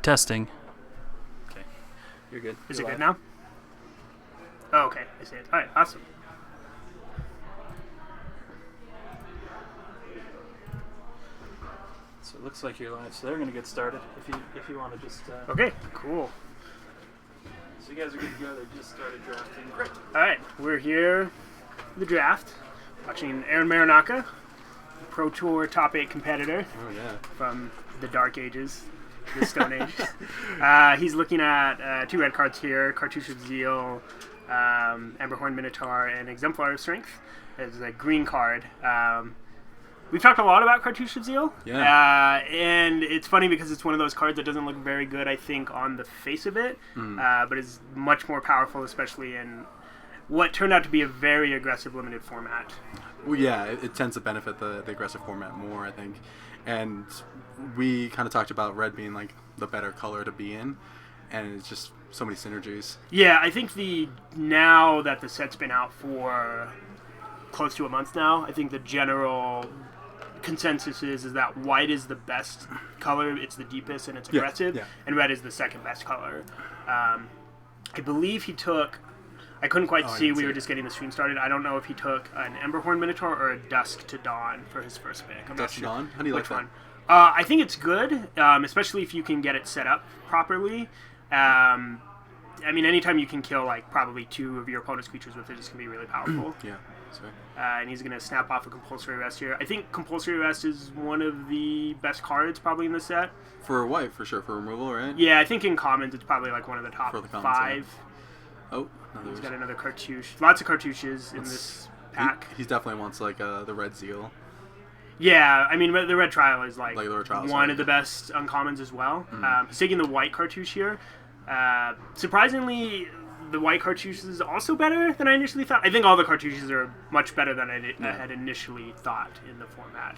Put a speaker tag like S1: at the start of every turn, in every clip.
S1: Testing.
S2: Okay. You're good.
S3: Is
S2: You're
S3: it good
S2: live.
S3: now? Oh, okay. I see it. All right. Awesome.
S2: So it looks like you're live. So they're going to get started. If you want to just.
S3: Okay. Cool.
S2: So you guys are good to go. They just started drafting.
S3: Great. All right. We're here. The draft. Watching Aaron Marinaka, Pro Tour top 8 competitor.
S2: Oh yeah.
S3: From the Dark Ages, the Stone Age. He's looking at 2 red cards here: Cartouche of Zeal, Emberhorn Minotaur, and Exemplar of Strength. As a green card. We've talked a lot about Cartouche of Zeal.
S2: Yeah.
S3: And it's funny because it's one of those cards that doesn't look very good, I think, on the face of it, but is much more powerful, especially in what turned out to be a very aggressive limited format.
S4: Well, yeah, it tends to benefit the aggressive format more, I think. And we kind of talked about red being like the better color to be in, and it's just so many synergies.
S3: Yeah, I think now that the set's been out for close to a month now, I think the general consensus is that white is the best color, it's the deepest and it's aggressive, and red is the second best color. I believe he took... I couldn't quite see. We were just getting the stream started. I don't know if he took an Emberhorn Minotaur or a Dusk to Dawn for his first pick. I'm
S4: Dusk
S3: not sure
S4: to Dawn? How do you like
S3: which
S4: that?
S3: one. I think it's good, especially if you can get it set up properly. I mean, anytime you can kill like probably 2 of your opponent's creatures with it, it's going to be really powerful.
S4: Yeah, that's right.
S3: And he's going to snap off a Compulsory Rest here. I think Compulsory Rest is one of the best cards probably in the set.
S4: For white, for sure. For removal, right?
S3: Yeah, I think in commons it's probably like one of the top
S4: For the commons,
S3: 5.
S4: Oh,
S3: He's got another cartouche. Lots of cartouches in this pack.
S4: He definitely wants like the red Zeal.
S3: Yeah, I mean the red trial is like
S4: the red trial,
S3: one of the best uncommons as well. He's taking the white cartouche here. Surprisingly, the white cartouche is also better than I initially thought. I think all the cartouches are much better than I had initially thought in the format.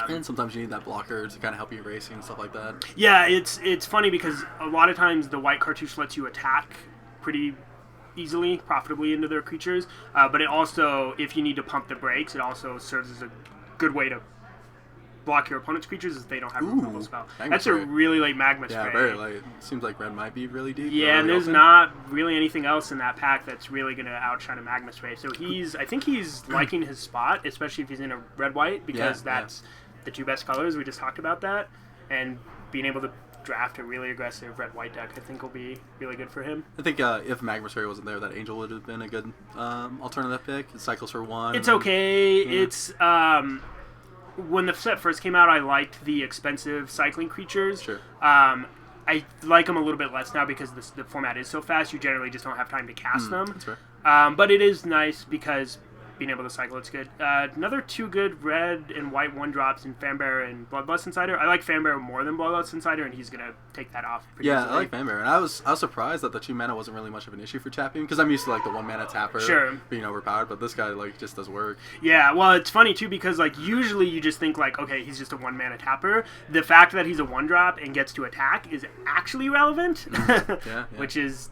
S4: And sometimes you need that blocker to kind of help you racing and stuff like that.
S3: Yeah, it's funny because a lot of times the white cartouche lets you attack pretty easily, profitably into their creatures, but it also, if you need to pump the brakes, it also serves as a good way to block your opponent's creatures if they don't have a removal spell. That's
S4: spray.
S3: a really late Magma Spray.
S4: Yeah, very late. Seems like red might be really deep.
S3: Yeah, and there's not really anything else in that pack that's really going to outshine a Magma Spray. So I think he's liking his spot, especially if he's in a red-white, because that's the 2 best colors. We just talked about that. And being able to draft a really aggressive red-white deck, I think will be really good for him.
S4: I think if Magma Spray wasn't there, that Angel would have been a good alternative pick. It cycles for 1.
S3: It's okay. Yeah. It's when the set first came out, I liked the expensive cycling creatures.
S4: Sure.
S3: I like them a little bit less now because the format is so fast. You generally just don't have time to cast them.
S4: That's right.
S3: But it is nice because being able to cycle, it's good. Another 2 good red and white 1-drops in Fanbearer and Bloodlust Insider. I like Fanbearer more than Bloodlust Insider, and he's going to take that off pretty easily.
S4: I like Fanbearer. And I was surprised that the 2 mana wasn't really much of an issue for tapping, because I'm used to like the 1 mana tapper being overpowered, but this guy like just does work. Yeah,
S3: well, it's funny too because like usually you just think like, okay, he's just a 1 mana tapper. The fact that he's a 1-drop and gets to attack is actually relevant, which is,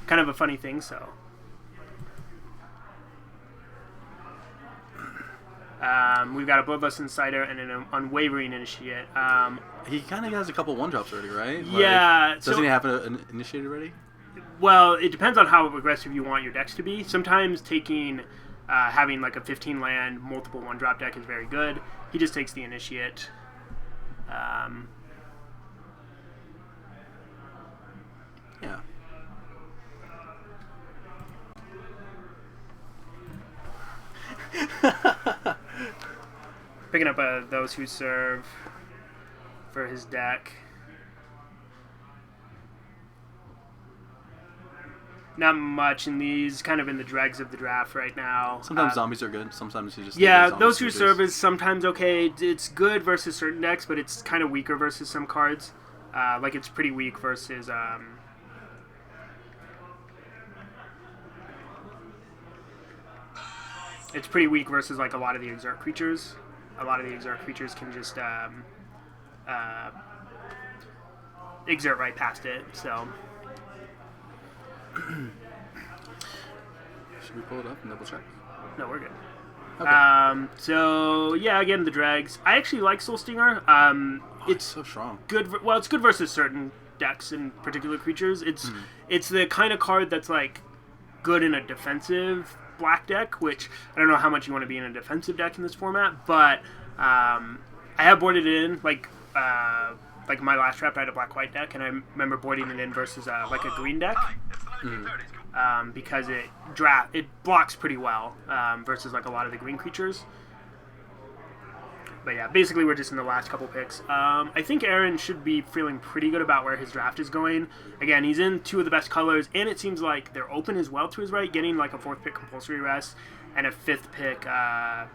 S3: kind of a funny thing, so... we've got a Bloodlust Insider and an Unwavering Initiate.
S4: He kind of has a couple 1-drops already, right?
S3: Yeah.
S4: Doesn't he have an Initiate already?
S3: Well, it depends on how aggressive you want your decks to be. Sometimes having like a 15-land, multiple 1-drop deck is very good. He just takes the Initiate.
S4: Yeah.
S3: Picking up Those Who Serve for his deck. Not much in these, kind of in the dregs of the draft right now.
S4: Sometimes zombies are good. Sometimes you just
S3: Those Who Serve is sometimes okay. It's good versus certain decks, but it's kind of weaker versus some cards. Like it's pretty weak versus it's pretty weak versus like a lot of the Exert creatures. A lot of the Exert creatures can just Exert right past it, so...
S4: Should we pull it up and double check?
S3: No, we're good.
S4: Okay.
S3: So yeah, again the dregs. I actually like Soul Stinger.
S4: It's so strong.
S3: Good. Well, it's good versus certain decks and particular creatures. It's the kind of card that's like good in a defensive black deck, which I don't know how much you want to be in a defensive deck in this format, but I have boarded it in like my last draft I had a black-white deck, and I remember boarding it in versus like a green deck because it blocks pretty well versus like a lot of the green creatures. But yeah, basically we're just in the last couple picks. I think Aaron should be feeling pretty good about where his draft is going. Again, he's in 2 of the best colors, and it seems like they're open as well to his right, getting like a 4th pick Compulsory Rest and a 5th pick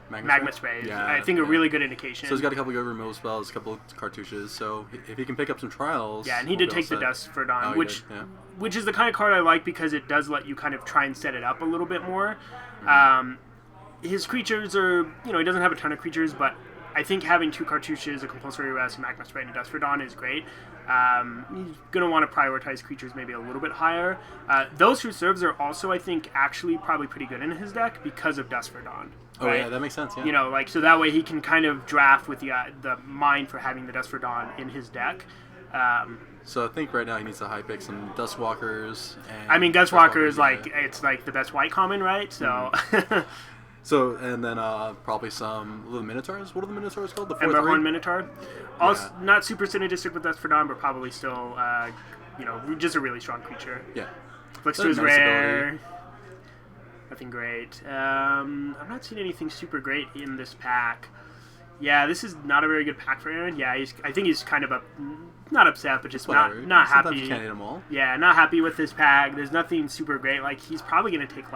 S3: Magma Spray.
S4: Yeah,
S3: I think a really good indication.
S4: So he's got a couple good removal spells, a couple cartouches, so if he can pick up some trials...
S3: Yeah, and he did take the Dust for Dawn,
S4: Oh,
S3: which is the kind of card I like because it does let you kind of try and set it up a little bit more. His creatures are, he doesn't have a ton of creatures, but I think having 2 cartouches, a Compulsory Rest, Magma Spray, and a Dust for Dawn is great. He's going to want to prioritize creatures maybe a little bit higher. Those Who Serves are also, I think, actually probably pretty good in his deck because of Dust for Dawn.
S4: Oh,
S3: right?
S4: yeah, that makes sense, yeah.
S3: So that way he can kind of draft with the mind for having the Dust for Dawn in his deck.
S4: So I think right now he needs to high pick some Dustwalkers.
S3: Dustwalker is it's like the best white common, right? So...
S4: So, and then probably some little Minotaurs. What are the Minotaurs called? The 4/3?
S3: Emberhorn Minotaur. Also, not super synergistic with Dust for Dawn, but probably still, just a really strong creature.
S4: Yeah.
S3: Flicks to his rare. Nothing great. I'm not seeing anything super great in this pack. Yeah, this is not a very good pack for Aaron. Yeah, I think he's kind of not upset, but just not
S4: Sometimes
S3: happy.
S4: you can't hit them all.
S3: Yeah, not happy with this pack. There's nothing super great. Like, he's probably going to take,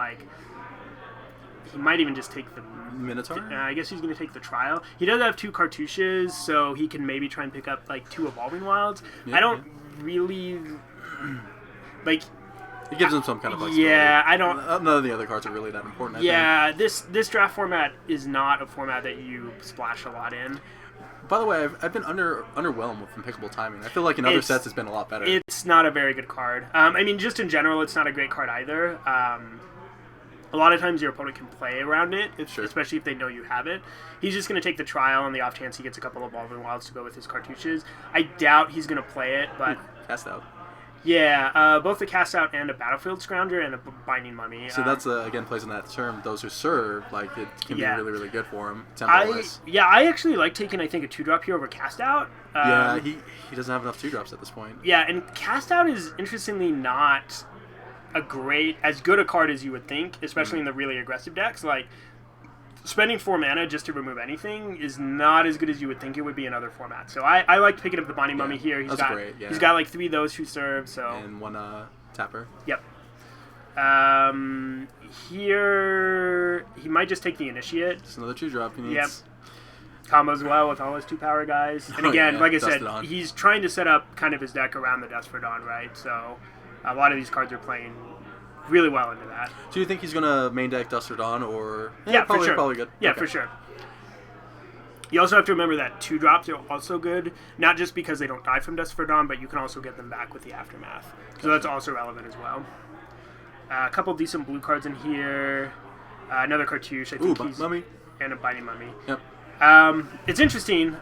S3: he might even just take the
S4: Minotaur?
S3: I guess he's going to take the trial. He does have 2 cartouches, so he can maybe try and pick up 2 Evolving Wilds.
S4: Yeah,
S3: I don't really
S4: it gives him some kind of flexibility.
S3: Yeah, I don't.
S4: None of the other cards are really that important.
S3: I think. This draft format is not a format that you splash a lot in.
S4: By the way, I've been underwhelmed with impeccable timing. I feel like in other sets it's been a lot better.
S3: It's not a very good card. Just in general, it's not a great card either. A lot of times your opponent can play around it, especially if they know you have it. He's just going to take the trial on the off chance he gets a couple of Evolving Wilds to go with his cartouches. I doubt he's going to play it, but...
S4: Cast Out.
S3: Yeah, both a Cast Out and a Battlefield Scrounger and a Binding Mummy.
S4: So that's, again, plays on that term, those who serve, it can be really, really good for him.
S3: I actually like taking, I think, a 2-drop here over Cast Out.
S4: He doesn't have enough 2-drops at this point.
S3: Yeah, and Cast Out is, interestingly, not... as good a card as you would think, especially in the really aggressive decks. Spending 4 mana just to remove anything is not as good as you would think it would be in other formats. So I like picking up the Binding Mummy here. He's got 3 of those Who Serve. So
S4: and 1 Tapper.
S3: Yep. Here he might just take the Initiate.
S4: It's another 2-drop. He needs.
S3: Yep. Combos well with all his 2-power guys. And again, like I said, he's trying to set up kind of his deck around the Dust for Dawn, right? So a lot of these cards are playing really well into that.
S4: Do you think he's going to main deck Dust for Dawn or...
S3: for sure.
S4: Probably good.
S3: Yeah, for sure. You also have to remember that 2-drops are also good, not just because they don't die from Dust for Dawn, but you can also get them back with the Aftermath. So that's also relevant as well. A couple decent blue cards in here. Another Cartouche. I think he's...
S4: Mummy.
S3: And a Binding Mummy.
S4: Yep.
S3: It's interesting.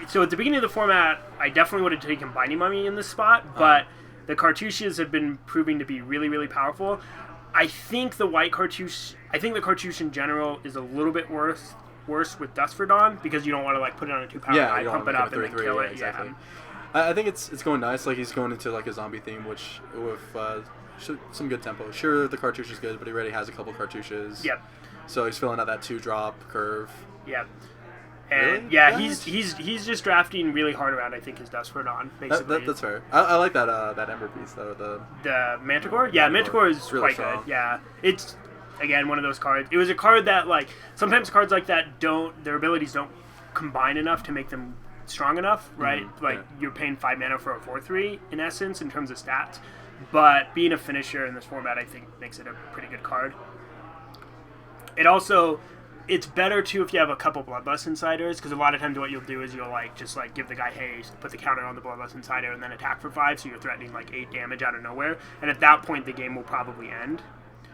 S3: So at the beginning of the format, I definitely would have taken Binding Mummy in this spot, but... The cartouches have been proving to be really, really powerful. I think the cartouche in general is a little bit worse with Dust for Dawn because you don't want to put it on a 2-power pump it up and then kill it.
S4: Exactly. Yeah. I think it's going nice. He's going into a zombie theme, which with some good tempo. Sure, the cartouche is good, but he already has a couple cartouches.
S3: Yep.
S4: So he's filling out that 2-drop curve.
S3: Yep. And really? He's just drafting really hard around, I think, his Dust for Dawn, basically.
S4: That's fair. I like that Ember piece, though.
S3: The Manticore? Yeah, Manticore is really quite strong. Good. Yeah. It's, again, one of those cards. It was a card that, sometimes cards like that their abilities don't combine enough to make them strong enough, right? You're paying 5 mana for a 4/3, in essence, in terms of stats. But being a finisher in this format, I think, makes it a pretty good card. It also... It's better, too, if you have a couple Bloodlust Insiders, because a lot of times what you'll do is you'll, give the guy haste, put the counter on the Bloodlust Insider, and then attack for 5, so you're threatening, 8 damage out of nowhere. And at that point, the game will probably end.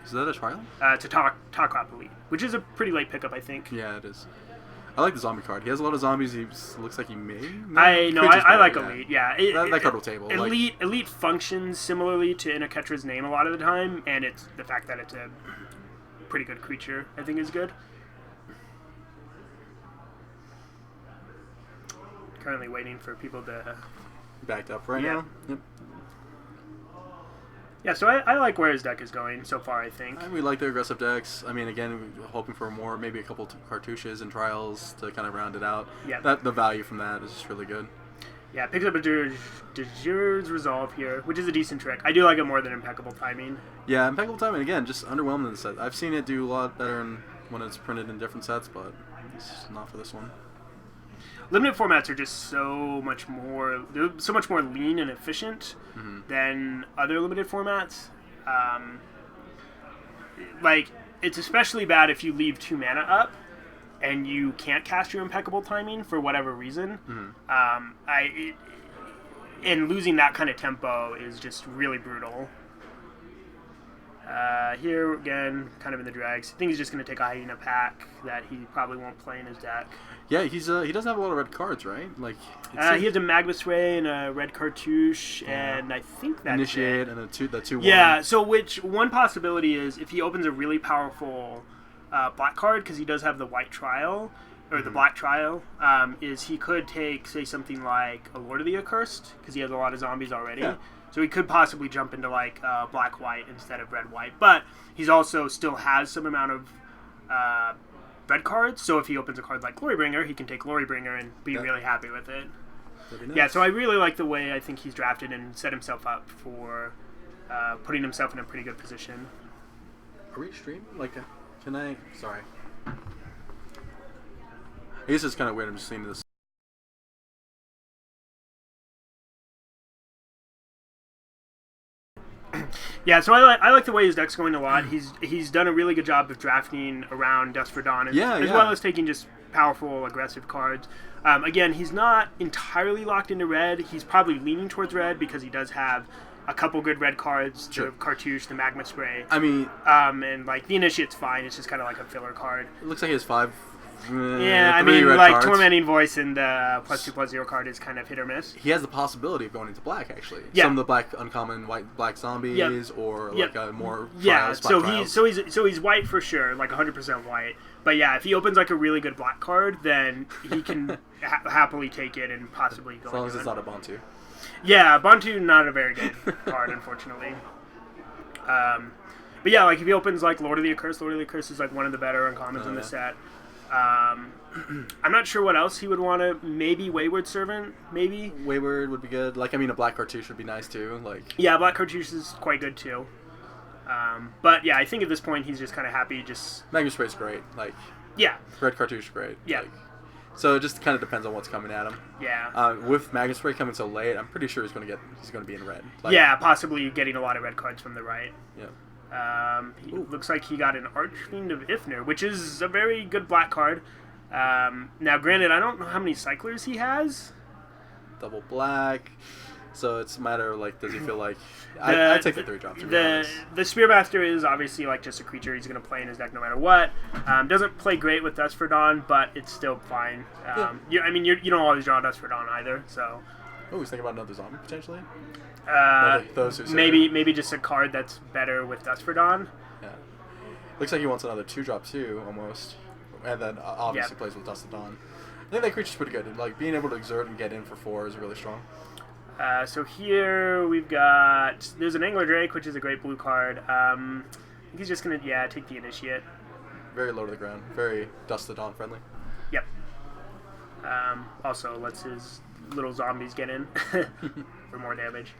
S4: Is that a trial?
S3: To Talk Elite, which is a pretty late pickup, I think.
S4: Yeah, it is. I like the zombie card. He has a lot of zombies. He looks like he may.
S3: I like Elite. Yeah,
S4: that card will table.
S3: Elite functions similarly to Innoketra's name a lot of the time, and it's the fact that it's a pretty good creature, I think, is good. Currently waiting for people to
S4: backed up right now. Yep.
S3: Yeah, so I like where his deck is going so far, I think.
S4: We like the aggressive decks. I mean, again, we're hoping for more, maybe a couple cartouches and trials to kind of round it out.
S3: Yeah.
S4: The value from that is just really good.
S3: Yeah, picks up a De Jure's Resolve here, which is a decent trick. I do like it more than Impeccable Timing.
S4: Yeah, Impeccable Timing, again, just underwhelming in the set. I've seen it do a lot better when it's printed in different sets, but it's not for this one.
S3: Limited formats are just so much more lean and efficient than other limited formats. Like, it's especially bad if you leave 2 mana up and you can't cast your Impeccable Timing for whatever reason. And losing that kind of tempo is just really brutal. Here again, kind of in the drags. I think he's just going to take a Hyena pack that he probably won't play in his deck.
S4: Yeah, he doesn't have a lot of red cards, right? Like
S3: he has a Magma Spray and a red cartouche, and I think that's
S4: Initiate
S3: it.
S4: And the 2/1.
S3: Yeah, so one possibility is if he opens a really powerful black card, because he does have the white trial, or the black trial, is he could take, say, something like a Lord of the Accursed, because he has a lot of zombies already. Yeah. So he could possibly jump into like black-white instead of red-white. But he's also still has some amount of red cards. So if he opens a card like Glorybringer, he can take Glorybringer and be really happy with it. Nice. Yeah, so I really like the way I think he's drafted and set himself up for putting himself in a pretty good position.
S4: Are we streaming? Like, can I... Sorry. I guess it's kind of weird. I'm just seeing this.
S3: Yeah, so I like the way his deck's going a lot. He's done a really good job of drafting around Dust for Dawn, as well as taking just powerful, aggressive cards. Again, he's not entirely locked into red. He's probably leaning towards red because he does have a couple good red cards, the Cartouche, the Magma Spray.
S4: I mean...
S3: and, like, the Initiate's fine. It's just kind of like a filler card.
S4: It looks like he has 5...
S3: I mean, like, cards. Tormenting Voice and the +2/+0 card is kind of hit or miss.
S4: He has the possibility of going into black, actually.
S3: Yeah.
S4: Some of the black uncommon black zombies, or like a more trials,
S3: so he's white for sure, like 100% white. But yeah, if he opens like a really good black card, then he can happily take it and possibly go.
S4: As long as it's not a Bantu.
S3: Yeah, Bantu not a very good card, unfortunately. But yeah, like if he opens like Lord of the Accursed is like one of the better uncommons in the set. I'm not sure what else he would want to. Maybe Wayward Servant. Maybe
S4: Wayward would be good. Like, I mean, a black cartouche would be nice too. Like,
S3: yeah, black cartouche is quite good too. But yeah, I think at this point he's just kind of happy. Just
S4: Magma Spray's great. Like,
S3: yeah,
S4: red cartouche great.
S3: Yeah.
S4: Like, so it just kind of depends on what's coming at him.
S3: Yeah.
S4: With Magma Spray coming so late, I'm pretty sure he's going to be in red. Like,
S3: yeah, possibly getting a lot of red cards from the right.
S4: Yeah.
S3: Looks like he got an Archfiend of Ifnir, which is a very good black card. Now, granted, I don't know how many cyclers he has.
S4: Double black. So it's a matter of, like, does he feel like... I'd take the 3-drop, to be honest.
S3: The Spearmaster is obviously, like, just a creature he's going to play in his deck no matter what. Doesn't play great with Dust for Dawn, but it's still fine. You don't always draw Dust for Dawn either, so...
S4: Oh, he's thinking about another zombie, potentially?
S3: Those who maybe just a card that's better with Dust for Dawn.
S4: Yeah. Looks like he wants another 2-drop, too, almost. And then obviously plays with Dust of Dawn. I think that creature's pretty good. Like, being able to exert and get in for 4 is really strong.
S3: So here we've got... There's an Angler Drake, which is a great blue card. I think he's just going to, take the Initiate.
S4: Very low to the ground. Very Dust of Dawn friendly.
S3: Yep. Also lets his little zombies get in for more damage.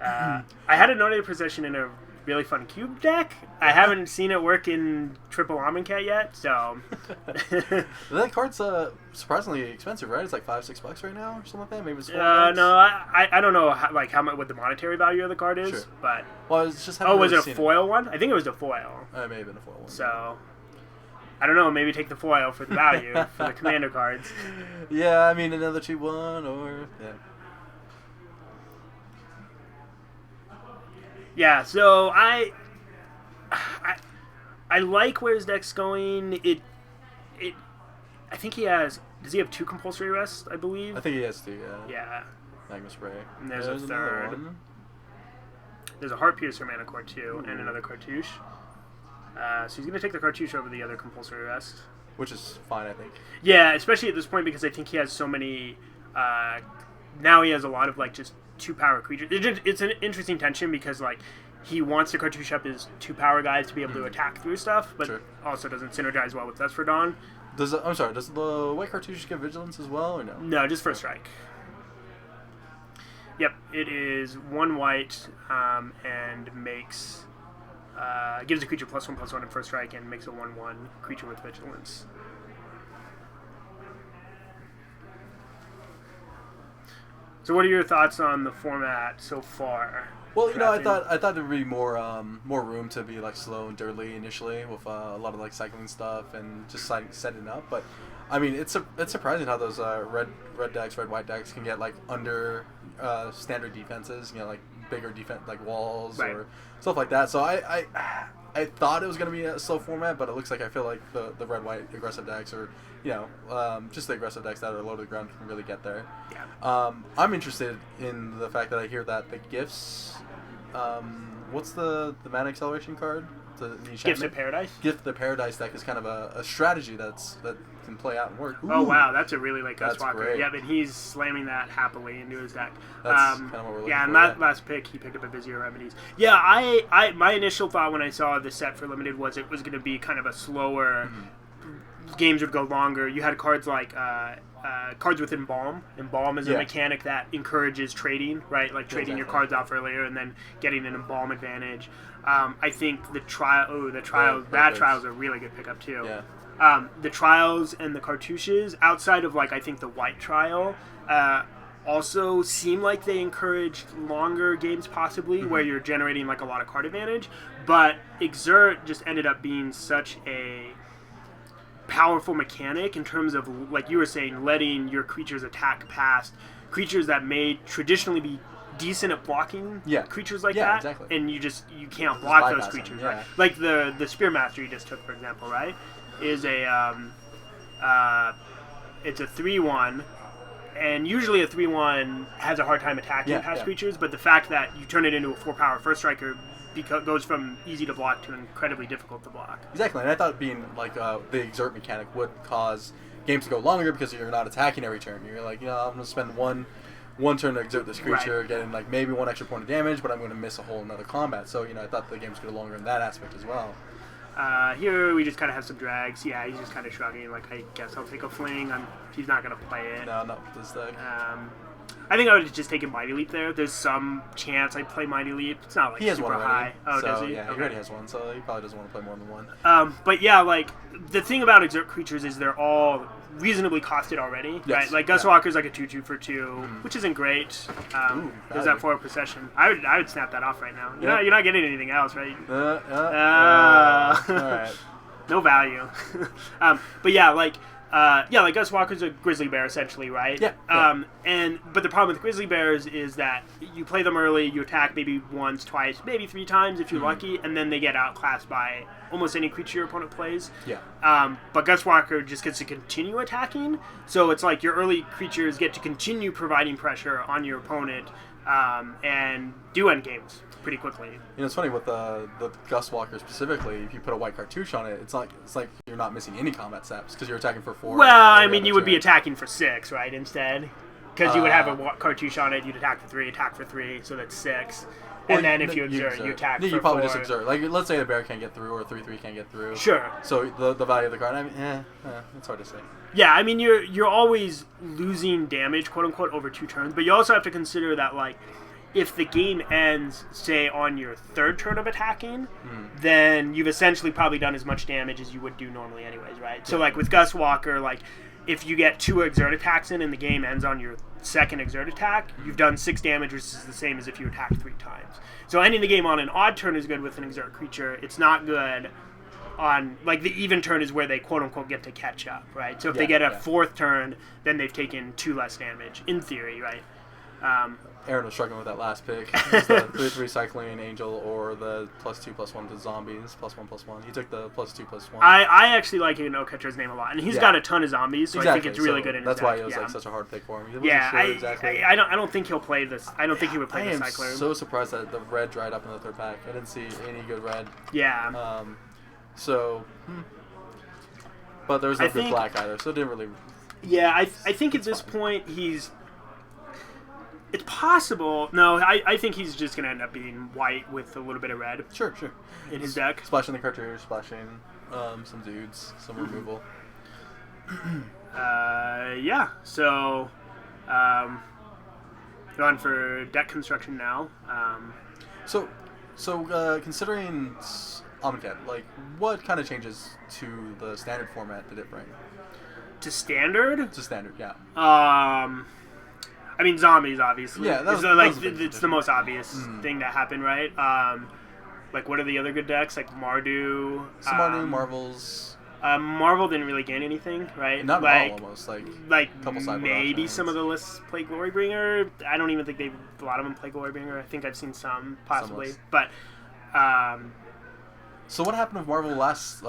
S3: I had a Noted Possession in a really fun cube deck. I haven't seen it work in Triple Amonkhet yet, so...
S4: That card's surprisingly expensive, right? It's like $5-6 right now, or something like that. Maybe it's $4.
S3: No, I don't know how much what the monetary value of the card is, but...
S4: Well, it's just
S3: was it a foil one? I think it was a foil.
S4: It may have been a foil one.
S3: So... I don't know, maybe take the foil for the value for the commander cards.
S4: Yeah, I mean, another 2/1, or... Yeah.
S3: Yeah, so I like where his deck's going. I think he has. Does he have 2 compulsory arrests? I believe.
S4: I think he has 2. Yeah.
S3: Yeah.
S4: Magnus Ray.
S3: And there's a
S4: another
S3: third.
S4: one.
S3: There's a Heart Piercer Mana Core too, and another Cartouche. So he's going to take the Cartouche over the other compulsory arrest.
S4: Which is fine, I think.
S3: Yeah, especially at this point because I think he has so many. Now he has a lot of like just 2-power creatures. It's an interesting tension because like he wants to Cartouche up his 2-power guys to be able to attack through stuff, but also doesn't synergize well with Dust for Dawn.
S4: Does the white Cartouche get Vigilance as well, or no?
S3: No, just First Strike. Yep, it is 1 white and makes gives a creature +1/+1 in First Strike and makes a 1/1 creature with Vigilance. So, what are your thoughts on the format so far?
S4: Well, I thought there'd be more room to be like slow and dirty initially with a lot of like cycling stuff and just setting up. But I mean, it's surprising how those red white decks can get like under standard defenses. Like bigger defense like walls or stuff like that. So I thought it was gonna be a slow format, but it looks like I feel like the red white aggressive decks or just the aggressive decks that are low to the ground can really get there.
S3: Yeah.
S4: I'm interested in the fact that I hear that the gifts. What's the mana acceleration card? The
S3: Gifts of Paradise?
S4: Gift the Paradise deck is kind of a strategy that can play out and work. Ooh,
S3: oh wow, that's a really like
S4: Gus Walker.
S3: Yeah, but he's slamming that happily into his deck.
S4: That's kind of what we're looking for.
S3: Yeah, and that last pick he picked up a Vizier Remedies. Yeah, I my initial thought when I saw the set for Limited was it was going to be kind of a slower. Games would go longer. You had cards like cards with Embalm. Embalm is a mechanic that encourages trading, right? Like trading your cards off earlier and then getting an Embalm advantage. I think the trial is a really good pickup too.
S4: Yeah.
S3: The trials and the cartouches, outside of like I think the white trial, also seem like they encourage longer games possibly, where you're generating like a lot of card advantage. But Exert just ended up being such a powerful mechanic in terms of, like you were saying, letting your creatures attack past creatures that may traditionally be decent at blocking creatures like that,
S4: exactly.
S3: and you can't block those creatures,
S4: them,
S3: right? Like the Spearmaster you just took, for example, right? Is a it's a 3/1, and usually a 3/1 has a hard time attacking past creatures, but the fact that you turn it into a 4-power first striker goes from easy to block to incredibly difficult to block.
S4: Exactly, and I thought being like the exert mechanic would cause games to go longer because you're not attacking every turn. You're like, I'm going to spend one turn to exert this creature, getting like maybe 1 extra point of damage, but I'm going to miss a whole another combat. So I thought the games could go longer in that aspect as well.
S3: Here we just kind of have some drags. Yeah, he's just kind of shrugging, like, I guess I'll take a fling. He's not going to play it.
S4: No, not with this deck.
S3: I think I would have just taken Mighty Leap there. There's some chance I'd play Mighty Leap. It's not like
S4: he has
S3: super
S4: one already.
S3: high. Oh,
S4: so,
S3: does he?
S4: Yeah, he already has one, so he probably doesn't want to play more than one.
S3: But yeah, like, the thing about Exert creatures is they're all reasonably costed already, right? Like, Gus Walker's like a 2/2 for 2, which isn't great. There's that 4 procession. I would snap that off right now. You're not getting anything else, right?
S4: All right.
S3: No value. But yeah, like Gus Walker's a grizzly bear essentially, right?
S4: Yeah.
S3: But the problem with grizzly bears is that you play them early, you attack maybe once, twice, maybe 3 times if you're lucky, and then they get outclassed by almost any creature your opponent plays.
S4: Yeah.
S3: But Gus Walker just gets to continue attacking, so it's like your early creatures get to continue providing pressure on your opponent and do end games pretty quickly.
S4: It's funny with the Gus Walker specifically. If you put a white cartouche on it, it's like you're not missing any combat steps because you're attacking for 4.
S3: Well, I mean, you would be attacking for 6, right? Instead, because you would have a cartouche on it, you'd attack for 3, so that's 6. And then if you exert, you attack for 4.
S4: You probably just exert. Like, let's say the bear can't get through or 3/3 can't get through.
S3: Sure.
S4: So the value of the card, I mean, it's hard to say.
S3: Yeah, I mean, you're always losing damage, quote unquote, over 2 turns, but you also have to consider that, like, if the game ends, say, on your 3rd turn of attacking, then you've essentially probably done as much damage as you would do normally anyways, right? Yeah. So, like, with Gus Walker, like, if you get 2 exert attacks in and the game ends on your 2nd exert attack, you've done 6 damage, which is the same as if you attacked 3 times. So ending the game on an odd turn is good with an exert creature. It's not good on, like, the even turn is where they, quote-unquote, get to catch up, right? So if they get a 4th turn, then they've taken 2 less damage, in theory, right?
S4: Aaron was struggling with that last pick. It was the 3/3 cycling angel or the +2/+1 to zombies +1/+1. He took the +2/+1.
S3: I actually like No Catcher's Name a lot, and he's got a ton of zombies, so I think it's really good in his
S4: That's
S3: deck.
S4: why it was like such a hard pick for him. He wasn't
S3: Yeah,
S4: sure exactly.
S3: I don't think he'll play this. I don't think he would play the cycler.
S4: I am so surprised that the red dried up in the third pack. I didn't see any good red.
S3: Yeah.
S4: But there was no good black either, so it didn't really.
S3: Yeah, I think at this point it's possible. No, I think he's just going to end up being white with a little bit of red.
S4: Sure.
S3: In his deck.
S4: Splashing the cartridge, splashing some dudes, some removal.
S3: Yeah, so going for deck construction now.
S4: So considering Amonkhet, like, what kind of changes to the standard format did it bring?
S3: To standard?
S4: To standard, yeah.
S3: I mean, zombies, obviously.
S4: Yeah,
S3: it's the most obvious thing that happened, right? Like, what are the other good decks? Like Mardu.
S4: Mardu, Marvels.
S3: Marvel didn't really gain anything, right?
S4: Not
S3: like,
S4: all, almost. Like
S3: couple maybe some of the lists play Glorybringer. I don't even think a lot of them play Glorybringer. I think I've seen some, possibly. But,
S4: so what happened with Marvel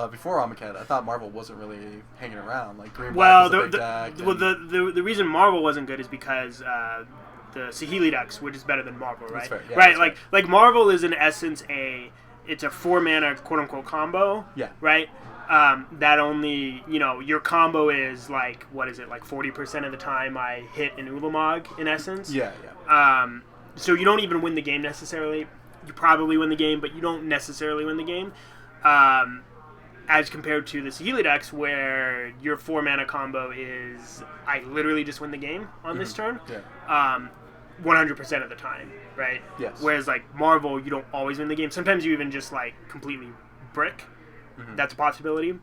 S4: before Amonkhet? I thought Marvel wasn't really hanging around. Like Green
S3: Well,
S4: Black was a big deck.
S3: The reason Marvel wasn't good is because the Saheeli decks were just better than Marvel, right?
S4: That's fair. Yeah,
S3: right,
S4: that's
S3: like Marvel is in essence it's a 4-mana quote unquote combo.
S4: Yeah.
S3: Right. That only your combo is like, what is it, like 40% of the time I hit an Ulamog in essence.
S4: Yeah.
S3: So you don't even win the game necessarily. You probably win the game, but you don't necessarily win the game. As compared to the Saheeli decks, where your 4-mana combo is, I literally just win the game on this turn.
S4: Yeah.
S3: 100% of the time, right?
S4: Yes.
S3: Whereas like Marvel, you don't always win the game. Sometimes you even just like completely brick. Mm-hmm. That's a possibility.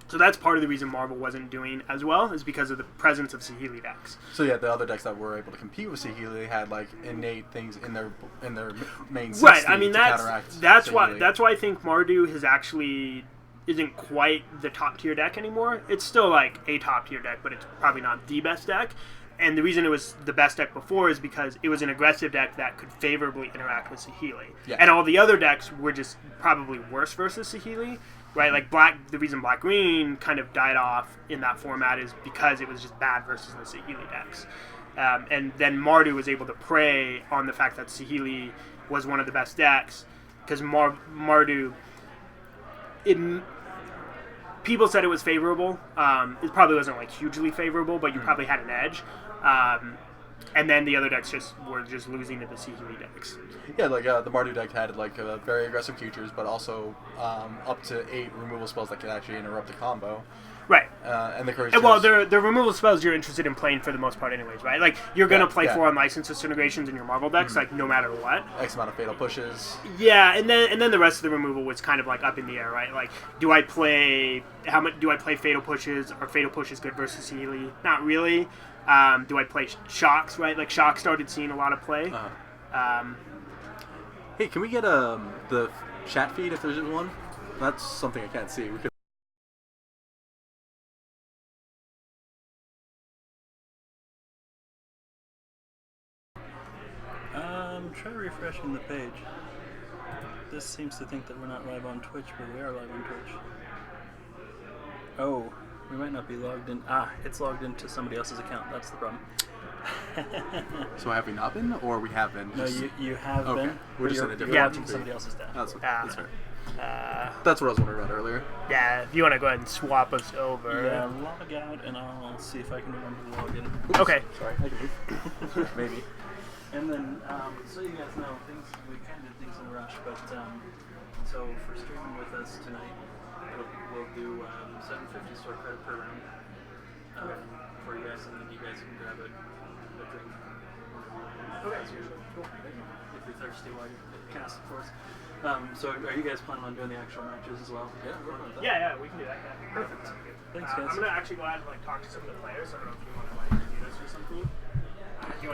S3: So that's part of the reason Marvel wasn't doing as well, is because of the presence of Saheeli decks.
S4: So yeah, the other decks that were able to compete with Saheeli had like innate things in their main system.
S3: Right. I mean, that's
S4: Saheeli.
S3: why I think Mardu isn't quite the top tier deck anymore. It's still like a top tier deck, but it's probably not the best deck. And the reason it was the best deck before is because it was an aggressive deck that could favorably interact with Saheeli.
S4: Yeah.
S3: And all the other decks were just probably worse versus Saheeli. Right, like the reason Black-Green kind of died off in that format is because it was just bad versus the Saheeli decks. And then Mardu was able to prey on the fact that Saheeli was one of the best decks, because Mardu, people said it was favorable. It probably wasn't like hugely favorable, but you probably had an edge. And then the other decks were just losing to the Saheeli decks.
S4: Yeah, like the Mardu deck had like very aggressive creatures, but also up to 8 removal spells that could actually interrupt the combo.
S3: Right.
S4: And the courage.
S3: Well, the removal spells you're interested in playing for the most part, anyways, right? Like you're gonna play 4 unlicensed disintegrations in your Marvel decks, like no matter what.
S4: X amount of fatal pushes.
S3: Yeah, and then the rest of the removal was kind of like up in the air, right? Like, do I play fatal pushes? Are fatal pushes good versus Saheeli? Not really. Do I play shocks? Right, like shocks started seeing a lot of play.
S4: Hey, can we get the chat feed if there's one? That's something I can't see. We could.
S2: Try refreshing the page. This seems to think that we're not live on Twitch, but we are live on Twitch. Oh, we might not be logged in. It's logged into somebody else's account. That's the problem.
S4: So have we not been, or we have been?
S2: No, you have been.
S4: We're just in a different.
S3: Yeah,
S2: watching somebody else's deck.
S4: That's fair. That's what I was wondering about earlier.
S3: Yeah, if you want to go ahead and swap us over.
S2: Yeah, log out, and I'll see if I can remember to log in.
S4: Oops.
S3: Okay.
S4: Sorry, I can move. Maybe.
S2: And then, so you guys know, we kind of did things in a rush, but so for streaming with us tonight, we'll do 750 store credit per round for you guys, and then you guys can grab a drink. Okay, as usual. Cool. If you're thirsty while you're cast, of course. So are you guys planning on doing the actual matches as well?
S4: Yeah, we're fine with that.
S3: Yeah, we can do that. Yeah.
S2: Perfect. Thanks, guys.
S3: I'm gonna actually go ahead and talk to some of the players. I don't know if you want to do this or something. Do you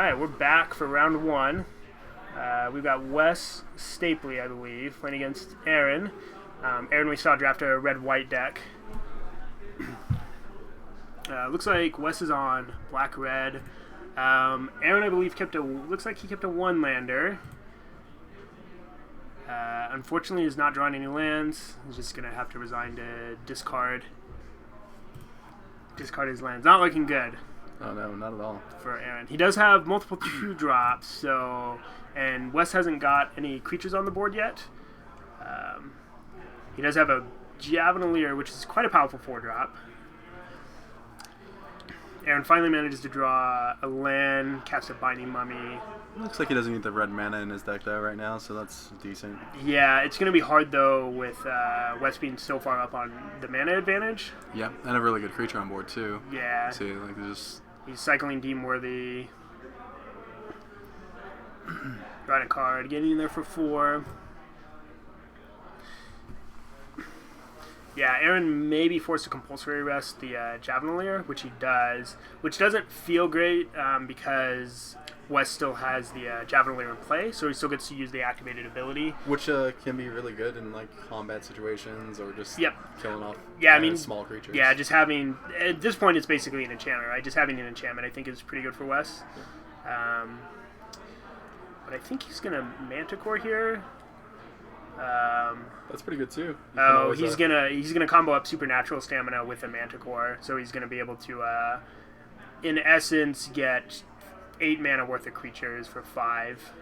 S3: right, we're back for round one. We've got Wes Stapley, I believe, playing against Aaron. Aaron, we saw draft a red-white deck. Looks like Wes is on black-red. Aaron, I believe, looks like he kept a one-lander. Unfortunately, he's not drawing any lands. He's just going to have to resign to discard his lands. Not looking good.
S4: Oh, no, not at all.
S3: For Aaron. He does have multiple 2-drops, and Wes hasn't got any creatures on the board yet. He does have a Javanalier, which is quite a powerful 4-drop. Aaron finally manages to draw a land, cast a Binding Mummy.
S4: Looks like he doesn't need the red mana in his deck, though, right now, so that's decent.
S3: Yeah, it's going to be hard, though, with Wes being so far up on the mana advantage.
S4: Yeah, and a really good creature on board, too.
S3: Yeah.
S4: See, like, there's
S3: He's cycling Deemworthy. Drawing a card, getting in there for 4. Yeah, Aaron may be forced to compulsory rest the Javanalier, which he does, which doesn't feel great because Wes still has the Javanalier in play, so he still gets to use the activated ability.
S4: Which can be really good in like combat situations or just killing off small creatures. Yeah,
S3: just having, at this point it's basically an enchantment, right? Just having an enchantment I think is pretty good for Wes.
S4: Yeah.
S3: But I think he's going to Manticore here.
S4: That's pretty good too.
S3: He's gonna combo up Supernatural Stamina with a Manticore, so he's gonna be able to, in essence, get 8 mana worth of creatures for 5.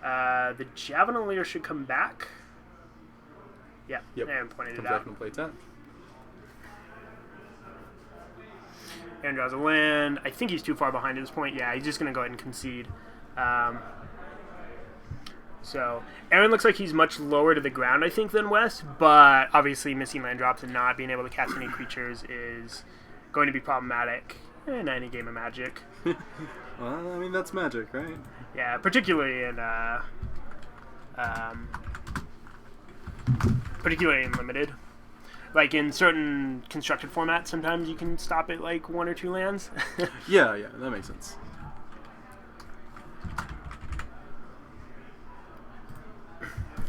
S3: The Javanalier should come back. Yeah, Aaron pointed it out.
S4: Comes back and play 10.
S3: Aaron draws a land. I think he's too far behind at this point. Yeah, he's just gonna go ahead and concede. So Aaron looks like he's much lower to the ground, I think, than Wes, but obviously missing land drops and not being able to cast any creatures is going to be problematic in any game of Magic.
S4: Well, I mean, that's Magic, right?
S3: Yeah, particularly in Limited. Like in certain constructed formats, sometimes you can stop at like 1 or 2 lands.
S4: yeah, that makes sense.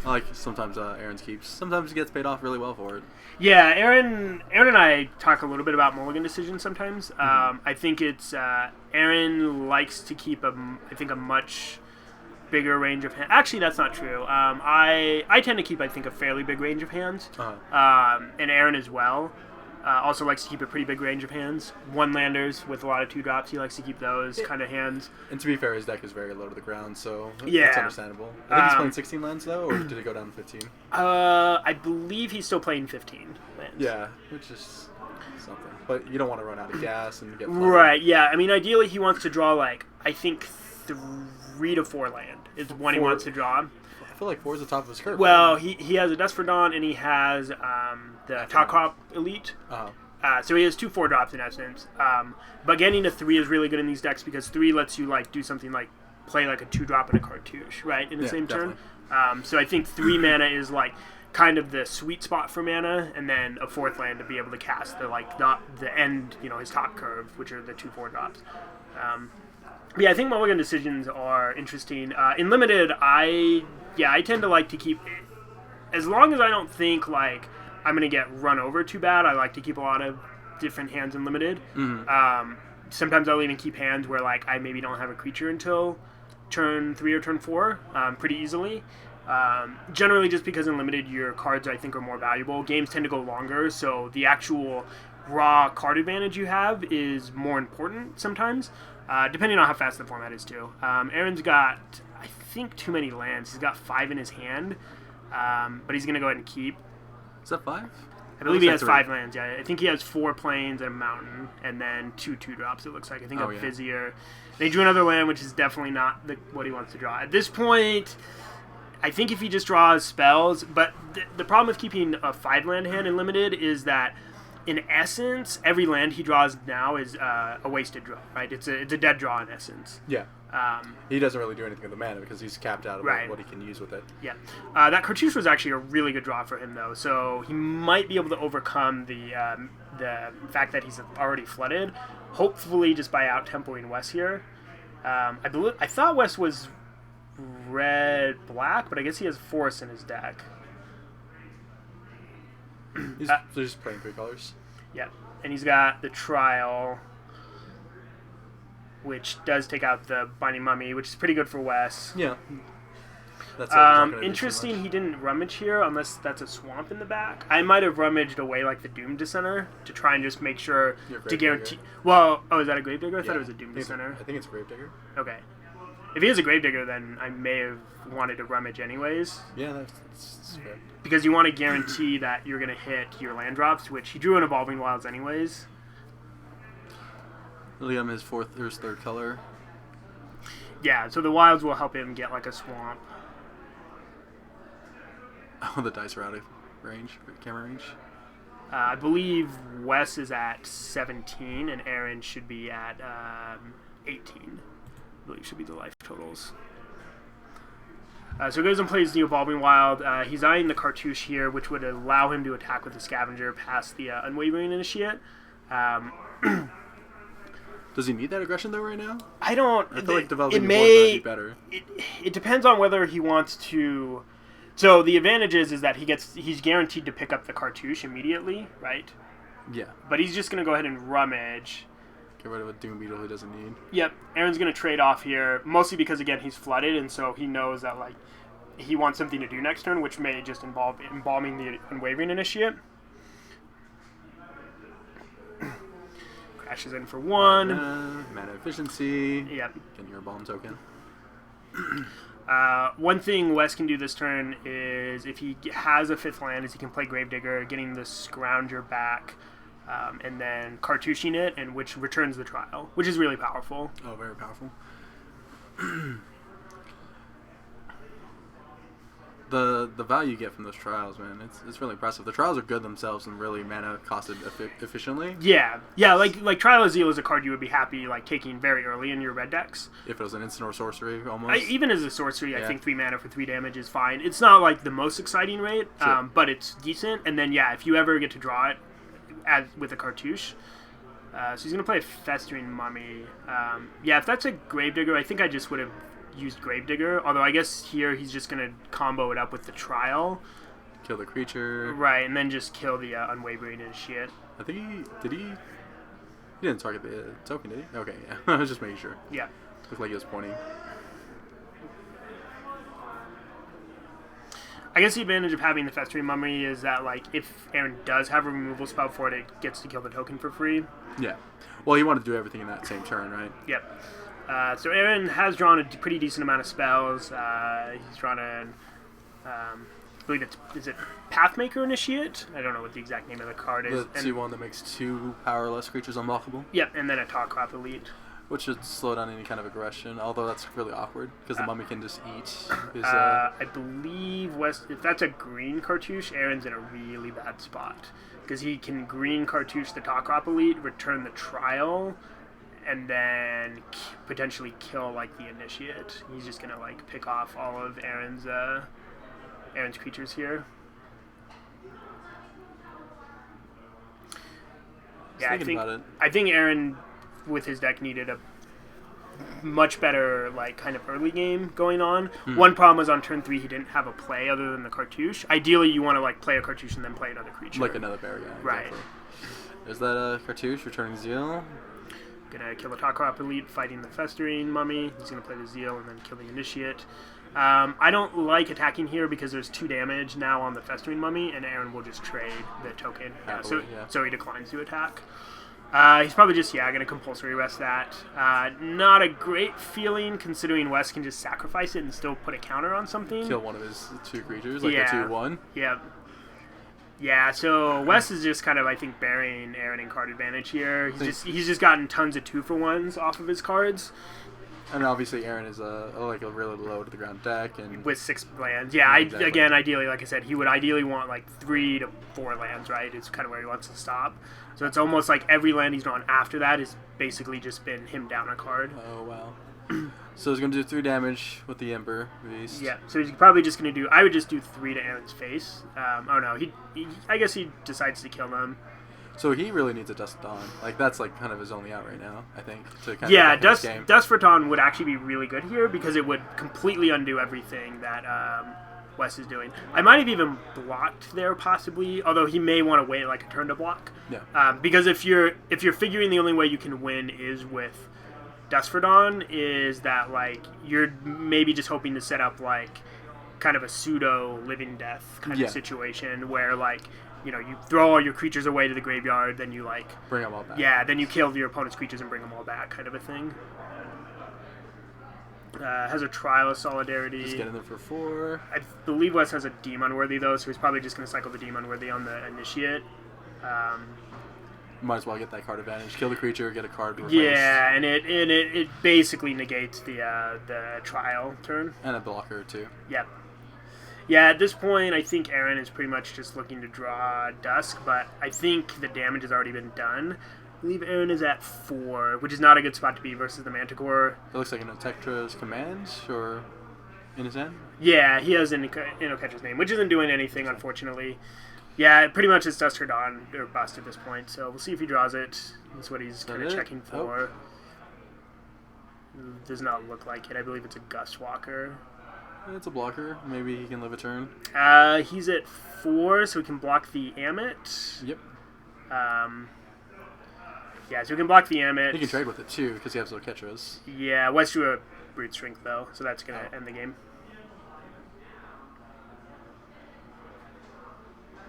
S4: I like sometimes Aaron's keeps. Sometimes he gets paid off really well for it.
S3: Yeah, Aaron and I talk a little bit about mulligan decisions sometimes. I think it's Aaron likes to keep a much bigger range of hands. Actually, that's not true. I tend to keep, I think, a fairly big range of hands, and Aaron as well. Also likes to keep a pretty big range of hands. 1-landers with a lot of 2-drops. He likes to keep those kind of hands.
S4: And to be fair, his deck is very low to the ground, so
S3: yeah,
S4: that's understandable. I think he's playing 16 lands, though, or did it go down to 15?
S3: I believe he's still playing 15 lands.
S4: Yeah, which is something. But you don't want to run out of gas and get flooded.
S3: Right, yeah. I mean, ideally he wants to draw, like, I think 3 to 4 land is when he wants to draw.
S4: I feel like 4 is the top of his curve.
S3: Well, he has a Dust for Dawn, and he has the Top Crop Elite. So he has 2 4-drops in essence. But getting to 3 is really good in these decks because 3 lets you like do something like play like a 2-drop and a cartouche, right, in the same turn. So I think 3 mana is like kind of the sweet spot for mana, and then a 4th land to be able to cast the end, his top curve, which are the 2 4-drops. Yeah, I think mulligan decisions are interesting. In Limited, I tend to like to keep, as long as I don't think like I'm going to get run over too bad, I like to keep a lot of different hands in Limited. Sometimes I'll even keep hands where like I maybe don't have a creature until turn 3 or turn 4 pretty easily. Generally just because in Limited your cards I think are more valuable. Games tend to go longer, so the actual raw card advantage you have is more important sometimes. Depending on how fast the format is, too. Aaron's got, I think, too many lands. He's got 5 in his hand, but he's going to go ahead and keep.
S4: Is that 5?
S3: I believe he has 5 lands, yeah. I think he has 4 plains and a mountain, and then 2 2-drops, it looks like. I think a Vizier. They drew another land, which is definitely not what he wants to draw. At this point, I think if he just draws spells, but the problem with keeping a 5-land hand in Limited is that in essence, every land he draws now is a wasted draw, right? It's a dead draw in essence.
S4: Yeah. He doesn't really do anything with the mana because he's capped out of
S3: Right.
S4: what he can use with it.
S3: Yeah. That Cartouche was actually a really good draw for him, though, so he might be able to overcome the fact that he's already flooded, hopefully just by out-tempoing Wes here. I thought Wes was red-black, but I guess he has forest in his deck.
S4: He's just playing 3 colors.
S3: Yeah, and he's got the Trial, which does take out the Binding Mummy, which is pretty good for Wes.
S4: Yeah. That's not gonna do too
S3: Interesting,
S4: much.
S3: he didn't rummage here unless that's a swamp in the back. I might have rummaged away like the Doom Dissenter to try and just make sure
S4: Your
S3: to
S4: Grave
S3: guarantee.
S4: Digger.
S3: Well, oh, is that a Gravedigger? I thought
S4: Yeah.
S3: it was a Doom Dissenter.
S4: I think it's Gravedigger.
S3: Okay. If he is a Gravedigger, then I may have wanted to rummage anyways.
S4: Yeah, that's fair.
S3: Because you want to guarantee that you're going to hit your land drops, which he drew in Evolving Wilds anyways.
S4: Liam his 3rd color.
S3: Yeah, so the Wilds will help him get like a swamp.
S4: Oh, the dice are out of range, camera range.
S3: I believe Wes is at 17 and Aaron should be at 18. I believe should be the life totals. So he goes and plays the Evolving Wild. He's eyeing the Cartouche here, which would allow him to attack with the Scavenger past the Unwavering Initiate.
S4: Does he need that aggression though right now?
S3: I don't.
S4: I feel like developing
S3: it
S4: your board
S3: may
S4: would be better.
S3: It depends on whether he wants to. So the advantage is that he's guaranteed to pick up the Cartouche immediately, right?
S4: Yeah.
S3: But he's just going to go ahead and rummage.
S4: Get rid of a Doom Beetle he doesn't need.
S3: Yep, Aaron's going to trade off here, mostly because, again, he's flooded, and so he knows that, like, he wants something to do next turn, which may just involve embalming the Unwavering Initiate. Crashes in for 1.
S4: Mana efficiency.
S3: Yep.
S4: Getting your bomb token.
S3: One thing Wes can do this turn is, if he has a 5th land, is he can play Gravedigger, getting the Scrounger back, and then cartouching it, and which returns the Trial, which is really powerful.
S4: Oh, very powerful. The value you get from those trials, man, it's really impressive. The trials are good themselves and really mana costed efficiently.
S3: Yeah, like Trial of Zeal is a card you would be happy like taking very early in your red decks.
S4: If it was an instant or sorcery, almost.
S3: Even as a sorcery, I
S4: Yeah.
S3: think 3 mana for 3 damage is fine. It's not like the most exciting rate,
S4: Sure.
S3: but it's decent. And then if you ever get to draw it with a Cartouche. So he's going to play a Festering Mummy. If that's a Gravedigger, I think I just would have used Gravedigger. Although I guess here he's just going to combo it up with the Trial.
S4: Kill the creature.
S3: Right, and then just kill the Unwavering Initiate.
S4: I think he didn't target the token, did he? Okay, yeah. I was just making sure.
S3: Yeah.
S4: Looked like he was pointing.
S3: I guess the advantage of having the Festering Mummy is that, like, if Aaron does have a removal spell for it, it gets to kill the token for free.
S4: Yeah. Well, he wanted to do everything in that same turn, right?
S3: Yep. So Aaron has drawn a pretty decent amount of spells. He's drawn I believe is it Pathmaker Initiate? I don't know what the exact name of the card is.
S4: The 2/1 that makes 2 powerless creatures unblockable.
S3: Yep, and then a Talkrop Elite.
S4: Which should slow down any kind of aggression, although that's really awkward, because the mummy can just eat his...
S3: I believe if that's a green Cartouche, Aaron's in a really bad spot. Because he can green Cartouche the Talkrop Elite, return the Trial, and then potentially kill, like, the Initiate. He's just going to, like, pick off all of Aaron's creatures here. Yeah, I think Aaron, with his deck, needed a much better, like, kind of early game going on. One problem was on turn 3 he didn't have a play other than the Cartouche. Ideally, you want to, like, play a Cartouche and then play another creature.
S4: Like another bear, yeah.
S3: Right.
S4: Exactly. There's that Cartouche, returning Zeal.
S3: Gonna kill the Talkrop Elite, fighting the Festering Mummy. He's gonna play the Zeal and then kill the Initiate. I don't like attacking here because there's 2 damage now on the Festering Mummy, and Aaron will just trade the token. So he declines to attack. He's probably just, going to compulsory rest that. Not a great feeling considering Wes can just sacrifice it and still put a counter on something.
S4: Kill one of his 2 creatures, like a 2/1.
S3: Yeah. Yeah, so Wes is just kind of, I think, burying Aaron in card advantage here. He's just gotten tons of 2-for-1s off of his cards.
S4: And obviously Aaron is like a really low to the ground deck, and
S3: with 6 lands. Yeah,
S4: exactly.
S3: Again, ideally, like I said, he would ideally want like 3 to 4 lands, right? It's kind of where he wants to stop. So it's almost like every land he's drawn after that has basically just been him down a card.
S4: Oh, wow. So he's going to do 3 damage with the Ember Beast.
S3: Yeah, so he's probably just going to do... I would just do 3 to Aaron's face. Oh, no, I guess he decides to kill them.
S4: So he really needs a Dusk Dawn. Like, that's like kind of his only out right now, I think. To kind
S3: Yeah,
S4: of game.
S3: Dusk for Dawn would actually be really good here because it would completely undo everything that Wes is doing. I might have even blocked there possibly, although he may want to wait like a turn to block.
S4: Yeah.
S3: Because if you're figuring the only way you can win is with Dusk for Dawn, is that like you're maybe just hoping to set up like kind of a pseudo living death kind of situation where like, you know, you throw all your creatures away to the graveyard, then you like
S4: bring them all back.
S3: Yeah, then you kill your opponent's creatures and bring them all back, kind of a thing. Has a Trial of Solidarity.
S4: Just get in there for 4.
S3: I believe Wes has a Deem Unworthy though, so he's probably just going to cycle the Deem Unworthy on the Initiate.
S4: Might as well get that card advantage. Kill the creature, get a card to replace.
S3: Yeah, and it basically negates the Trial turn.
S4: And a blocker too.
S3: Yep. Yeah, at this point, I think Aaron is pretty much just looking to draw Dusk, but I think the damage has already been done. I believe Aaron is at 4, which is not a good spot to be versus the Manticore.
S4: It looks like an Tectra's command, or in his hand?
S3: Yeah, he has Inoketcher's name, which isn't doing anything, unfortunately. Yeah, pretty much it's Dusk or Dawn, or bust at this point, so we'll see if he draws it. That's what he's kind of checking for. Does not look like it. I believe it's a Gustwalker.
S4: It's a blocker. Maybe he can live a turn.
S3: He's at 4, so we can block the Amit.
S4: Yep.
S3: Yeah, so we can block the Amit.
S4: He can trade with it too, because he has Loketras.
S3: Yeah, West drew a Brute Strength though, so that's going to end the game.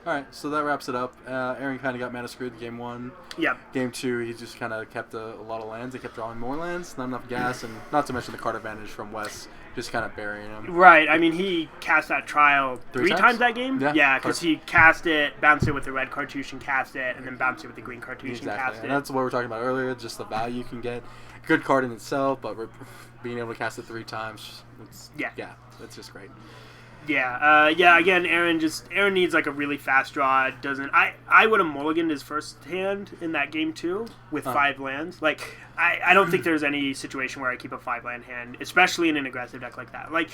S4: Alright, so that wraps it up. Aaron kind of got mana screwed game 1.
S3: Yep.
S4: Game 2, he just kind of kept a lot of lands. He kept drawing more lands, not enough gas, and not to mention the card advantage from Wes, just kind of burying him.
S3: Right, I mean, he cast that Trial 3 times that game.
S4: Yeah,
S3: because he cast it, bounced it with the red cartouche and cast it, and then bounced it with the green cartouche and cast it.
S4: And that's what we were talking about earlier, just the value you can get. Good card in itself, but being able to cast it 3 times, it's just great.
S3: Yeah, again, Aaron needs like a really fast draw. It doesn't. I would have mulliganed his first hand in that game too with 5 lands. Like, I don't think there's any situation where I keep a 5-land hand, especially in an aggressive deck like that. Like,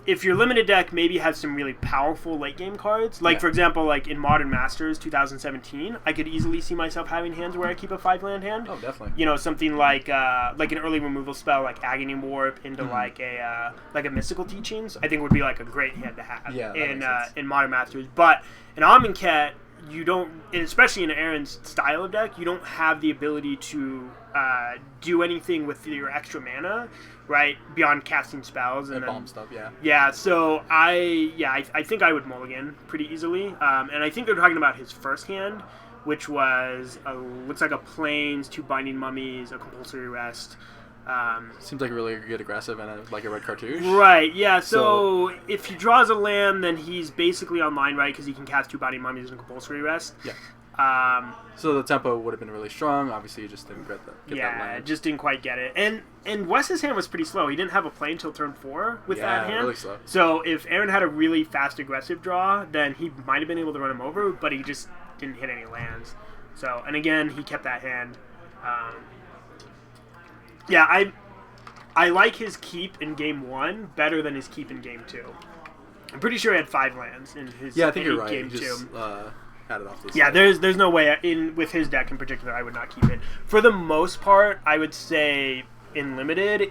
S3: if your limited deck maybe has some really powerful late game cards, like for example, like in Modern Masters 2017, I could easily see myself having hands where I keep a 5-land hand.
S4: Oh, definitely.
S3: You know, something like an early removal spell like Agony Warp into like a Mystical Teachings, I think would be like a great hand to have in Modern Masters. But in Amonkhet, you don't, and especially in Aaron's style of deck, you don't have the ability to do anything with your extra mana, right? Beyond casting spells and
S4: bomb stuff, yeah.
S3: Yeah, so I think I would mulligan pretty easily, and I think they're talking about his first hand, which was looks like a Plains, 2 Binding Mummies, a Compulsory Rest.
S4: Seems like a really good aggressive and a red cartouche.
S3: Right, yeah, so if he draws a land, then he's basically online, right, because he can cast 2 Binding Mummies and a Compulsory Rest.
S4: Yeah. So the tempo would have been really strong. Obviously, you just didn't get that land.
S3: Yeah, just didn't quite get it. And Wes's hand was pretty slow. He didn't have a play until turn 4 with that hand.
S4: Really slow.
S3: So if Aaron had a really fast aggressive draw, then he might have been able to run him over, but he just didn't hit any lands. So, and again, he kept that hand. I like his keep in game 1 better than his keep in game 2. I'm pretty sure he had 5 lands in his
S4: I think you're right.
S3: Game
S4: he just,
S3: 2.
S4: had it off the
S3: side. There's no way with his deck in particular I would not keep it. For the most part, I would say in limited,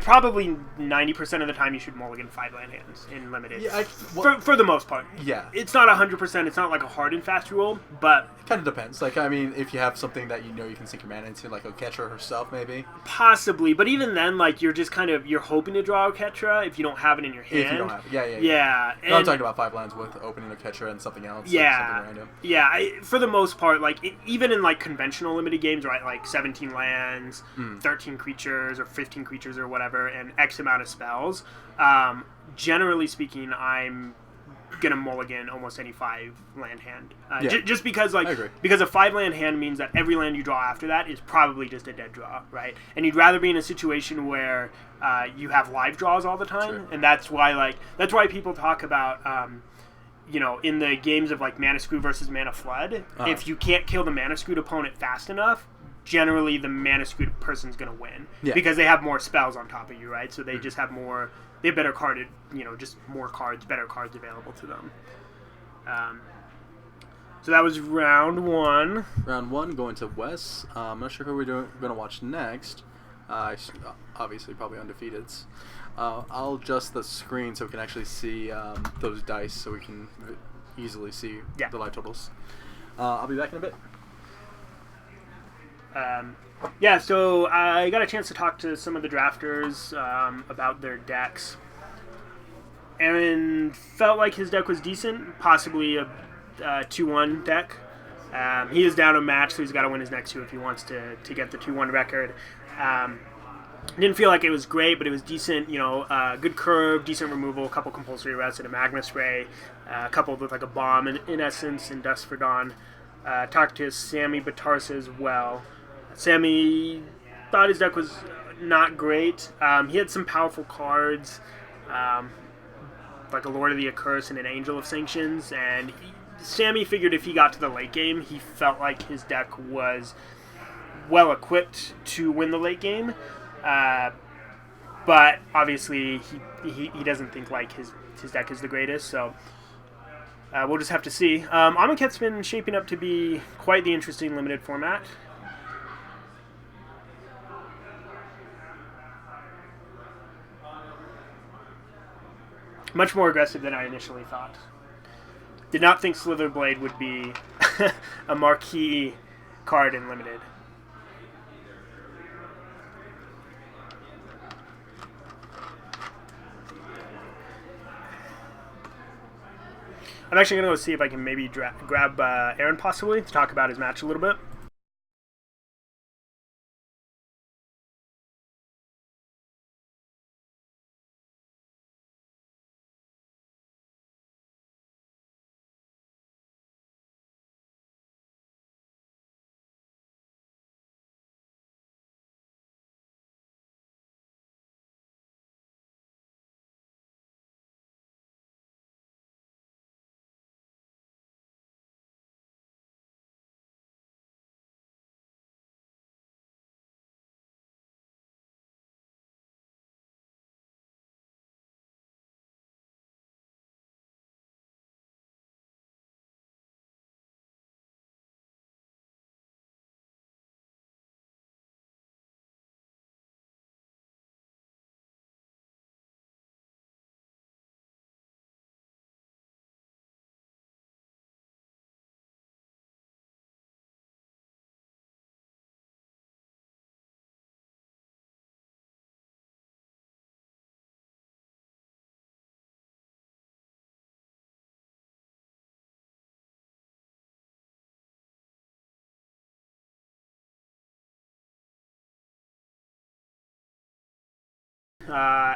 S3: probably 90% of the time you should mulligan 5-land hands in limited.
S4: Yeah,
S3: for the most part.
S4: Yeah.
S3: It's not 100%. It's not like a hard and fast rule, but
S4: it kind of depends. Like, I mean, if you have something that you know you can sink your mana into, like Oketra herself, maybe.
S3: Possibly, but even then, like, you're just you're hoping to draw Oketra if you don't have it in your hand.
S4: If you don't have it,
S3: yeah.
S4: No, I'm talking about 5 lands with opening Oketra and something else.
S3: Yeah,
S4: like something random.
S3: Yeah. For the most part, like even in like conventional limited games, right? Like 17 lands, 13 creatures, or 15 creatures, or whatever, and X amount of spells. Generally speaking, I'm gonna mulligan almost any 5-land hand.
S4: Yeah.
S3: Just because
S4: I agree.
S3: because a 5-land hand means that every land you draw after that is probably just a dead draw, right? And you'd rather be in a situation where you have live draws all the time,
S4: Sure.
S3: and that's why people talk about in the games of like Mana Screw versus Mana Flood, if you can't kill the Mana Screwed opponent fast enough, generally the Mana Screwed person's gonna win because they have more spells on top of you, right? So they just have more. They have better carded, just more cards, better cards available to them. So that was round 1.
S4: Round 1 going to Wes. I'm not sure who we're going to watch next. Obviously, probably Undefeateds. I'll adjust the screen so we can actually see those dice so we can easily see the live totals. I'll be back in a bit.
S3: So I got a chance to talk to some of the drafters about their decks. Aaron felt like his deck was decent, possibly a 2-1 deck. He is down a match, so he's got to win his next 2 if he wants to get the 2-1 record. Didn't feel like it was great, but it was decent. Good curve, decent removal, a couple compulsory rests and a magma spray, coupled with like a bomb in essence and Dust for Dawn. Talked to Sammy Batarsa as well. Sammy thought his deck was not great. He had some powerful cards, like a Lord of the Accursed and an Angel of Sanctions, and Sammy figured if he got to the late game, he felt like his deck was well equipped to win the late game. But obviously he doesn't think like his deck is the greatest, so we'll just have to see. Amonkhet's been shaping up to be quite the interesting limited format. Much more aggressive than I initially thought. Did not think Slitherblade would be a marquee card in limited. I'm actually going to go see if I can maybe grab Aaron possibly to talk about his match a little bit.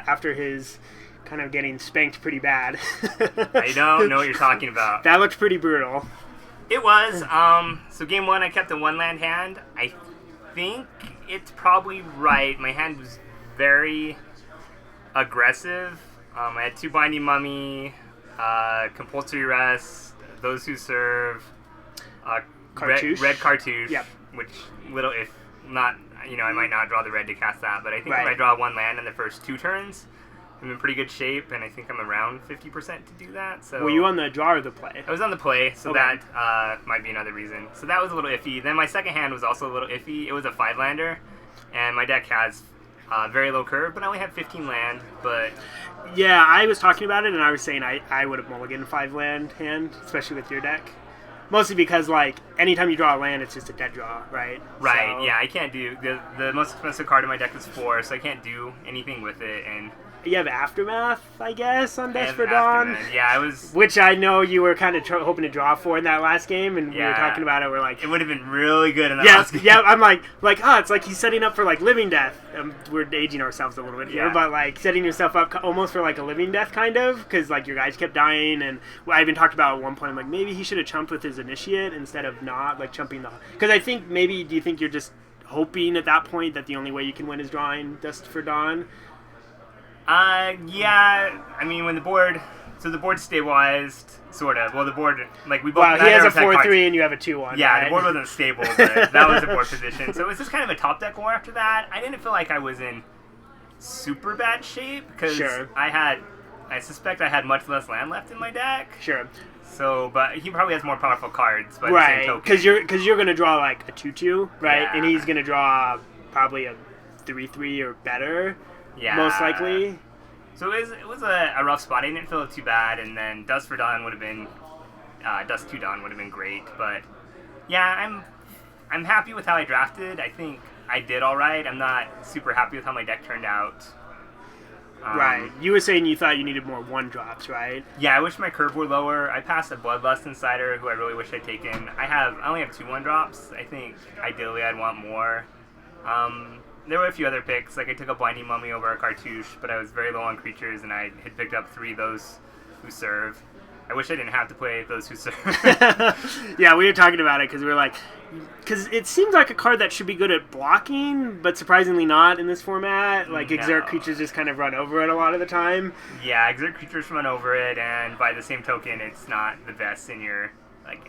S3: After his kind of getting spanked pretty bad.
S1: I don't know what you're talking about.
S3: That looked pretty brutal.
S1: It was. So game 1, I kept a 1-land hand. I think it's probably right. My hand was very aggressive. I had 2 Binding Mummy, Compulsory Rest, Those Who Serve,
S3: Cartouche.
S1: red Cartouche,
S3: Yep.
S1: which if not, I might not draw the red to cast that, but I think
S3: Right.
S1: if I draw 1 land in the first 2 turns, I'm in pretty good shape, and I think I'm around 50% to do that. So
S3: Were you on the draw or the play?
S1: I was on the play, so
S3: Okay.
S1: that might be another reason. So that was a little iffy. Then my second hand was also a little iffy. It was a 5-lander, and my deck has very low curve, but I only had 15 land. But
S3: Yeah, I was talking about it, and I was saying I would have mulliganed 5-land hand, especially with your deck. Mostly because, like, anytime you draw a land, it's just a dead draw, right?
S1: Right,
S3: So,
S1: yeah, I can't do... The most expensive card in my deck is 4, so I can't do anything with it, and...
S3: You have Aftermath, I guess, on
S1: I
S3: Death
S1: have
S3: for Dawn.
S1: Aftermath. Yeah, I was...
S3: Which I know you were kind of hoping to draw for in that last game, and we were
S1: Yeah.
S3: talking about it. We're like,
S1: It would have been really good in that
S3: yeah,
S1: last game.
S3: yeah. I'm like, it's like he's setting up for like living death. We're aging ourselves a little bit here,
S1: Yeah.
S3: but like setting yourself up almost for like a living death kind of, because like your guys kept dying, and I even talked about at one point, I'm like, maybe he should have chumped with his initiate instead of not like chumping the. Because I think maybe, do you think you're just hoping at that point that the only way you can win is drawing Dust for Dawn?
S1: Yeah. I mean, when the board... So the board stabilized, sort of. Well, the board... Like, we both...
S3: Well, he has
S1: neither
S3: a
S1: of us had cards.
S3: 4/3 and you have a 2/1.
S1: Yeah,
S3: right?
S1: the board wasn't stable, but that was the board position. So it was just kind of a top deck war after that. I didn't feel like I was in super bad shape, because
S3: Sure.
S1: I suspect I had much less land left in my deck.
S3: Sure.
S1: So, but he probably has more powerful cards by the
S3: Right,
S1: same token.
S3: because you're gonna draw like a 2/2, right?
S1: Yeah.
S3: And he's gonna draw probably a 3/3 or better,
S1: Yeah.
S3: most likely.
S1: So it was a rough spot. I didn't feel it too bad, and then Dust for Dawn would have been, Dust to Dawn would have been great. But yeah, I'm happy with how I drafted. I think I did all right. I'm not super happy with how my deck turned out.
S3: Right. You were saying you thought you needed more 1-drops, right?
S1: Yeah, I wish my curve were lower. I passed a Bloodlust Insider, who I really wish I'd taken. I only have 2 1-drops. I think ideally I'd want more. There were a few other picks, like I took a Blinding Mummy over a Cartouche, but I was very low on creatures, and I had picked up 3 of those who serve. I wish I didn't have to play those who serve.
S3: Yeah, we were talking about it because we were like, because it seems like a card that should be good at blocking, but surprisingly not in this format. Like, Exert
S1: No.
S3: creatures just kind of run over it a lot of the time.
S1: Yeah, Exert creatures run over it, and by the same token, it's not the best in your like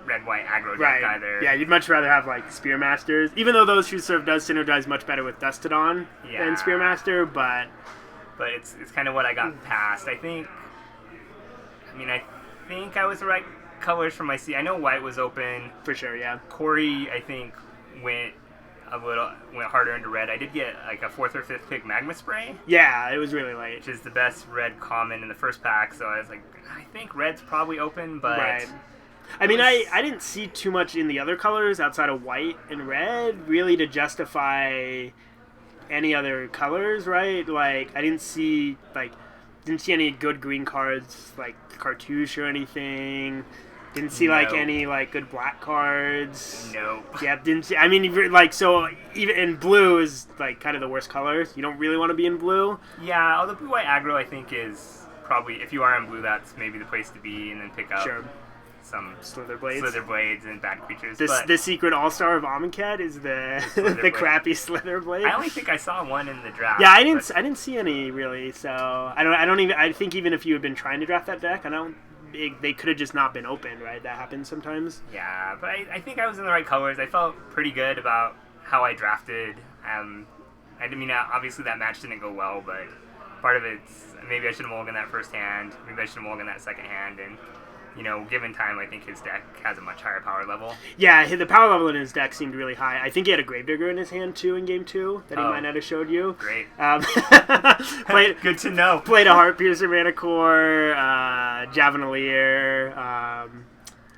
S1: red-white aggro deck either.
S3: Yeah, you'd much rather have like Spearmasters, even though those who serve does synergize much better with Dustodon
S1: Yeah.
S3: than Spearmaster, but
S1: it's kind of what I got past. I think I was the right colors for my seat. I know white was open.
S3: for sure, yeah.
S1: Corey, I think, went harder into red. I did get like a 4th or 5th pick Magma Spray,
S3: Yeah, it was really late.
S1: which is the best red common in the first pack. So I was like, I think red's probably open, but
S3: Right. I mean, I didn't see too much in the other colors outside of white and red really to justify any other colors, right? Like, I didn't see any good green cards like Cartouche or anything. Didn't see like
S1: No.
S3: any like good black cards.
S1: nope.
S3: Yeah, didn't see. I mean, like, so even in blue is like kind of the worst color. You don't really want to be in blue.
S1: Yeah, although blue-white aggro I think is probably, if you are in blue, that's maybe the place to be, and then pick up
S3: Sure,
S1: some
S3: Slither Blades.
S1: Slither Blades and bad creatures.
S3: This
S1: but
S3: the secret all-star of Amonkhet is the
S1: Slither
S3: the
S1: Blade.
S3: crappy Slither Blade.
S1: I only think I saw one in the draft.
S3: Yeah, I
S1: but-
S3: didn't see any really. So I don't even. I think even if you had been trying to draft that deck, they could have just not been open, right? That happens sometimes.
S1: Yeah, but I think I was in the right colors. I felt pretty good about how I drafted. I mean, obviously that match didn't go well, but part of it's maybe I should have mulliganed that first hand. Maybe I should have mulliganed that second hand. And, given time, I think his deck has a much higher power level.
S3: Yeah, the power level in his deck seemed really high. I think he had a Gravedigger in his hand too in game 2 that he
S1: Oh.
S3: might not have showed you.
S1: Great.
S3: Played
S1: Good to know.
S3: played a Heart Piercer, Manicore, Javanalier,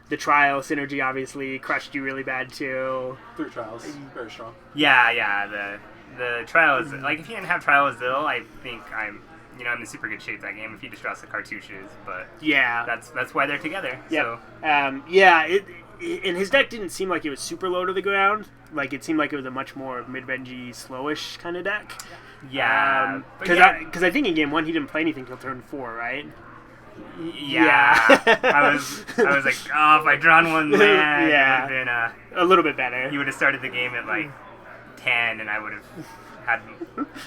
S3: the Trial Synergy obviously crushed you really bad too.
S4: 3 trials, very strong.
S1: Yeah. The trial is like, if he didn't have trial as Zill, I think I'm in super good shape that game if he just draws the cartouches. But
S3: Yeah.
S1: that's why they're together.
S3: Yep.
S1: So
S3: And his deck didn't seem like it was super low to the ground. Like, it seemed like it was a much more mid-rangey, slowish kind of deck.
S1: yeah, but
S3: Because I think in game 1 he didn't play anything till turn 4, right?
S1: yeah. I was like, oh, if I'd drawn one land,
S3: Yeah.
S1: it would have been
S3: A little bit better.
S1: you would have started the game at like 10, and I would have had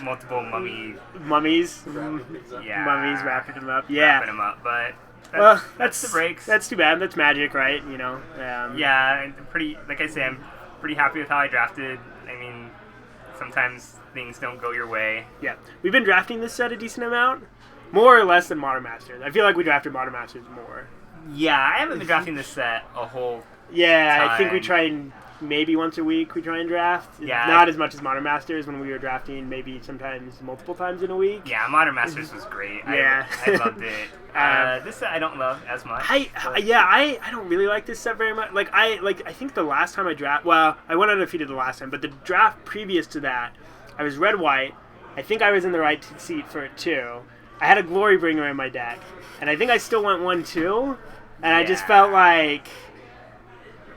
S1: multiple mummies.
S3: Mummies.
S1: Yeah,
S3: Mummies wrapping them up. Yeah.
S1: wrapping them up. But
S3: Well,
S1: that's the breaks.
S3: That's too bad. That's magic, right?
S1: Yeah, and like I say, I'm pretty happy with how I drafted. I mean, sometimes things don't go your way.
S3: Yeah. We've been drafting this set a decent amount. More or less than Modern Masters. I feel like we drafted Modern Masters more.
S1: Yeah, I haven't been drafting this set a whole.
S3: Yeah, I think we
S1: Time.
S3: try and maybe once a week we try and draft.
S1: Yeah.
S3: Not as much as Modern Masters when we were drafting, maybe sometimes multiple times in a week.
S1: Yeah, Modern Masters was great.
S3: Yeah.
S1: I loved it. This set I don't love as much.
S3: I don't really like this set very much. I think the last time I draft, well, I went undefeated the last time, but the draft previous to that, I was red white. I think I was in the right seat for it too. I had a Glory Bringer in my deck, and I think I still went 1-2, and I just felt like,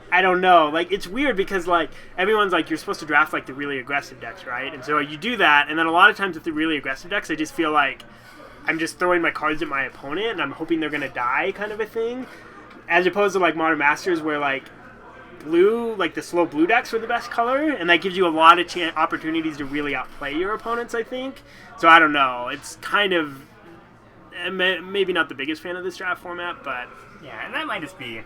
S3: I don't know, like, it's weird because, like, everyone's like, you're supposed to draft, like, the really aggressive decks, right? And so you do that, and then a lot of times with the really aggressive decks, I just feel like I'm just throwing my cards at my opponent, and I'm hoping they're going to die kind of a thing, as opposed to, like, Modern Masters where, like, blue, like, the slow blue decks are the best color, and that gives you a lot of opportunities to really outplay your opponents, I think. So I don't know. It's kind of maybe not the biggest fan of this draft format, but
S1: yeah, and that might just be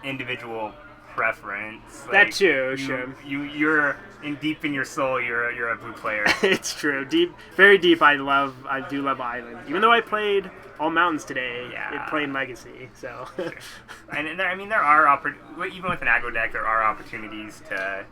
S1: individual preference. Like,
S3: that too, sure.
S1: You're deep in your soul. You're a blue player.
S3: It's true. Deep, very deep. I do love Island, even though I played all mountains today.
S1: Yeah.
S3: Playing Legacy, so.
S1: Sure. And there are even with an aggro deck, there are opportunities to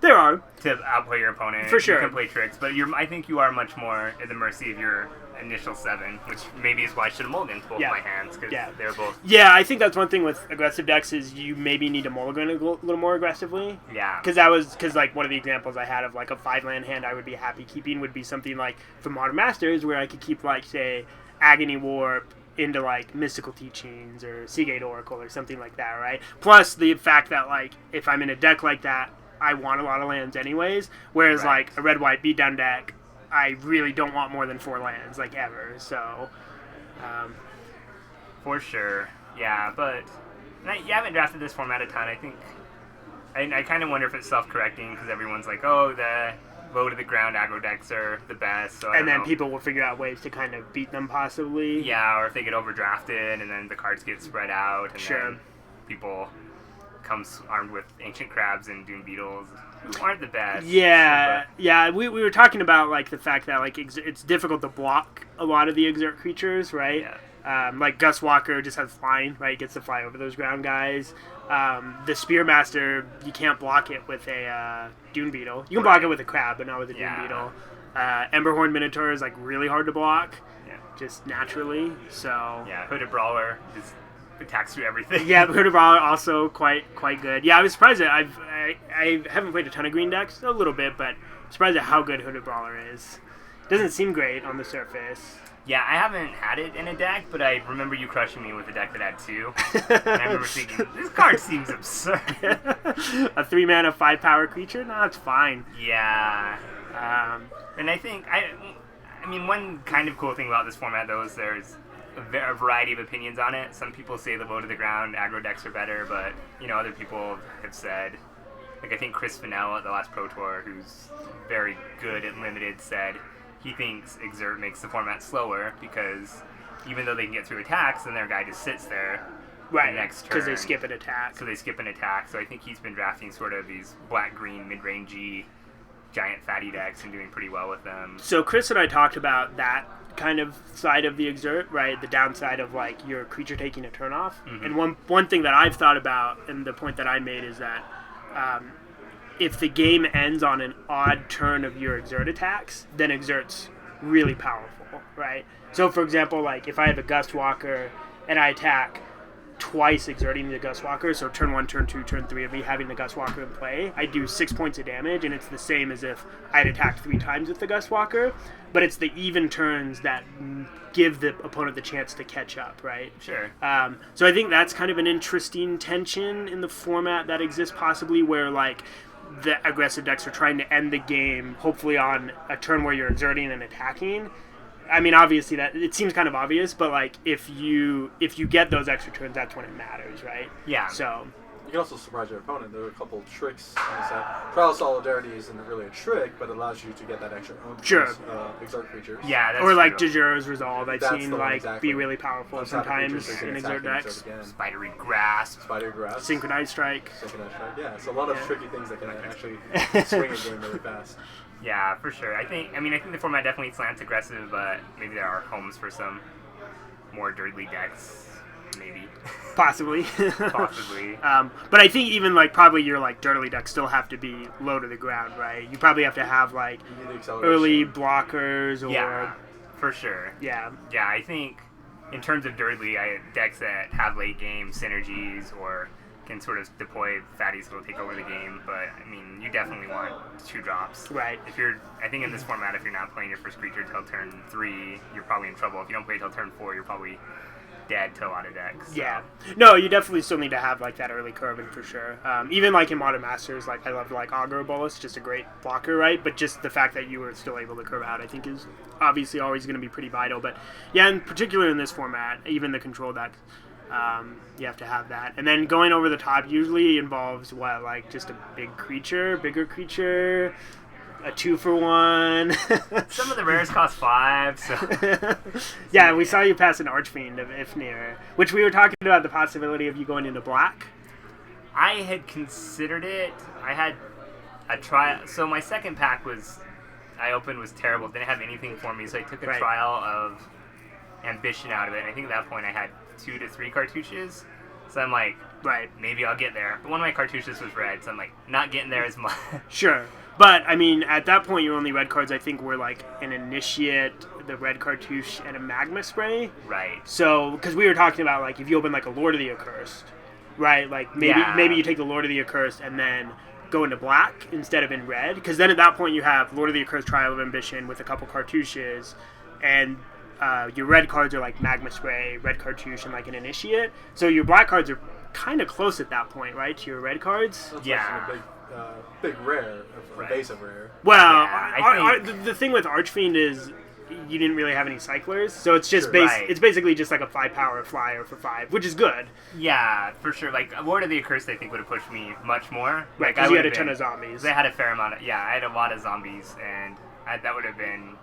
S1: outplay your opponent.
S3: For sure.
S1: You can play tricks, but I think you are much more at the mercy of your initial 7, which maybe is why I should have mulliganed both my hands, because they're both.
S3: Yeah, I think that's one thing with aggressive decks is you maybe need to mulligan a little more aggressively.
S1: Yeah.
S3: Because like one of the examples I had of like a 5-land hand I would be happy keeping would be something like from Modern Masters where I could keep like say Agony Warp into like Mystical Teachings or Seagate Oracle or something like that, right? Plus the fact that like if I'm in a deck like that, I want a lot of lands anyways, whereas like a red-white beatdown deck, I really don't want more than 4 lands, like, ever, so...
S1: For sure, yeah, but you haven't drafted this format a ton. I think... I kind of wonder if it's self-correcting, because everyone's like, oh, the low-to-the-ground aggro decks are the best, so
S3: and then people will figure out ways to kind of beat them, possibly.
S1: Yeah, or if they get overdrafted, and then the cards get spread out, and then people comes armed with Ancient Crabs and Doom Beetles, who aren't the best.
S3: Yeah. We were talking about like the fact that like it's difficult to block a lot of the Exert creatures, right?
S1: Yeah.
S3: Like Gus Walker just has flying, right? He gets to fly over those ground guys. The Spearmaster, you can't block it with a Dune Beetle. You can block it with a Crab, but not with a Dune Beetle. Emberhorn Minotaur is like really hard to block, just naturally. So
S1: yeah, Hooded Brawler just attacks through everything.
S3: Yeah, Hooded Brawler also quite good. Yeah, I was surprised that I haven't played a ton of green decks, a little bit, but I'm surprised at how good Hooded Brawler is. Doesn't seem great on the surface.
S1: Yeah, I haven't had it in a deck, but I remember you crushing me with a deck that had 2. And I remember thinking, this card seems absurd.
S3: A 3-mana 5-power creature? No, that's fine.
S1: Yeah. And I think, I mean, one kind of cool thing about this format, though, is there's a variety of opinions on it. Some people say the low-to-the-ground aggro decks are better, but, other people have said, like, I think Chris Fennell at the last Pro Tour, who's very good at Limited, said he thinks Exert makes the format slower because even though they can get through attacks, then their guy just sits there the next turn.
S3: Because they skip an attack.
S1: So I think he's been drafting sort of these black-green, mid-rangey, giant fatty decks and doing pretty well with them.
S3: So Chris and I talked about that kind of side of the Exert, right? The downside of like your creature taking a turn off. Mm-hmm. And one thing that I've thought about, and the point that I made is that if the game ends on an odd turn of your Exert attacks, then Exert's really powerful, right? So for example, like if I have a Gust Walker and I attack twice exerting the Gust Walker, so turn 1, turn 2, turn 3 of me having the Gust Walker in play, I do 6 points of damage, and it's the same as if I had attacked 3 times with the Gust Walker, but it's the even turns that give the opponent the chance to catch up, right?
S1: Sure.
S3: So I think that's kind of an interesting tension in the format that exists possibly where like the aggressive decks are trying to end the game hopefully on a turn where you're exerting and attacking. I mean, obviously that it seems kind of obvious, but like if you get those extra turns, that's when it matters, right?
S1: Yeah.
S3: So
S4: you can also surprise your opponent. There are a couple of tricks on the set. Trial of Solidarity isn't really a trick, but it allows you to get that extra Exert creatures.
S1: Yeah, that's
S3: or like
S1: true.
S3: Jajuro's Resolve. I've seen like
S4: exactly.
S3: be really powerful sometimes in Exert decks.
S1: Spidery Grasp.
S3: Synchronized Strike.
S4: Yeah, so a lot of tricky things that can actually swing a game really fast.
S1: Yeah, for sure. I think the format definitely slants aggressive, but maybe there are homes for some more dirtly decks. maybe.
S3: Possibly.
S1: Possibly.
S3: But I think even like probably your like dirtly decks still have to be low to the ground, right? You probably have to have like
S4: You need the acceleration.
S3: early blockers or
S1: Yeah, for sure.
S3: yeah.
S1: Yeah, I think in terms of dirtly, decks that have late game synergies or can sort of deploy fatties that'll take over the game. But I mean, you definitely want 2 drops.
S3: Right.
S1: I think in this format, if you're not playing your first creature till turn 3, you're probably in trouble. If you don't play till turn 4, you're probably dead to a lot of decks. So.
S3: Yeah. No, you definitely still need to have like that early curving for sure. Even like in Modern Masters, like I love like Augur Bolus, just a great blocker, right? But just the fact that you were still able to curve out, I think is obviously always going to be pretty vital. But yeah, in particular in this format, even the control deck, you have to have that. And then going over the top usually involves what, like just a bigger creature, a 2-for-1.
S1: Some of the rares cost 5, so...
S3: Yeah, we saw you pass an Archfiend of Ifnir, which we were talking about the possibility of you going into black.
S1: I had considered it. I had a trial. So my second pack I opened was terrible. Didn't have anything for me, so I took a
S3: Right.
S1: trial of Ambition out of it. And I think at that point I had 2 to 3 cartouches. So I'm like,
S3: Right.
S1: maybe I'll get there. But one of my cartouches was red, so I'm like, not getting there as much.
S3: Sure. But, I mean, at that point, your only red cards, I think, were, like, an Initiate, the red cartouche, and a Magma Spray.
S1: Right.
S3: So, because we were talking about, like, if you open, like, a Lord of the Accursed, right? Like, maybe you take the Lord of the Accursed and then go into black instead of in red. Because then at that point, you have Lord of the Accursed, Trial of Ambition with a couple cartouches, and your red cards are, like, Magma Spray, red cartouche, and, like, an Initiate. So your black cards are kind of close at that point, right, to your red cards?
S4: That's
S1: Yeah.
S4: a big rare,
S1: Right.
S4: evasive rare.
S3: Well,
S1: Yeah, I
S3: the thing with Archfiend is you didn't really have any cyclers, so it's just
S4: Sure.
S1: Right.
S3: it's basically just like a 5-power flyer for 5, which is good.
S1: Yeah, for sure. Like, Lord of the Accursed, I think, would have pushed me much more.
S3: Right,
S1: Like,
S3: because
S1: I
S3: you had a
S1: would've
S3: ton
S1: been-
S3: of zombies.
S1: I had a fair amount of... Yeah, I had a lot of zombies, and that would have been...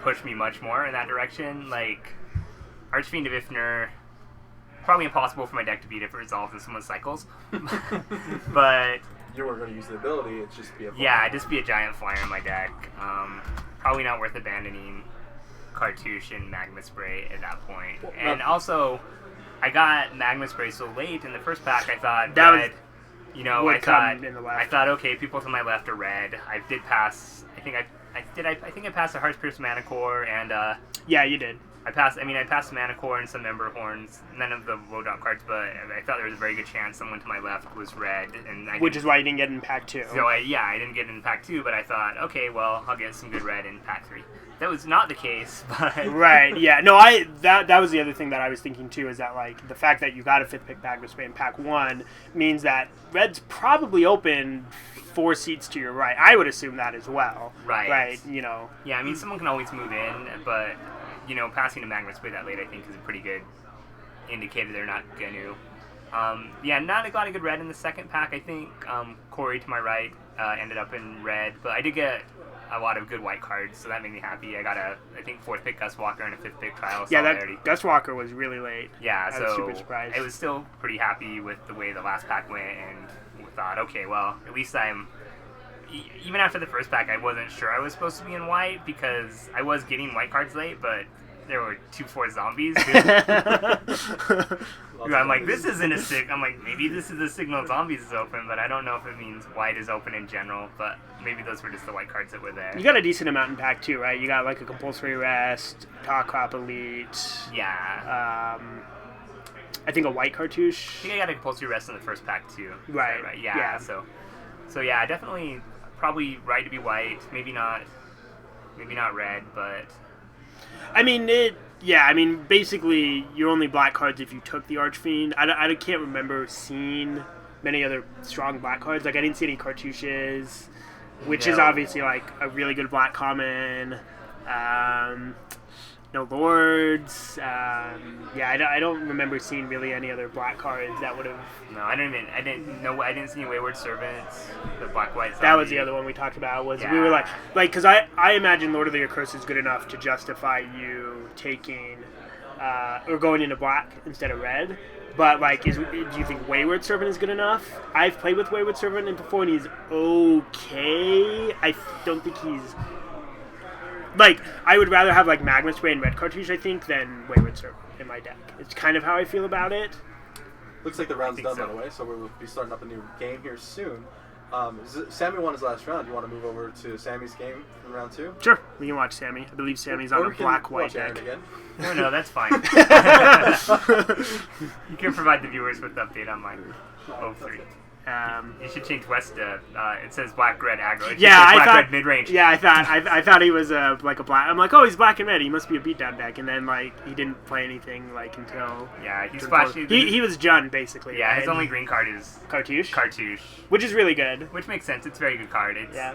S1: pushed me much more in that direction. Like, Archfiend of Ifnir... Probably impossible for my deck to beat if it resolves in someone's cycles. But...
S4: You weren't going to use the ability, it'd just be a
S1: Yeah, just be a giant flyer in my deck. Probably not worth abandoning Cartouche and Magma Spray at that point. And also, I got Magma Spray so late in the first pack, I thought
S3: That
S1: red,
S3: would come in the left.
S1: I thought, okay, people to my left are red. I did pass. I think I passed a Heartspierce Mana Core, and
S3: Yeah, you did.
S1: I passed Mana Core and some Ember Horns. None of the low drop cards, but I thought there was a very good chance someone to my left was red, and
S3: Which is why you didn't get in pack 2.
S1: so I didn't get in pack 2, but I thought, okay, well, I'll get some good red in pack 3. That was not the case, but
S3: Right, yeah. No, that was the other thing that I was thinking too, is that like the fact that you got a 5th pick Magma Spray in pack 1 means that red's probably open 4 seats to your right. I would assume that as well.
S1: Right.
S3: Right, you know.
S1: yeah, I mean, someone can always move in, but passing a Magma Spray that late, I think, is a pretty good indicator they're not going to. Not a lot of good red in the second pack, I think. Corey to my right ended up in red, but I did get a lot of good white cards, so that made me happy. I got I think 4th pick Gus Walker and a 5th pick Trial of
S3: Yeah,
S1: Solidarity.
S3: that Gus Walker was really late.
S1: Yeah,
S3: I
S1: so
S3: was super surprised.
S1: I was still pretty happy with the way the last pack went, and thought, okay, well, at least even after the first pack, I wasn't sure I was supposed to be in white, because I was getting white cards late, but there were 2/4 zombies. I'm like, this isn't a I'm like, maybe this is a signal zombies is open, but I don't know if it means white is open in general, but maybe those were just the white cards that were there.
S3: You got a decent amount in pack 2, right? You got like a Compulsory Rest, Talk Crop Elite.
S1: Yeah.
S3: I think a white cartouche.
S1: I think I got a compulsory rest in the first pack too. Is
S3: Right.
S1: that right? Yeah.
S3: Yeah.
S1: So yeah, definitely probably right to be white. Maybe not red, but
S3: I mean, basically, your only black cards if you took the Archfiend. I can't remember seeing many other strong black cards. Like, I didn't see any cartouches, which is
S1: No.
S3: obviously, like, a really good black common. No lords. I don't remember seeing really any other black cards that would have...
S1: no, I didn't see any Wayward Servants, the black-white zombie.
S3: That was the other one we talked about. We
S1: Yeah.
S3: were like, because I imagine Lord of the Accursed is good enough to justify you taking or going into black instead of red. But like, do you think Wayward Servant is good enough? I've played with Wayward Servant before, and he's okay. I don't think he's I would rather have like Magma Spray and Red Cartouche, I think, than Wayward Servant. in my deck. It's kind of how I feel about it.
S4: Looks like the round's
S1: think
S4: done,
S1: so.
S4: by the way, so we'll be starting up a new game here soon. Sammy won his last round. Do you want to move over to Sammy's game in round 2?
S3: Sure, we can watch Sammy. I believe Sammy's on
S4: Or
S3: a
S4: we can
S3: black-white
S4: watch Aaron
S3: deck.
S4: again.
S1: No, that's fine. You can provide the viewers with the update on mine. 03. You should change West to, it says black-red aggro. It should
S3: Yeah,
S1: say
S3: I thought.
S1: black-red mid-range.
S3: Yeah, I thought he was like a black. I'm like, oh, he's black and red. He must be a beatdown deck. And then like he didn't play anything like until.
S1: Yeah, he's flashy.
S3: He was Jun basically.
S1: Yeah,
S3: right?
S1: his only green card is
S3: Cartouche,
S1: Cartouche,
S3: which is really good.
S1: which makes sense. It's a very good card. It's,
S3: Yeah,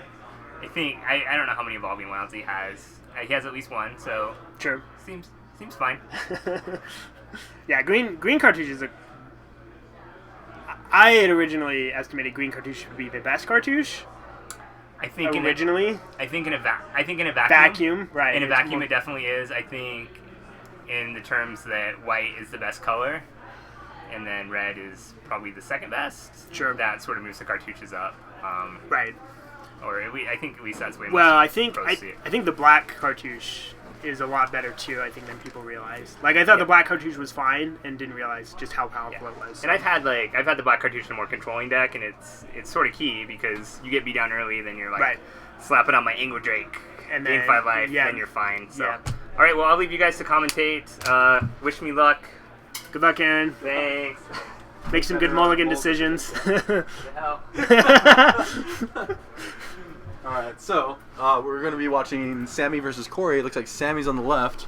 S1: I think, I don't know how many Evolving Wilds he has. He has at least one, so
S3: true.
S1: seems fine.
S3: Yeah, green Cartouche is a. I had originally estimated green Cartouche would be the best Cartouche.
S1: I think
S3: Originally,
S1: I think in a vacuum.
S3: vacuum, right?
S1: In a
S3: it's
S1: vacuum,
S3: more-
S1: it definitely is. I think in the terms that white is the best color, and then red is probably the second best.
S3: Sure.
S1: That sort of moves the cartouches up.
S3: right.
S1: Or I think at least that's the way.
S3: Well,
S1: most
S3: I think
S1: pros see it.
S3: I think the black Cartouche is a lot better too. I think than people realize. Like I thought
S1: Yeah.
S3: the black Cartouche was fine and didn't realize just how powerful it was.
S1: And I've had the black cartouche in a more controlling deck, and it's sort of key because you get beat down early, then you're like
S3: Right.
S1: slap it on my Angle Drake,
S3: And
S1: gain
S3: then-
S1: 5 life,
S3: yeah.
S1: then you're fine. So,
S3: Yeah.
S1: all right, well I'll leave you guys to commentate. Wish me luck.
S3: Good luck, Aaron.
S1: Thanks.
S3: Make some good mulligan decisions.
S4: All right, so we're going to be watching Sammy versus Corey. It looks like Sammy's on the left.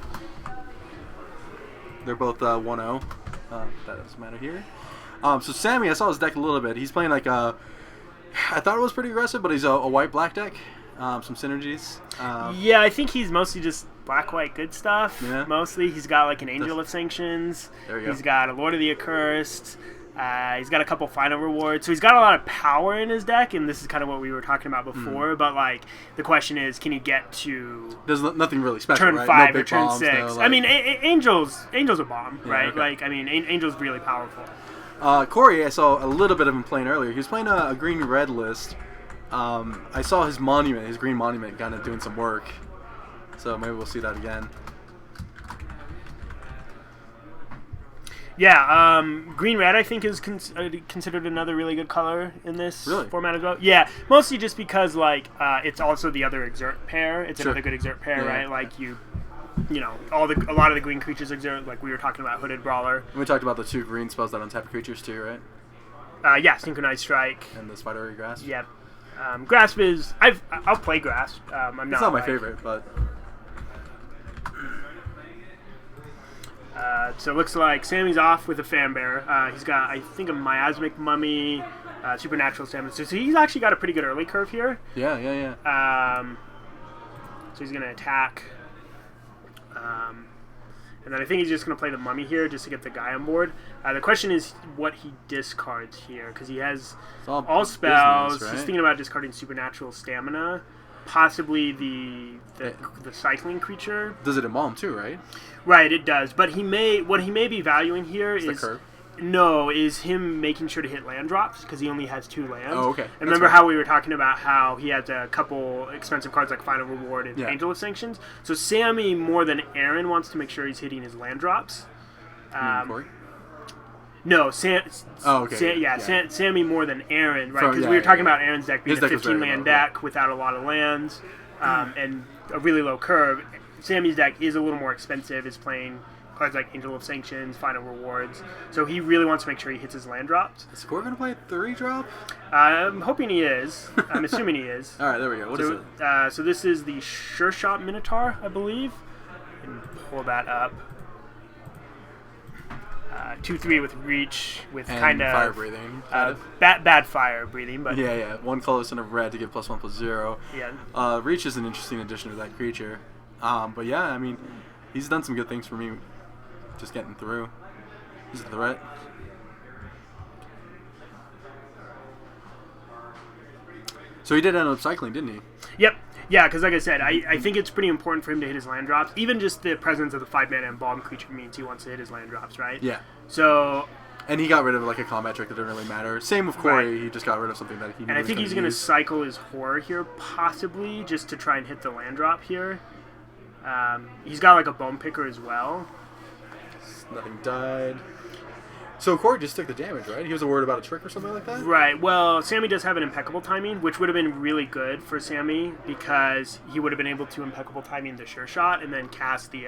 S4: They're both 1-0. That doesn't matter here. So Sammy, I saw his deck a little bit. He's playing like a... I thought it was pretty aggressive, but he's a white-black deck. Some synergies.
S3: Yeah, I think he's mostly just black-white good stuff.
S4: Yeah.
S3: Mostly. He's got like an Angel of Sanctions.
S4: There you go.
S3: He's got a Lord of the Accursed. He's got a couple final rewards. So he's got a lot of power in his deck, and this is kind of what we were talking about before. But like, the question is, can he get to
S4: There's nothing really special,
S3: turn
S4: right?
S3: 5
S4: no
S3: or
S4: big
S3: turn
S4: bombs,
S3: 6?
S4: No, like...
S3: I mean, Angel's a bomb,
S4: Yeah,
S3: right?
S4: okay.
S3: Like, I mean, Angel's really powerful.
S4: Corey, I saw a little bit of him playing earlier. He was playing a green-red list. I saw his green monument, kind of doing some work. So maybe we'll see that again.
S3: Yeah, green-red I think is considered another really good color in this
S4: Really?
S3: format as well. Yeah, mostly just because like it's also the other exert pair. It's
S4: Sure.
S3: another good exert pair,
S4: Yeah.
S3: right? Like you know, a lot of the green creatures exert. Like we were talking about Hooded Brawler.
S4: And we talked about the 2 green spells that untap creatures too, right?
S3: Yeah, Synchronized Strike.
S4: And the Spidery Grasp.
S3: Yep. Grasp is I'll play Grasp. I'm not.
S4: It's not my
S3: like-
S4: favorite, but
S3: So it looks like Sammy's off with a Fan Bear. He's got, I think, a Miasmic Mummy, Supernatural Stamina. So he's actually got a pretty good early curve here.
S4: yeah.
S3: So he's going to attack. And then I think he's just going to play the Mummy here just to get the guy on board. The question is what he discards here, because he has
S4: It's
S3: all spells.
S4: business, right?
S3: He's thinking about discarding Supernatural Stamina. Possibly the cycling creature.
S4: Does it embalm too, right?
S3: Right, it does. But what he may be valuing here
S4: It's the
S3: is
S4: curve.
S3: no, is him making sure to hit land drops because he only has 2 lands.
S4: Oh, okay.
S3: And
S4: That's
S3: remember
S4: fair.
S3: how we were talking about how he has a couple expensive cards like Final Reward and
S4: Yeah.
S3: Angel of Sanctions. So Sammy more than Aaron wants to make sure he's hitting his land drops.
S4: Corey?
S3: No,
S4: Oh, okay.
S3: Sammy more than Aaron, right?
S4: From-
S3: Because
S4: yeah,
S3: we were
S4: yeah,
S3: talking
S4: yeah.
S3: about Aaron's deck being
S4: His
S3: a
S4: deck was very
S3: 15 land
S4: low, yeah.
S3: deck without a lot of lands and a really low curve. Sammy's deck is a little more expensive. Is playing cards like Angel of Sanctions, Final Rewards. So he really wants to make sure he hits his land drops.
S4: Is Corey going to play 3-drop?
S3: I'm hoping he is. I'm assuming he is.
S4: All right, there we go. What is it?
S3: So this is the Sure Shot Minotaur, I believe. And pull that up. 2/3 with reach, with
S4: And
S3: kind of
S4: fire breathing. kind of.
S3: bad fire breathing, but
S4: Yeah. 1 colorless and a red to give +1/+0.
S3: yeah.
S4: Reach is an interesting addition to that creature. But yeah, I mean, he's done some good things for me. Just getting through. He's a threat. So he did end up cycling, didn't he?
S3: Yep. Yeah, because like I said, I think it's pretty important for him to hit his land drops. Even just the presence of the 5-mana embalm creature means he wants to hit his land drops, right?
S4: Yeah.
S3: So,
S4: And he got rid of like a combat trick that didn't really matter. Same with Corey.
S3: Right.
S4: He just got rid of something that he.
S3: and I think he's going to cycle his horror here, possibly, just to try and hit the land drop here. He's got like a bone picker as well.
S4: Nothing died. So Corey just took the damage, right? He was worried about a trick or something like that?
S3: Right. Well, Sammy does have an impeccable timing, which would have been really good for Sammy because he would have been able to impeccable timing the sure shot and then cast the...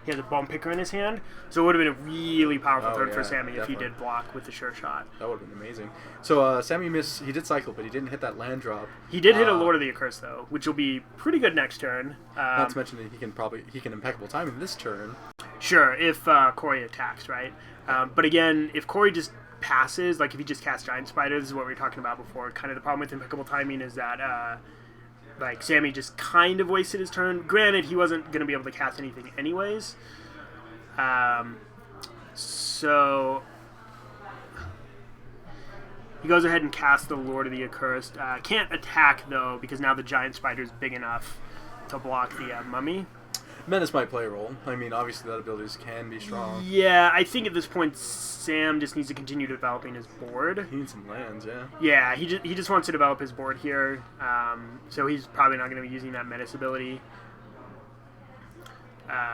S3: he has a bone picker in his hand, so it would have been a really powerful turn for Sammy if he did block with the sure shot.
S4: That would have been amazing. So Sammy missed. He did cycle, but he didn't hit that land drop.
S3: He did hit a Lord of the Accursed though, which will be pretty good next turn.
S4: Not to mention that he can impeccable timing this turn.
S3: Sure, if Corey attacks, right? But again, if Corey just passes, like if he just casts Giant Spider, this is what we were talking about before. Kind of the problem with impeccable timing is that. Like, Sammy just kind of wasted his turn. Granted, he wasn't going to be able to cast anything anyways. So... he goes ahead and casts the Lord of the Accursed. Can't attack, though, because now the Giant Spider is big enough to block the Mummy.
S4: Menace might play a role. I mean, obviously that ability can be strong.
S3: Yeah, I think at this point, Sam just needs to continue developing his board.
S4: He needs some lands, yeah.
S3: Yeah, he just wants to develop his board here, so he's probably not going to be using that Menace ability.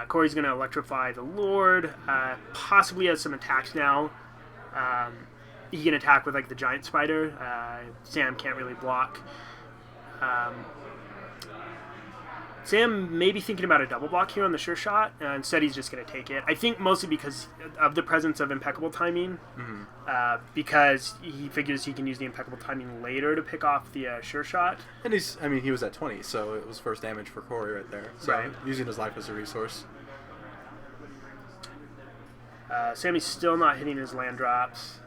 S3: Corey's going to electrify the Lord, possibly has some attacks now. He can attack with like the Giant Spider. Sam can't really block. Sam may be thinking about a double block here on the sure shot. Instead, he's just going to take it. I think mostly because of the presence of impeccable timing. Because he figures he can use the impeccable timing later to pick off the sure shot.
S4: And he was at 20, so it was first damage for Corey right there. So
S3: right.
S4: Using his life as a resource.
S3: Sammy's still not hitting his land drops.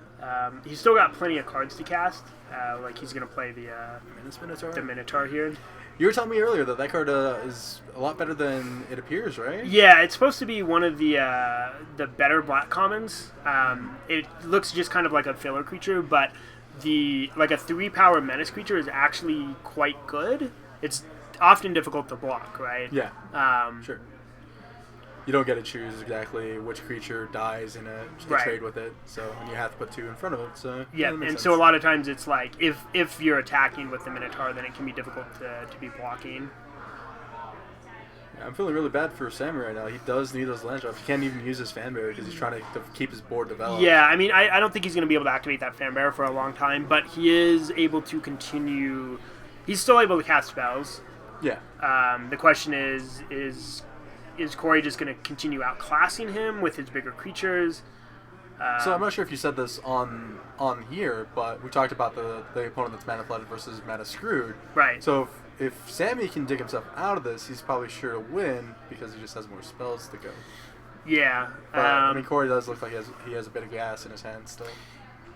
S3: He's still got plenty of cards to cast. Like he's going to play the Minotaur here.
S4: You were telling me earlier that card is a lot better than it appears, right?
S3: Yeah, it's supposed to be one of the better black commons. It looks just kind of like a filler creature, but a 3-power menace creature is actually quite good. It's often difficult to block, right?
S4: Yeah. Sure. You don't get to choose exactly which creature dies in a trade with it, and you have to put 2 in front of it. So
S3: yeah, and so a lot of times it's like if you're attacking with the Minotaur, then it can be difficult to be blocking.
S4: Yeah, I'm feeling really bad for Sammy right now. He does need those land drops. He can't even use his fan barrier because he's trying to keep his board developed.
S3: Yeah, I mean, I don't think he's going to be able to activate that fan barrier for a long time, but he is able to continue. He's still able to cast spells.
S4: Yeah.
S3: The question is Corey just going to continue outclassing him with his bigger creatures?
S4: So I'm not sure if you said this on here, but we talked about the opponent that's mana flooded versus mana screwed.
S3: Right.
S4: So if Sammy can dig himself out of this, he's probably sure to win because he just has more spells to go.
S3: Yeah.
S4: But, Corey does look like he has a bit of gas in his hand still.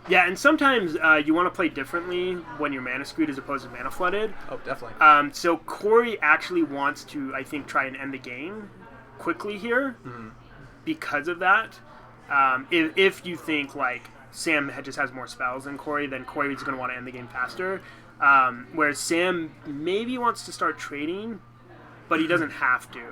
S3: Yeah, and sometimes you want to play differently when you're mana screwed as opposed to mana flooded.
S4: Oh, definitely.
S3: So Corey actually wants to, I think, try and end the game quickly here because of that. If you think like Sam just has more spells than Corey, then Corey is going to want to end the game faster. Whereas Sam maybe wants to start trading, but he doesn't have to.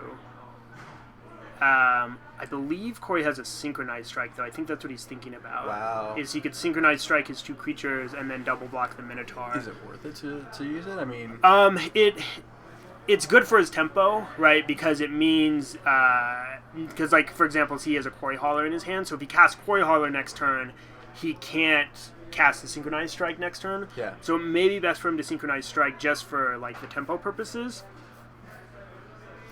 S3: I believe Corey has a synchronized strike, though. I think that's what he's thinking about.
S4: Wow.
S3: Is he could synchronize strike his 2 creatures and then double block the Minotaur.
S4: Is it worth it to use it? I mean...
S3: It's good for his tempo, right? Because it means... Because, like, for example, he has a Quarry Hauler in his hand, so if he casts Quarry Hauler next turn, he can't cast the synchronized strike next turn.
S4: Yeah.
S3: So it may be best for him to synchronize strike just for, like, the tempo purposes.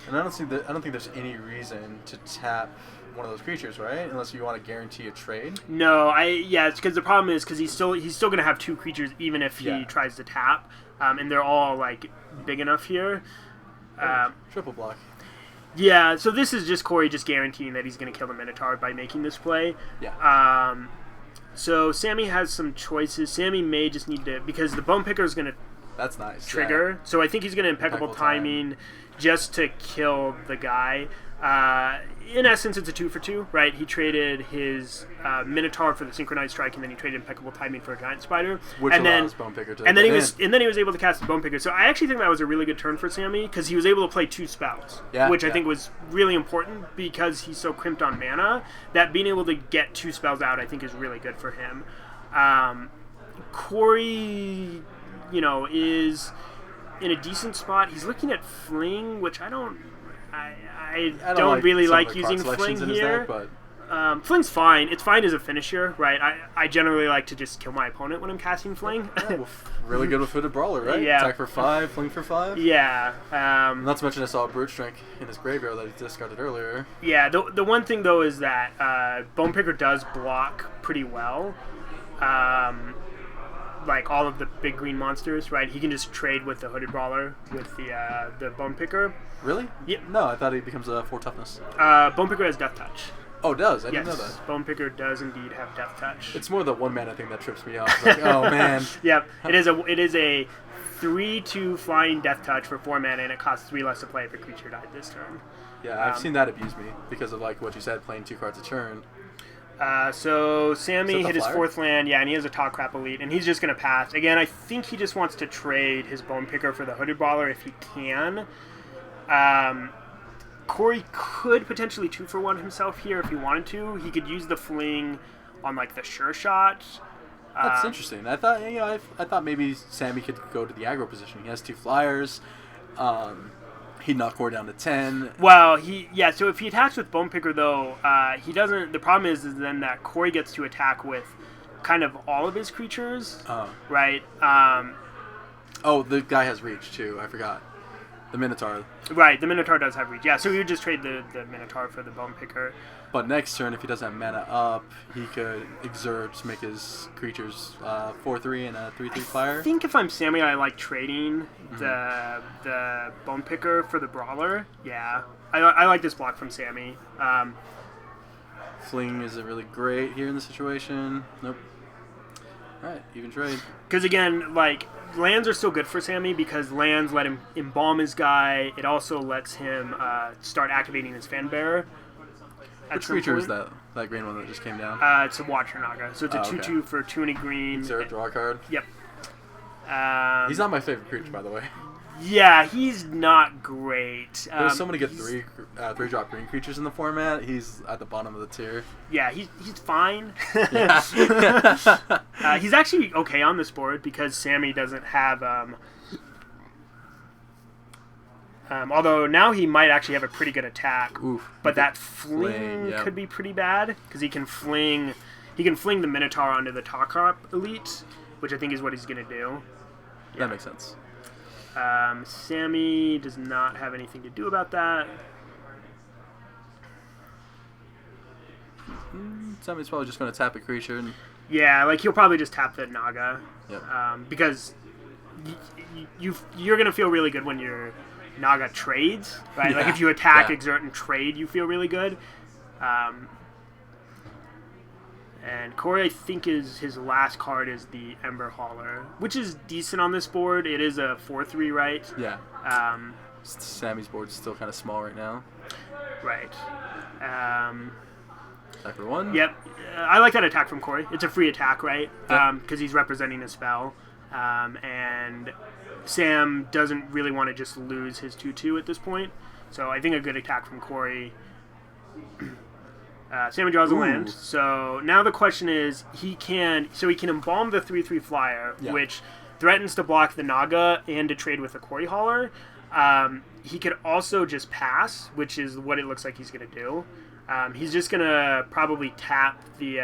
S4: And I don't think there's any reason to tap one of those creatures, right? Unless you want to guarantee a trade.
S3: No, it's because the problem is because he's still going to have 2 creatures even if he tries to tap, and they're all like big enough here.
S4: Triple block.
S3: Yeah, so this is just Corey just guaranteeing that he's going to kill the Minotaur by making this play.
S4: Yeah.
S3: So Sammy has some choices. Sammy may just need to, because the Bone Picker is going to
S4: That's nice.
S3: trigger.
S4: Yeah.
S3: So I think he's going to impeccable timing just to kill the guy. In essence, it's a 2 for 2, right? He traded his Minotaur for the synchronized strike, and then he traded impeccable timing for a Giant Spider,
S4: which allows Bone Picker to.
S3: And then he was able to cast the Bone Picker. So I actually think that was a really good turn for Sammy because he was able to play 2 spells, which I think was really important because he's so crimped on mana that being able to get 2 spells out, I think, is really good for him. Corey, is in a decent spot. He's looking at Fling, which I don't really like using Fling here.
S4: Deck, but
S3: Fling's fine. It's fine as a finisher, right? I generally like to just kill my opponent when I'm casting Fling.
S4: Yeah, well, really good with Hooded Brawler, right?
S3: Yeah.
S4: Attack for 5, Fling for 5.
S3: Yeah.
S4: Not to mention I saw a Brute Strength in his graveyard that he discarded earlier.
S3: Yeah, the one thing, though, is that Bone Picker does block pretty well. Like all of the big green monsters, right? He can just trade with the Hooded Brawler with the Bone Picker.
S4: Really?
S3: Yep.
S4: No, I thought he becomes a 4 toughness.
S3: Bone Picker has Death Touch.
S4: Oh, it does? I
S3: Yes,
S4: didn't know that.
S3: Bone Picker does indeed have Death Touch.
S4: It's more the 1-mana thing that trips me off. It's like, oh, man.
S3: Yep, it is a 3/2 flying Death Touch for 4 mana, and it costs 3 less to play if a creature died this turn.
S4: Yeah, I've seen that abuse me because of, like, what you said, playing 2 cards a turn.
S3: So Sammy hit his
S4: flyer?
S3: 4th land, yeah, and he has a Talk Crap Elite, and he's just going to pass. Again, I think he just wants to trade his Bone Picker for the Hooded Brawler if he can. Corey could potentially 2-for-1 himself here if he wanted to. He could use the Fling on, like, the Sure Shot.
S4: That's interesting. I thought, I thought maybe Sammy could go to the aggro position. He has 2 flyers. He'd knock Corey down to 10.
S3: Well, so if he attacks with Bone Picker, though, he doesn't... The problem is then that Corey gets to attack with kind of all of his creatures, right?
S4: Oh, the guy has reach, too. I forgot. The Minotaur.
S3: Right, the Minotaur does have reach. Yeah, so he would just trade the Minotaur for the Bone Picker.
S4: But next turn, if he doesn't have mana up, he could exert to make his creatures 4/3 and a 3/3 flyer.
S3: I think if I'm Sammy, I like trading the Bone Picker for the Brawler. Yeah, I like this block from Sammy.
S4: Fling isn't really great here in this situation. Nope. Alright, even trade.
S3: Because again, like, lands are still good for Sammy because lands let him embalm his guy. It also lets him start activating his Fan Bearer.
S4: Which creature is that? That green one that just came down?
S3: It's a Watcher Naga. So it's a 2/2
S4: okay.
S3: for 2 and a green.
S4: Exert, draw a card.
S3: Yep.
S4: He's not my favorite creature, by the way.
S3: Yeah, he's not great.
S4: There's so many good 3-drop green creatures in the format. He's at the bottom of the tier.
S3: Yeah, he's fine. He's actually okay on this board because Sammy doesn't have... although now he might actually have a pretty good attack.
S4: Oof.
S3: But that fling
S4: yep.
S3: could be pretty bad because he can fling the Minotaur onto the Talkrop Elite, which I think is what he's going to do. Yeah.
S4: That makes sense.
S3: Sammy does not have anything to do about that.
S4: Sammy's probably just going to tap a creature. And
S3: Yeah, like he'll probably just tap the Naga.
S4: Yep.
S3: Because you're going to feel really good when your Naga trades, right?
S4: Yeah.
S3: Like if you attack,
S4: Yeah.
S3: exert, and trade, you feel really good. And Corey, I think, his last card is the Ember Hauler, which is decent on this board. It is a 4/3, right?
S4: Yeah. Sammy's board's still kind of small right now.
S3: Right.
S4: Attack for 1.
S3: Yep. I like that attack from Corey. It's a free attack, right?
S4: Yep.
S3: Because he's representing a spell. And Sam doesn't really want to just lose his 2/2 at this point. So I think a good attack from Corey. Sammy draws a land. So now the question is, he can embalm the 3/3 flyer,
S4: Yeah.
S3: which threatens to block the Naga and to trade with the Corey Hauler. He could also just pass, which is what it looks like he's going to do. He's just going to probably tap the...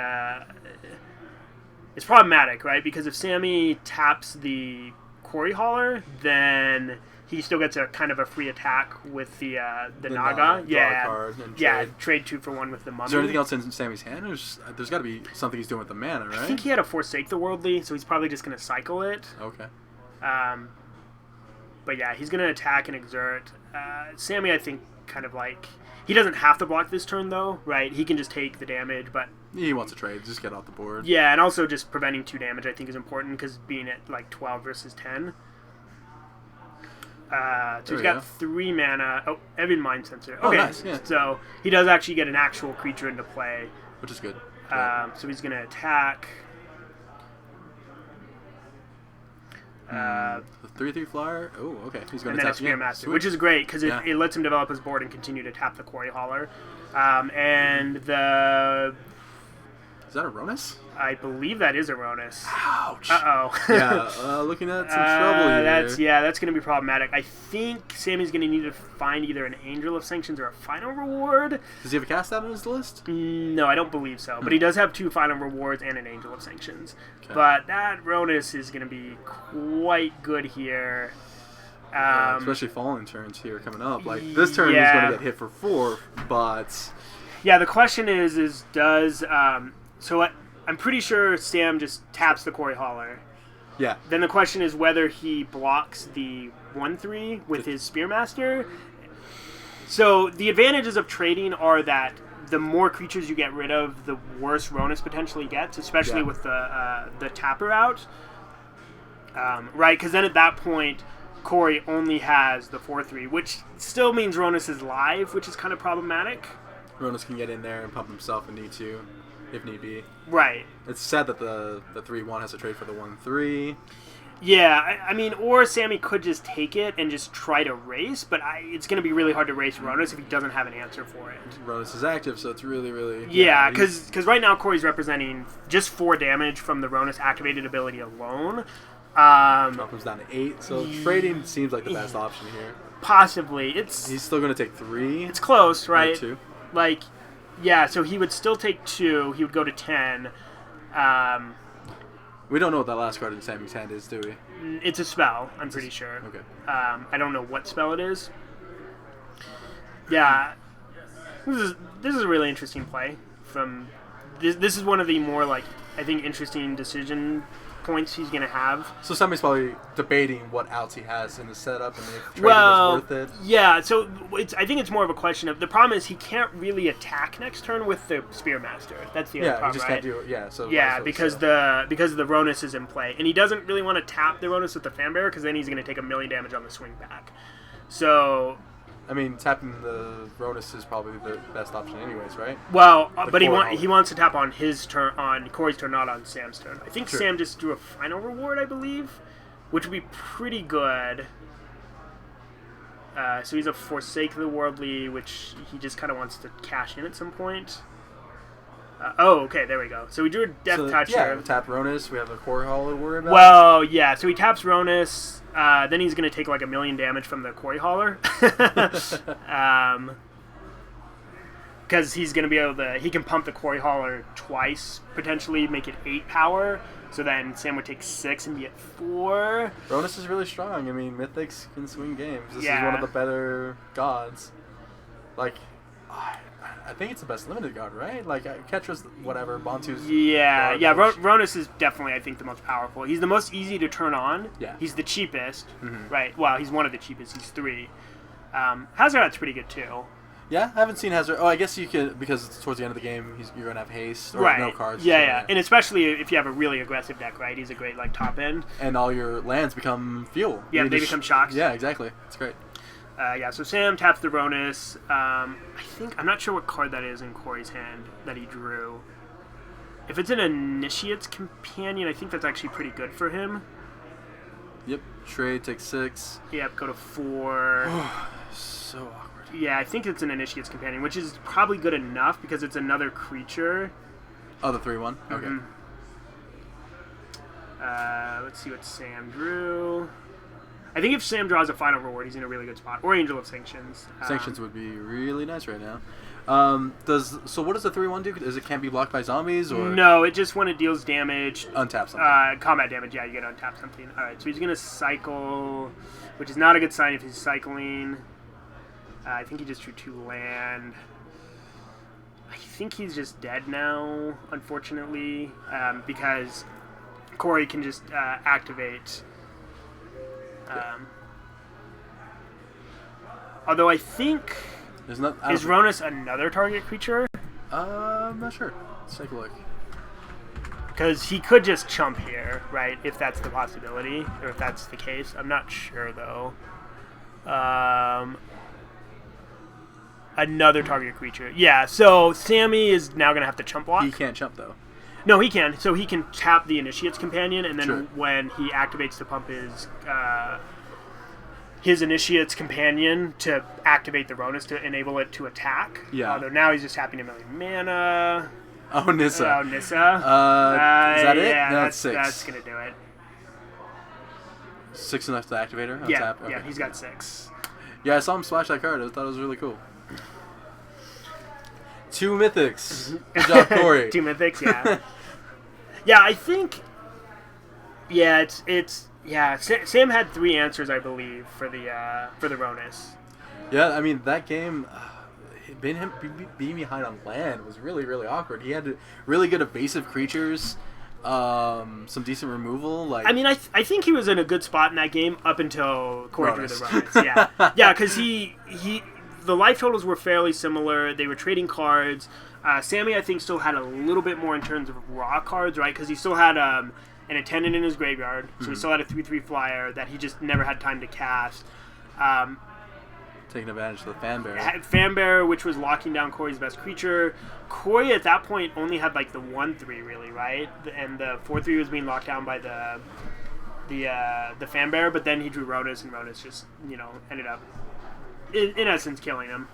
S3: it's problematic, right? Because if Sammy taps the Corey Hauler, then he still gets a kind of a free attack with the Naga.
S4: Draw a card and
S3: trade 2-for-1 with the Mummy.
S4: Is there anything else in Sammy's hand? There's got to be something he's doing with the mana, right?
S3: I think he had a Forsake the Worldly, so he's probably just going to cycle it.
S4: Okay.
S3: But yeah, he's going to attack and exert. Sammy, I think, kind of like... He doesn't have to block this turn, though, right? He can just take the damage, but...
S4: He wants to trade. Just get off the board.
S3: Yeah, and also just preventing 2 damage, I think, is important, because being at, like, 12 versus 10... so he's got 3 mana. Oh, Evan Mind Sensor. Okay,
S4: nice, yeah.
S3: So he does actually get an actual creature into play.
S4: Which is good.
S3: So he's going to attack.
S4: The 3/3 flyer. Oh, okay. He's going
S3: And
S4: to
S3: then a
S4: tap
S3: Spear
S4: again.
S3: Master,
S4: Sweet.
S3: which is great because
S4: Yeah.
S3: it lets him develop his board and continue to tap the Quarry Hauler. And the...
S4: Is that a Ronus?
S3: I believe that is Aronis.
S4: Ouch.
S3: Uh-oh.
S4: Yeah, looking at some trouble here.
S3: That's going to be problematic. I think Sammy's going to need to find either an Angel of Sanctions or a Final Reward.
S4: Does he have a cast out on his list?
S3: No, I don't believe so. But he does have 2 Final Rewards and an Angel of Sanctions.
S4: Okay.
S3: But that Ronus is going to be quite good here.
S4: Yeah, especially falling turns here coming up. Like, this turn is going to get hit for 4, but...
S3: Yeah, the question is does... I'm pretty sure Sam just taps the Quarry Hauler.
S4: Yeah.
S3: Then the question is whether he blocks the 1/3 with his Spearmaster. So the advantages of trading are that the more creatures you get rid of, the worse Ronus potentially gets, especially with the tapper out. Right, because then at that point, Corey only has the 4/3, which still means Ronus is live, which is kind of problematic.
S4: Ronus can get in there and pump himself if need be.
S3: Right.
S4: It's sad that the 3/1 has to trade for the 1/3.
S3: Yeah, I mean, or Sammy could just take it and just try to race, but it's going to be really hard to race Ronus if he doesn't have an answer for it.
S4: Ronus is active, so it's really, really...
S3: Yeah, because right now Corey's representing just 4 damage from the Ronus activated ability alone.
S4: Drop comes down to 8, so trading seems like the best option here.
S3: Possibly.
S4: He's still going to take 3.
S3: It's close, right?
S4: 2.
S3: Like, yeah, so he would still take 2. He would go to 10.
S4: We don't know what that last card in Sammy's hand is, do we?
S3: It's a spell, I'm pretty sure.
S4: Okay.
S3: I don't know what spell it is. Yeah, this is a really interesting play. This is one of the more, like, I think, interesting decision points he's going to have.
S4: So Sammy's probably debating what outs he has in the setup and if trading is worth it.
S3: Yeah, so I think it's more of a question of, the problem is he can't really attack next turn with the Spearmaster. That's the other problem,
S4: he just can't do it. Yeah, so
S3: because the Ronus is in play, and he doesn't really want to tap the Ronus with the Fanbearer because then he's going to take 1 million damage on the swing back. So,
S4: I mean, tapping the Ronus is probably the best option anyways, right?
S3: Well, but he wants to tap on his turn, on Corey's turn, not on Sam's turn. I think Sam just drew a Final Reward, I believe, which would be pretty good. So he's a Forsake the Worldly, which he just kind of wants to cash in at some point. Okay, there we go. So we drew a Death Touch here.
S4: Yeah, tap Ronus. We have a Core Hollow to worry about.
S3: Well, yeah, so he taps Ronus. Then he's going to take like 1 million damage from the Quarry Hauler. Because he's going to be able to... He can pump the Quarry Hauler twice, potentially make it 8 power. So then Sam would take 6 and be at 4.
S4: Ronus is really strong. I mean, Mythics can swing games. This is one of the better gods. Like... I think it's the best limited god, right? Like, Ketra's whatever, Bantu's...
S3: Yeah, Ronus is definitely, I think, the most powerful. He's the most easy to turn on.
S4: Yeah.
S3: He's the cheapest, right? Well, he's one of the cheapest. He's 3. Hazarat's pretty good, too.
S4: Yeah, I haven't seen Hazard. Oh, I guess you can, because it's towards the end of the game, you're going to have haste, or no cards.
S3: Yeah. And especially if you have a really aggressive deck, right? He's a great, like, top end.
S4: And all your lands become fuel.
S3: Yeah, they become shocks.
S4: Yeah, exactly. It's great.
S3: So Sam taps the Ronus. I'm not sure what card that is in Corey's hand that he drew. If it's an Initiate's Companion, I think that's actually pretty good for him.
S4: Yep, trade, take 6.
S3: Yep, go to 4.
S4: So awkward.
S3: Yeah, I think it's an Initiate's Companion, which is probably good enough because it's another creature.
S4: Oh, the 3/1? Okay.
S3: Let's see what Sam drew. I think if Sam draws a Final Reward, he's in a really good spot. Or Angel of Sanctions.
S4: Sanctions would be really nice right now. So what does the 3/1 do? Is it can't be blocked by zombies, or
S3: no? It just when it deals damage,
S4: untap something.
S3: Combat damage. Yeah, you get to untap something. All right, so he's gonna cycle, which is not a good sign if he's cycling. I think he just drew 2 land. I think he's just dead now, unfortunately, because Corey can just activate. Although I think... is Ronus another target creature?
S4: I'm not sure. Let's take a look.
S3: Because he could just chump here, right? If that's the possibility, or if that's the case. I'm not sure, though. Another target creature. Yeah, so Sammy is now going to have to chump block.
S4: He can't chump, though.
S3: No, he can. So he can tap the Initiate's Companion, and then when he activates to pump his Initiate's Companion to activate the Ronus to enable it to attack.
S4: Yeah.
S3: Although now he's just tapping 1 million mana.
S4: Oh, Nissa.
S3: Oh, Nissa.
S4: Is that it?
S3: Yeah,
S4: No, it's
S3: that's
S4: 6.
S3: gonna do it.
S4: 6 enough to activate her? On
S3: Yeah,
S4: tap?
S3: yeah,
S4: Okay.
S3: he's got 6.
S4: Yeah, I saw him splash that card. I thought it was really cool. 2 mythics. Good job, Corey.
S3: 2 mythics, yeah. Yeah, I think. Yeah, Sam had 3 answers, I believe, for the Ronus.
S4: Yeah, I mean, that game, being behind on land was really, really awkward. He had really good evasive creatures, some decent removal. Like,
S3: I mean, I think he was in a good spot in that game up until Corey drew the
S4: Ronus.
S3: Ronus. Yeah, yeah, because the life totals were fairly similar. They were trading cards. Sammy, I think, still had a little bit more in terms of raw cards, right? Because he still had an attendant in his graveyard, so he still had a 3/3 flyer that he just never had time to cast.
S4: taking advantage of the Fanbearer.
S3: Fanbearer, which was locking down Corey's best creature. Corey at that point only had like the 1/3 really, right? And the 4/3 was being locked down by the Fanbearer, but then he drew Ronus, and Ronus just, ended up in essence killing him.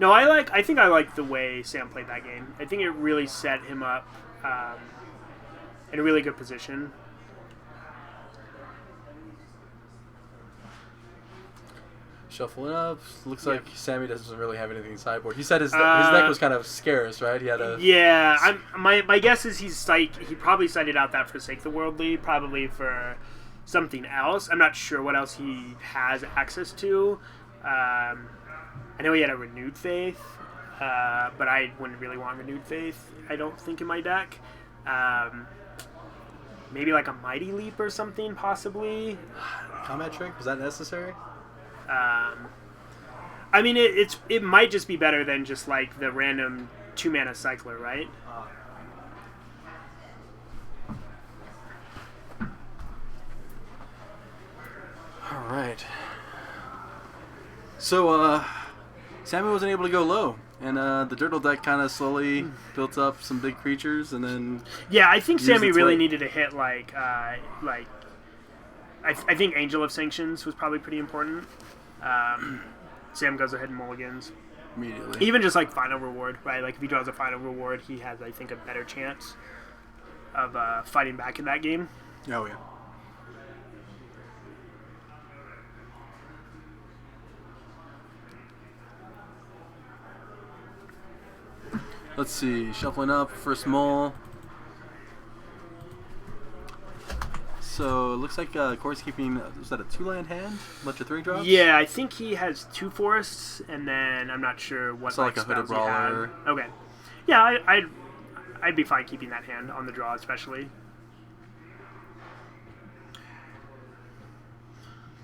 S3: No, I think I like the way Sam played that game. I think it really set him up in a really good position.
S4: Shuffling up. Looks like Sammy doesn't really have anything in sideboard. He said his deck was kind of scarce, right? He had a
S3: my guess is he probably cited out that Forsake the Worldly, probably for something else. I'm not sure what else he has access to. I know he had a Renewed Faith, but I wouldn't really want Renewed Faith, I don't think, in my deck. Maybe like a Mighty Leap or something, possibly.
S4: Combat Trick? Was that necessary?
S3: I mean, it might just be better than just like the random 2-mana cycler, right?
S4: All right. So, Sammy wasn't able to go low, and the Dirtle deck kind of slowly built up some big creatures, and then
S3: yeah, I think Sammy
S4: its
S3: really
S4: weight.
S3: needed to hit I think Angel of Sanctions was probably pretty important. Sam goes ahead and mulligans.
S4: immediately.
S3: Even just like Final Reward, right? Like if he draws a Final Reward, he has, I think, a better chance of fighting back in that game.
S4: Oh yeah. Let's see, shuffling up, first mole. So it looks like Corey's keeping, was that a 2-land hand? Bunch of 3-drops?
S3: Yeah, I think he has 2 forests, and then I'm not sure what
S4: So like a
S3: spells
S4: Hooded
S3: he had.
S4: Brawler.
S3: Okay. Yeah, I'd be fine keeping that hand on the draw, especially.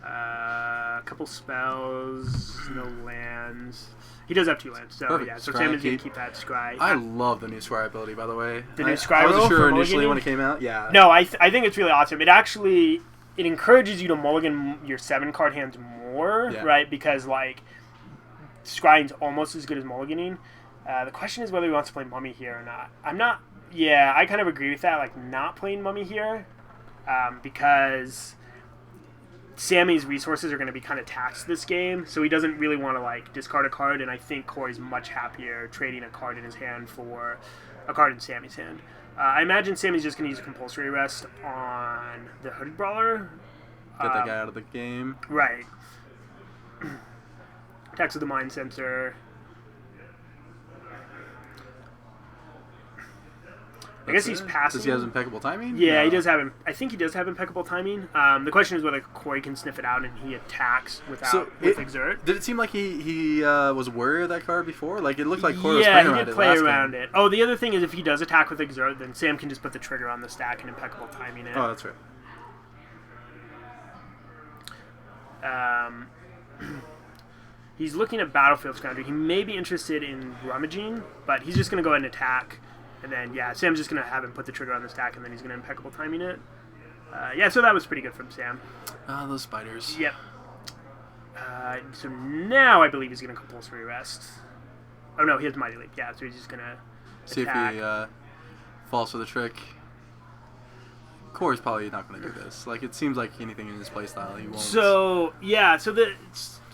S3: A couple spells, no lands. He does have 2 lands, so
S4: Perfect.
S3: yeah. So
S4: Scry
S3: Sam is going
S4: keep.
S3: to keep that Scry.
S4: I love the new Scry ability, by the way.
S3: The new
S4: I
S3: Scry
S4: wasn't
S3: rule
S4: sure
S3: for
S4: initially
S3: mulliganing?
S4: when it came out. Yeah.
S3: No, I think it's really awesome. It encourages you to mulligan your 7-card hands more,
S4: Yeah.
S3: right? Because like scrying's almost as good as mulliganing. The question is whether he wants to play Mummy here or not. I'm not. Yeah, I kind of agree with that. Like not playing Mummy here, because Sammy's resources are going to be kind of taxed this game, so he doesn't really want to like discard a card. And I think Corey's much happier trading a card in his hand for a card in Sammy's hand. I imagine Sammy's just going to use a compulsory rest on the Hooded Brawler.
S4: Get that guy out of the game.
S3: Right. Attacks with the Mind Sensor. I guess he's passing.
S4: Does he have impeccable timing?
S3: Yeah,
S4: No.
S3: he does have. I think he does have impeccable timing. The question is whether Corey can sniff it out and he attacks with Exert.
S4: Did it seem like he was aware of that card before? Like it looked like Corey was
S3: Yeah,
S4: playing
S3: he
S4: around
S3: did
S4: it
S3: play
S4: last
S3: around
S4: game.
S3: it. Oh, the other thing is if he does attack with Exert, then Sam can just put the trigger on the stack and impeccable timing it.
S4: Oh, that's right.
S3: He's looking at Battlefield Scoundrel. He may be interested in Rummaging, but he's just going to go ahead and attack. And then, yeah, Sam's just going to have him put the trigger on the stack, and then he's going to impeccable timing it. Yeah, so that was pretty good from Sam.
S4: Ah, those spiders.
S3: Yep. So now I believe he's going to compulsory rest. Oh, no, he has Mighty Leap. Yeah, so he's just going to
S4: See if he falls for the trick. Corey's probably not going to do this. Like it seems like anything in his playstyle he won't.
S3: So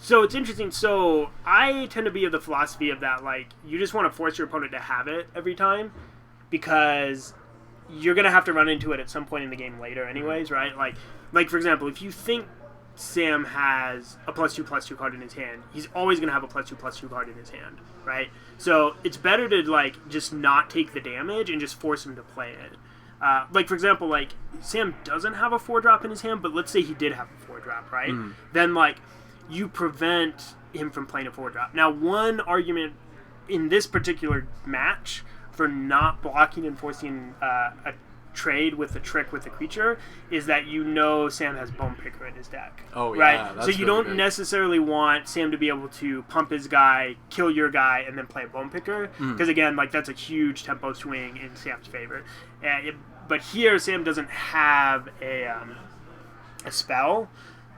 S3: So it's interesting. So I tend to be of the philosophy of that, like, you just want to force your opponent to have it every time, because you're going to have to run into it at some point in the game later anyways, right? Like for example, if you think Sam has a +2/+2 card in his hand, he's always going to have a +2/+2 card in his hand, right? So it's better to, like, just not take the damage and just force him to play it. Like, for example, like, Sam doesn't have a 4-drop in his hand, but let's say he did have a 4-drop, right? Then, like, you prevent him from playing a 4-drop. Now, one argument in this particular match for not blocking and forcing a trade with the trick with the creature is that Sam has Bone Picker in his deck.
S4: Oh, yeah.
S3: Right?
S4: That's
S3: So you
S4: really
S3: don't
S4: big.
S3: necessarily want Sam to be able to pump his guy, kill your guy, and then play a Bone Picker. Because, again, like, that's a huge tempo swing in Sam's favor. But here, Sam doesn't have a spell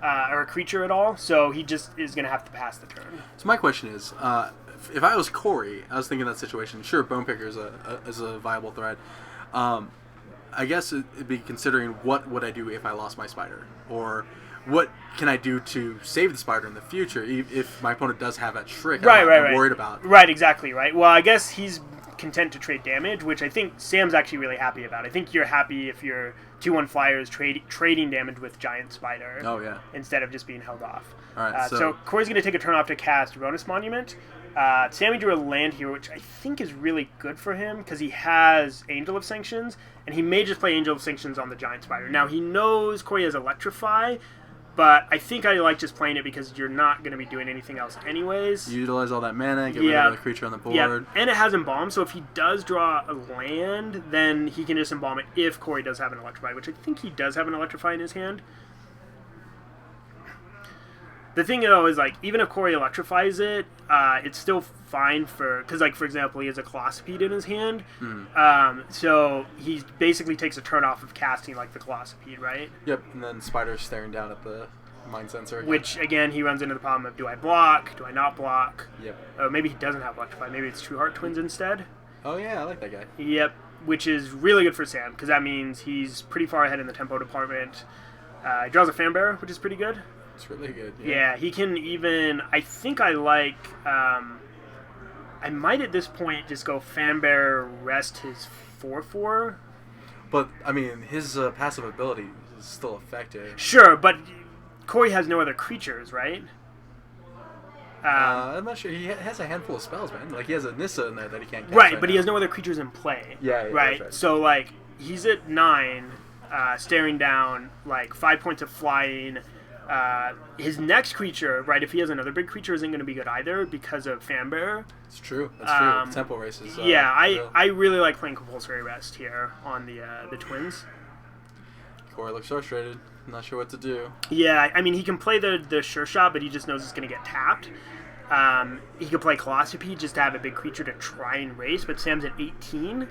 S3: or a creature at all, so he just is going to have to pass the turn.
S4: So my question is, if I was Corey, I was thinking that situation. Sure, Bone Picker is a viable threat. I guess it'd be considering what would I do if I lost my spider, or what can I do to save the spider in the future if my opponent does have that trick. I'm worried about.
S3: Right, exactly, right. Well, I guess he's content to trade damage, which I think Sam's actually really happy about. I think you're happy if your 2/1 flyer is trading damage with Giant Spider.
S4: Oh, yeah.
S3: Instead of just being held off.
S4: All right,
S3: so Corey's going to take a turn off to cast Bonus Monument. Sammy drew a land here, which I think is really good for him because he has Angel of Sanctions, and he may just play Angel of Sanctions on the Giant Spider. Now, he knows Corey has Electrify, but I think I like just playing it because you're not going to be doing anything else anyways.
S4: You utilize all that mana, get rid of the creature on the board.
S3: Yeah, and it has Embalm, so if he does draw a land, then he can just Embalm it if Corey does have an Electrify, which I think he does have an Electrify in his hand. The thing, though, is, like, even if Corey electrifies it, it's still fine because, like, for example, he has a Colossopede in his hand. So he basically takes a turn off of casting, like, the Colossopede, right?
S4: Yep, and then Spider's staring down at the Mind Sensor.
S3: Which, again, he runs into the problem of, do I block? Do I not block?
S4: Yep.
S3: Oh, maybe he doesn't have Electrify. Maybe it's True Heart Twins instead.
S4: Oh, yeah, I like that guy.
S3: Yep, which is really good for Sam, because that means he's pretty far ahead in the tempo department. He draws a Fanbearer, which is pretty good.
S4: It's really good.
S3: Yeah, he can even... I think I like... I might at this point just go Fanbearer, rest his 4/4.
S4: But, I mean, his passive ability is still effective.
S3: Sure, but Corey has no other creatures, right?
S4: I'm not sure. He has a handful of spells, man. Like, he has a Nissa in there that he can't cast
S3: Right, but
S4: now.
S3: he has no other creatures in play.
S4: Yeah,
S3: right?
S4: that's right.
S3: So, like, he's at 9, staring down, like, 5 points of flying. His next creature, right, if he has another big creature, isn't going to be good either because of Fanbearer.
S4: It's true. That's true. Tempo races.
S3: Yeah,
S4: real.
S3: I really like playing Compulsory Rest here on the Twins.
S4: Corey looks frustrated. Not sure what to do.
S3: Yeah, I mean, he can play the Sure Shot, but he just knows it's going to get tapped. He could play Colossopede just to have a big creature to try and race, but Sam's at 18,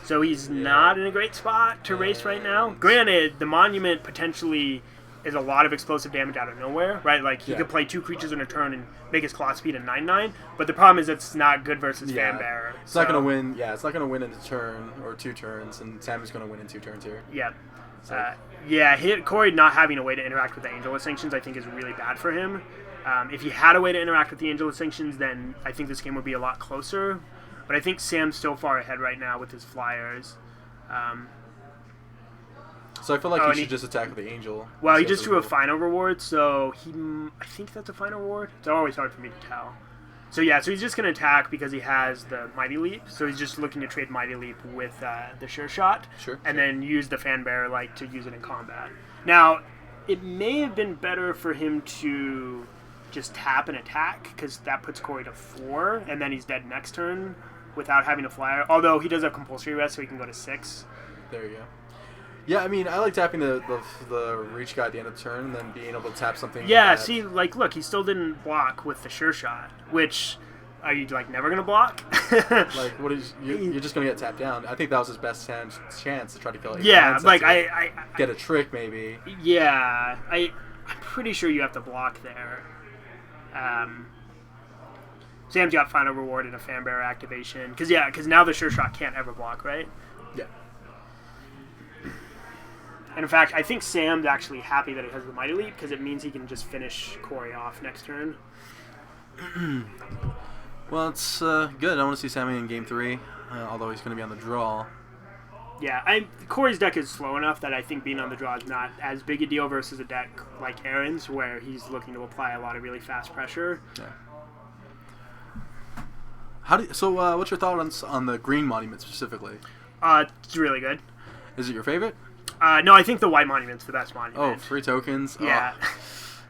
S3: so he's not in a great spot to race right now. Granted, the Monument potentially is a lot of explosive damage out of nowhere, right? Like, he could play 2 creatures in a turn and make his Colossopede a 9/9, but the problem is it's not good versus Fanbearer.
S4: It's not going to win. Yeah, it's not going to win in a turn or 2 turns, and Sam is going to win in 2 turns here.
S3: Yeah.
S4: So.
S3: Corey not having a way to interact with the Angel of Sanctions, I think, is really bad for him. If he had a way to interact with the Angel of Sanctions, then I think this game would be a lot closer. But I think Sam's still far ahead right now with his flyers.
S4: So I feel like he should just attack with the Angel.
S3: Well, he just drew a final reward, so I think that's a final reward. It's always hard for me to tell. So yeah, so he's just going to attack because he has the Mighty Leap. So he's just looking to trade Mighty Leap with the Sure Shot. And then use the Fanbearer, like, to use it in combat. Now, it may have been better for him to just tap and attack, because that puts Corey to 4, and then he's dead next turn without having a flyer. Although he does have Compulsory Rest, so he can go to 6.
S4: There you go. Yeah, I mean, I like tapping the reach guy at the end of the turn and then being able to tap something.
S3: Yeah, see, like, look, he still didn't block with the Sure Shot, which, are you, like, never going to block?
S4: Like, what is, you're just going to get tapped down. I think that was his best chance to try to kill it.
S3: Yeah, like, I
S4: get a trick, maybe.
S3: Yeah, I'm pretty sure you have to block there. Sam's got final reward and a Fanbearer activation. Because now the Sure Shot can't ever block, right?
S4: Yeah.
S3: And in fact, I think Sam's actually happy that he has the Mighty Leap because it means he can just finish Corey off next turn.
S4: Well, it's good. I want to see Sammy in Game 3, although he's going to be on the draw.
S3: Yeah, Corey's deck is slow enough that I think being on the draw is not as big a deal versus a deck like Aaron's, where he's looking to apply a lot of really fast pressure.
S4: Yeah. What's your thought on the green monument specifically?
S3: It's really good.
S4: Is it your favorite?
S3: No, I think the white monument's the best monument.
S4: Oh, free tokens?
S3: Yeah.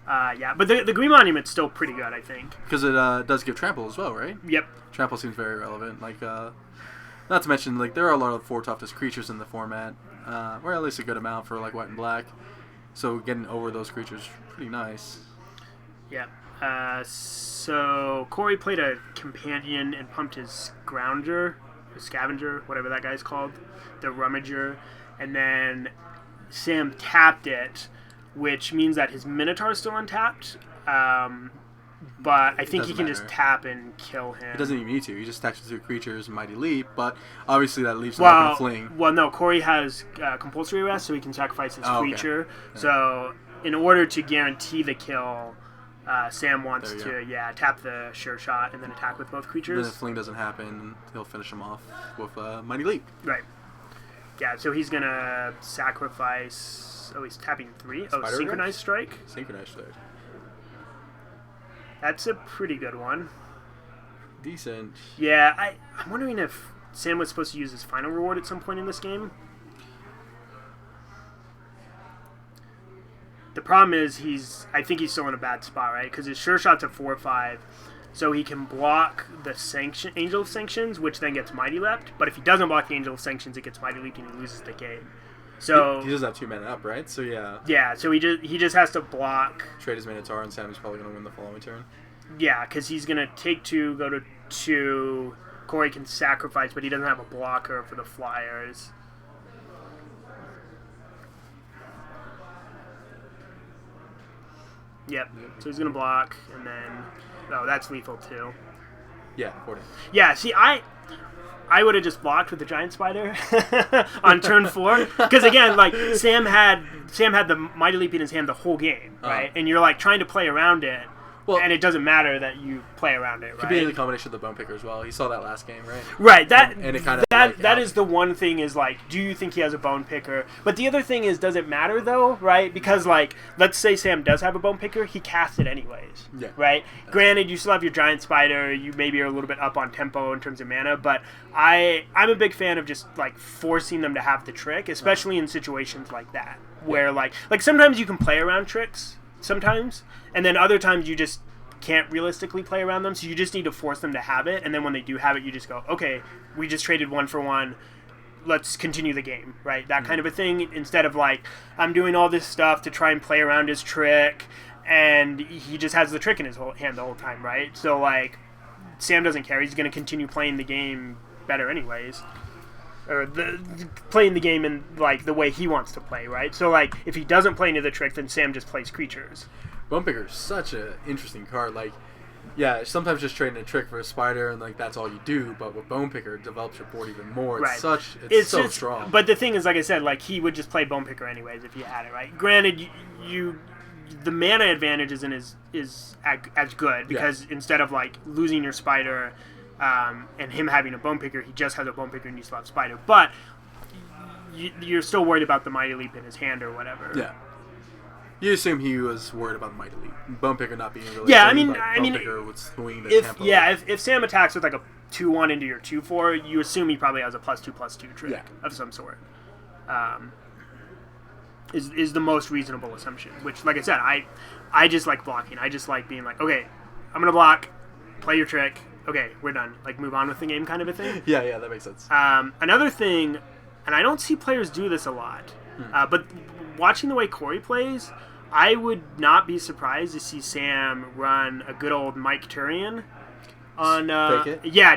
S3: Yeah, but the green monument's still pretty good, I think.
S4: Because it does give trample as well, right?
S3: Yep.
S4: Trample seems very relevant. Like, not to mention, like, there are a lot of 4 toughest creatures in the format, or at least a good amount for like white and black. So getting over those creatures is pretty nice.
S3: Yep. So Corey played a companion and pumped his scavenger, whatever that guy's called, the rummager, and then Sam tapped it, which means that his Minotaur is still untapped. But I think he can just tap and kill him.
S4: He doesn't even need to. He just attacks 2 creatures, Mighty Leap, but obviously that leaves him open to fling.
S3: Well, no, Corey has compulsory arrest, so he can sacrifice his creature.
S4: Okay. Yeah.
S3: So in order to guarantee the kill, Sam wants to tap the sure shot and then attack with both creatures.
S4: Then if fling doesn't happen, he'll finish him off with Mighty Leap.
S3: Right. Yeah, so he's going to sacrifice... Oh, he's tapping 3.
S4: Spider
S3: Synchronized Strike.
S4: Synchronized Strike.
S3: That's a pretty good one.
S4: Decent.
S3: Yeah, I'm wondering if Sam was supposed to use his final reward at some point in this game. The problem is I think he's still in a bad spot, right? Because his sure shot's at 4/5, so he can block the Angel of Sanctions, which then gets Mighty Leapt. But if he doesn't block the Angel of Sanctions, it gets Mighty Leapt and he loses the game. So
S4: he does have 2 mana up, right? So yeah.
S3: Yeah, so he just has to block.
S4: Trade his Minotaur, and Sammy's probably going to win the following turn.
S3: Yeah, because he's going to take 2, go to 2. Corey can sacrifice, but he doesn't have a blocker for the flyers. Yep. So he's going to block, and then... Oh, that's lethal, too.
S4: Yeah, 40.
S3: Yeah, see, I would have just blocked with the giant spider on turn 4. Because, again, like, Sam had the Mighty Leap in his hand the whole game, right? And you're, like, trying to play around it. Well, and it doesn't matter that you play around it, right?
S4: Could be the combination of the Bone Picker as well. He saw that last game, right?
S3: Right.
S4: And it kind of
S3: that is the one thing is like, do you think he has a Bone Picker? But the other thing is, does it matter though, right? Because like, let's say Sam does have a Bone Picker, he casts it anyways, right? Granted, you still have your Giant Spider. You maybe are a little bit up on tempo in terms of mana, but I'm a big fan of just like forcing them to have the trick, especially in situations like that, where like sometimes you can play around tricks. Sometimes, and then other times you just can't realistically play around them, so you just need to force them to have it, and then when they do have it, you just go, okay, we just traded 1 for 1, let's continue the game, right? That kind of a thing, instead of like, I'm doing all this stuff to try and play around his trick, and he just has the trick in his hand the whole time, right? So like, Sam doesn't care, he's going to continue playing the game better anyways. Or playing the game in like the way he wants to play, right? So like, if he doesn't play into the trick, then Sam just plays creatures.
S4: Bone Picker is such an interesting card. Like, yeah, sometimes just trading a trick for a spider and like that's all you do. But with Bone Picker, it develops your board even more. It's it's so strong.
S3: But the thing is, like I said, like he would just play Bone Picker anyways if he had it, right? Granted, the mana advantage isn't as good because instead of like losing your spider. And him having a Bone Picker, he just has a Bone Picker and you still have Spider. But you're still worried about the Mighty Leap in his hand or whatever.
S4: Yeah. You assume he was worried about the Mighty Leap. Bone Picker not being really Bone Picker would swing the tempo.
S3: Yeah, if Sam attacks with like a 2/1 into your 2/4, you assume he probably has a +2/+2 trick of some sort. Is the most reasonable assumption. Which, like I said, I just like blocking. I just like being like, okay, I'm going to block, play your trick, okay, we're done. Like, move on with the game kind of a thing.
S4: Yeah, that makes sense.
S3: Another thing, and I don't see players do this a lot, but watching the way Corey plays, I would not be surprised to see Sam run a good old Mike Turian on...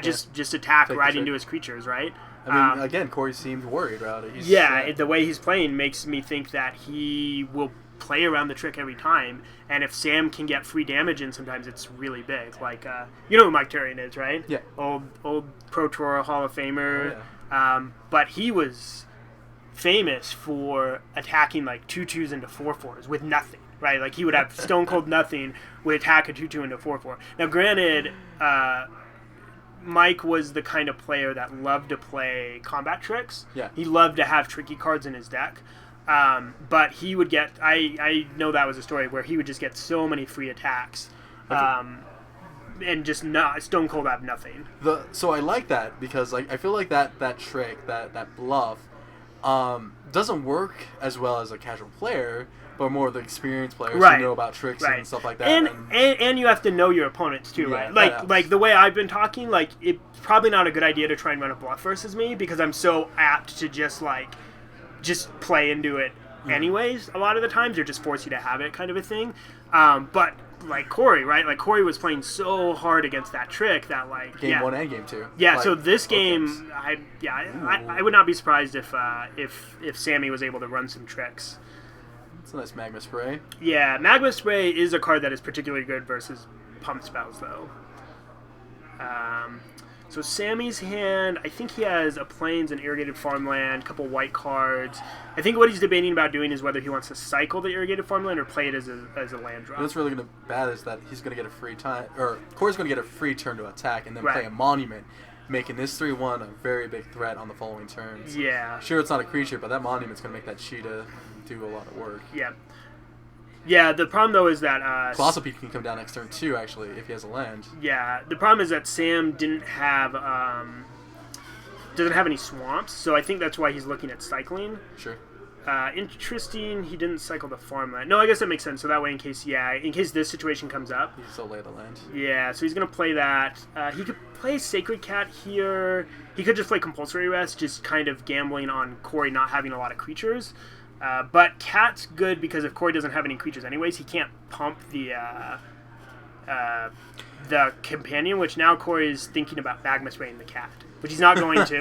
S3: just attack right into his creatures, right?
S4: I mean, again, Corey seemed worried about it.
S3: The way he's playing makes me think that he will play around the trick every time, and if Sam can get free damage in, sometimes it's really big. Like, you know who Mike Turian is, right?
S4: Yeah.
S3: Old Pro Tour Hall of Famer.
S4: Oh, yeah.
S3: But he was famous for attacking like 2/2s into 4/4s with nothing, right? Like he would have stone cold nothing, would attack a 2/2 into 4/4. Now, granted, Mike was the kind of player that loved to play combat tricks.
S4: Yeah.
S3: He loved to have tricky cards in his deck. But he would get, I know that was a story where he would just get so many free attacks. And just not stone cold have nothing.
S4: So I like that because like I feel like that trick, that bluff, doesn't work as well as a casual player, but more of the experienced players
S3: Right.
S4: who know about tricks
S3: Right.
S4: and stuff like that.
S3: And you have to know your opponents too,
S4: Yeah,
S3: right?
S4: that helps.
S3: Like the way I've been talking, like it's probably not a good idea to try and run a bluff versus me because I'm so apt to just play into it anyways. A lot of the times, or just force you to have it, kind of a thing. But like Corey, right? Like Corey was playing so hard against that trick that
S4: Game 1 and Game 2.
S3: Yeah,
S4: Like,
S3: so this
S4: both games.
S3: game, I would not be surprised if Sammy was able to run some tricks.
S4: It's a nice magma spray.
S3: Yeah, Magma Spray is a card that is particularly good versus pump spells, though. So Sammy's hand, I think he has a Plains, an Irrigated Farmland, a couple white cards. I think what he's debating about doing is whether he wants to cycle the Irrigated Farmland or play it as a land drop.
S4: What's really going to bad is that he's going to get a free time, or Corey's going to get a free turn to attack and then
S3: Right.
S4: play a monument, making this 3/1 a very big threat on the following turns.
S3: Yeah.
S4: Sure, it's not a creature, but that monument's going to make that cheetah do a lot of work.
S3: Yeah. Yeah, the problem, though, is that...
S4: Colossal Peak can come down next turn, too, actually, if he has a land.
S3: Yeah, the problem is that Sam doesn't have any swamps, so I think that's why he's looking at cycling.
S4: Sure.
S3: Interesting, he didn't cycle the farmland. No, I guess that makes sense. So that way, in case this situation comes up,
S4: He can still lay the land.
S3: yeah. So he's gonna play that. He could play Sacred Cat here. He could just play Compulsory Rest, just kind of gambling on Corey not having a lot of creatures. But Cat's good because if Corey doesn't have any creatures anyways, he can't pump the companion, which now Corey is thinking about Magma spraying the cat, which he's not going to.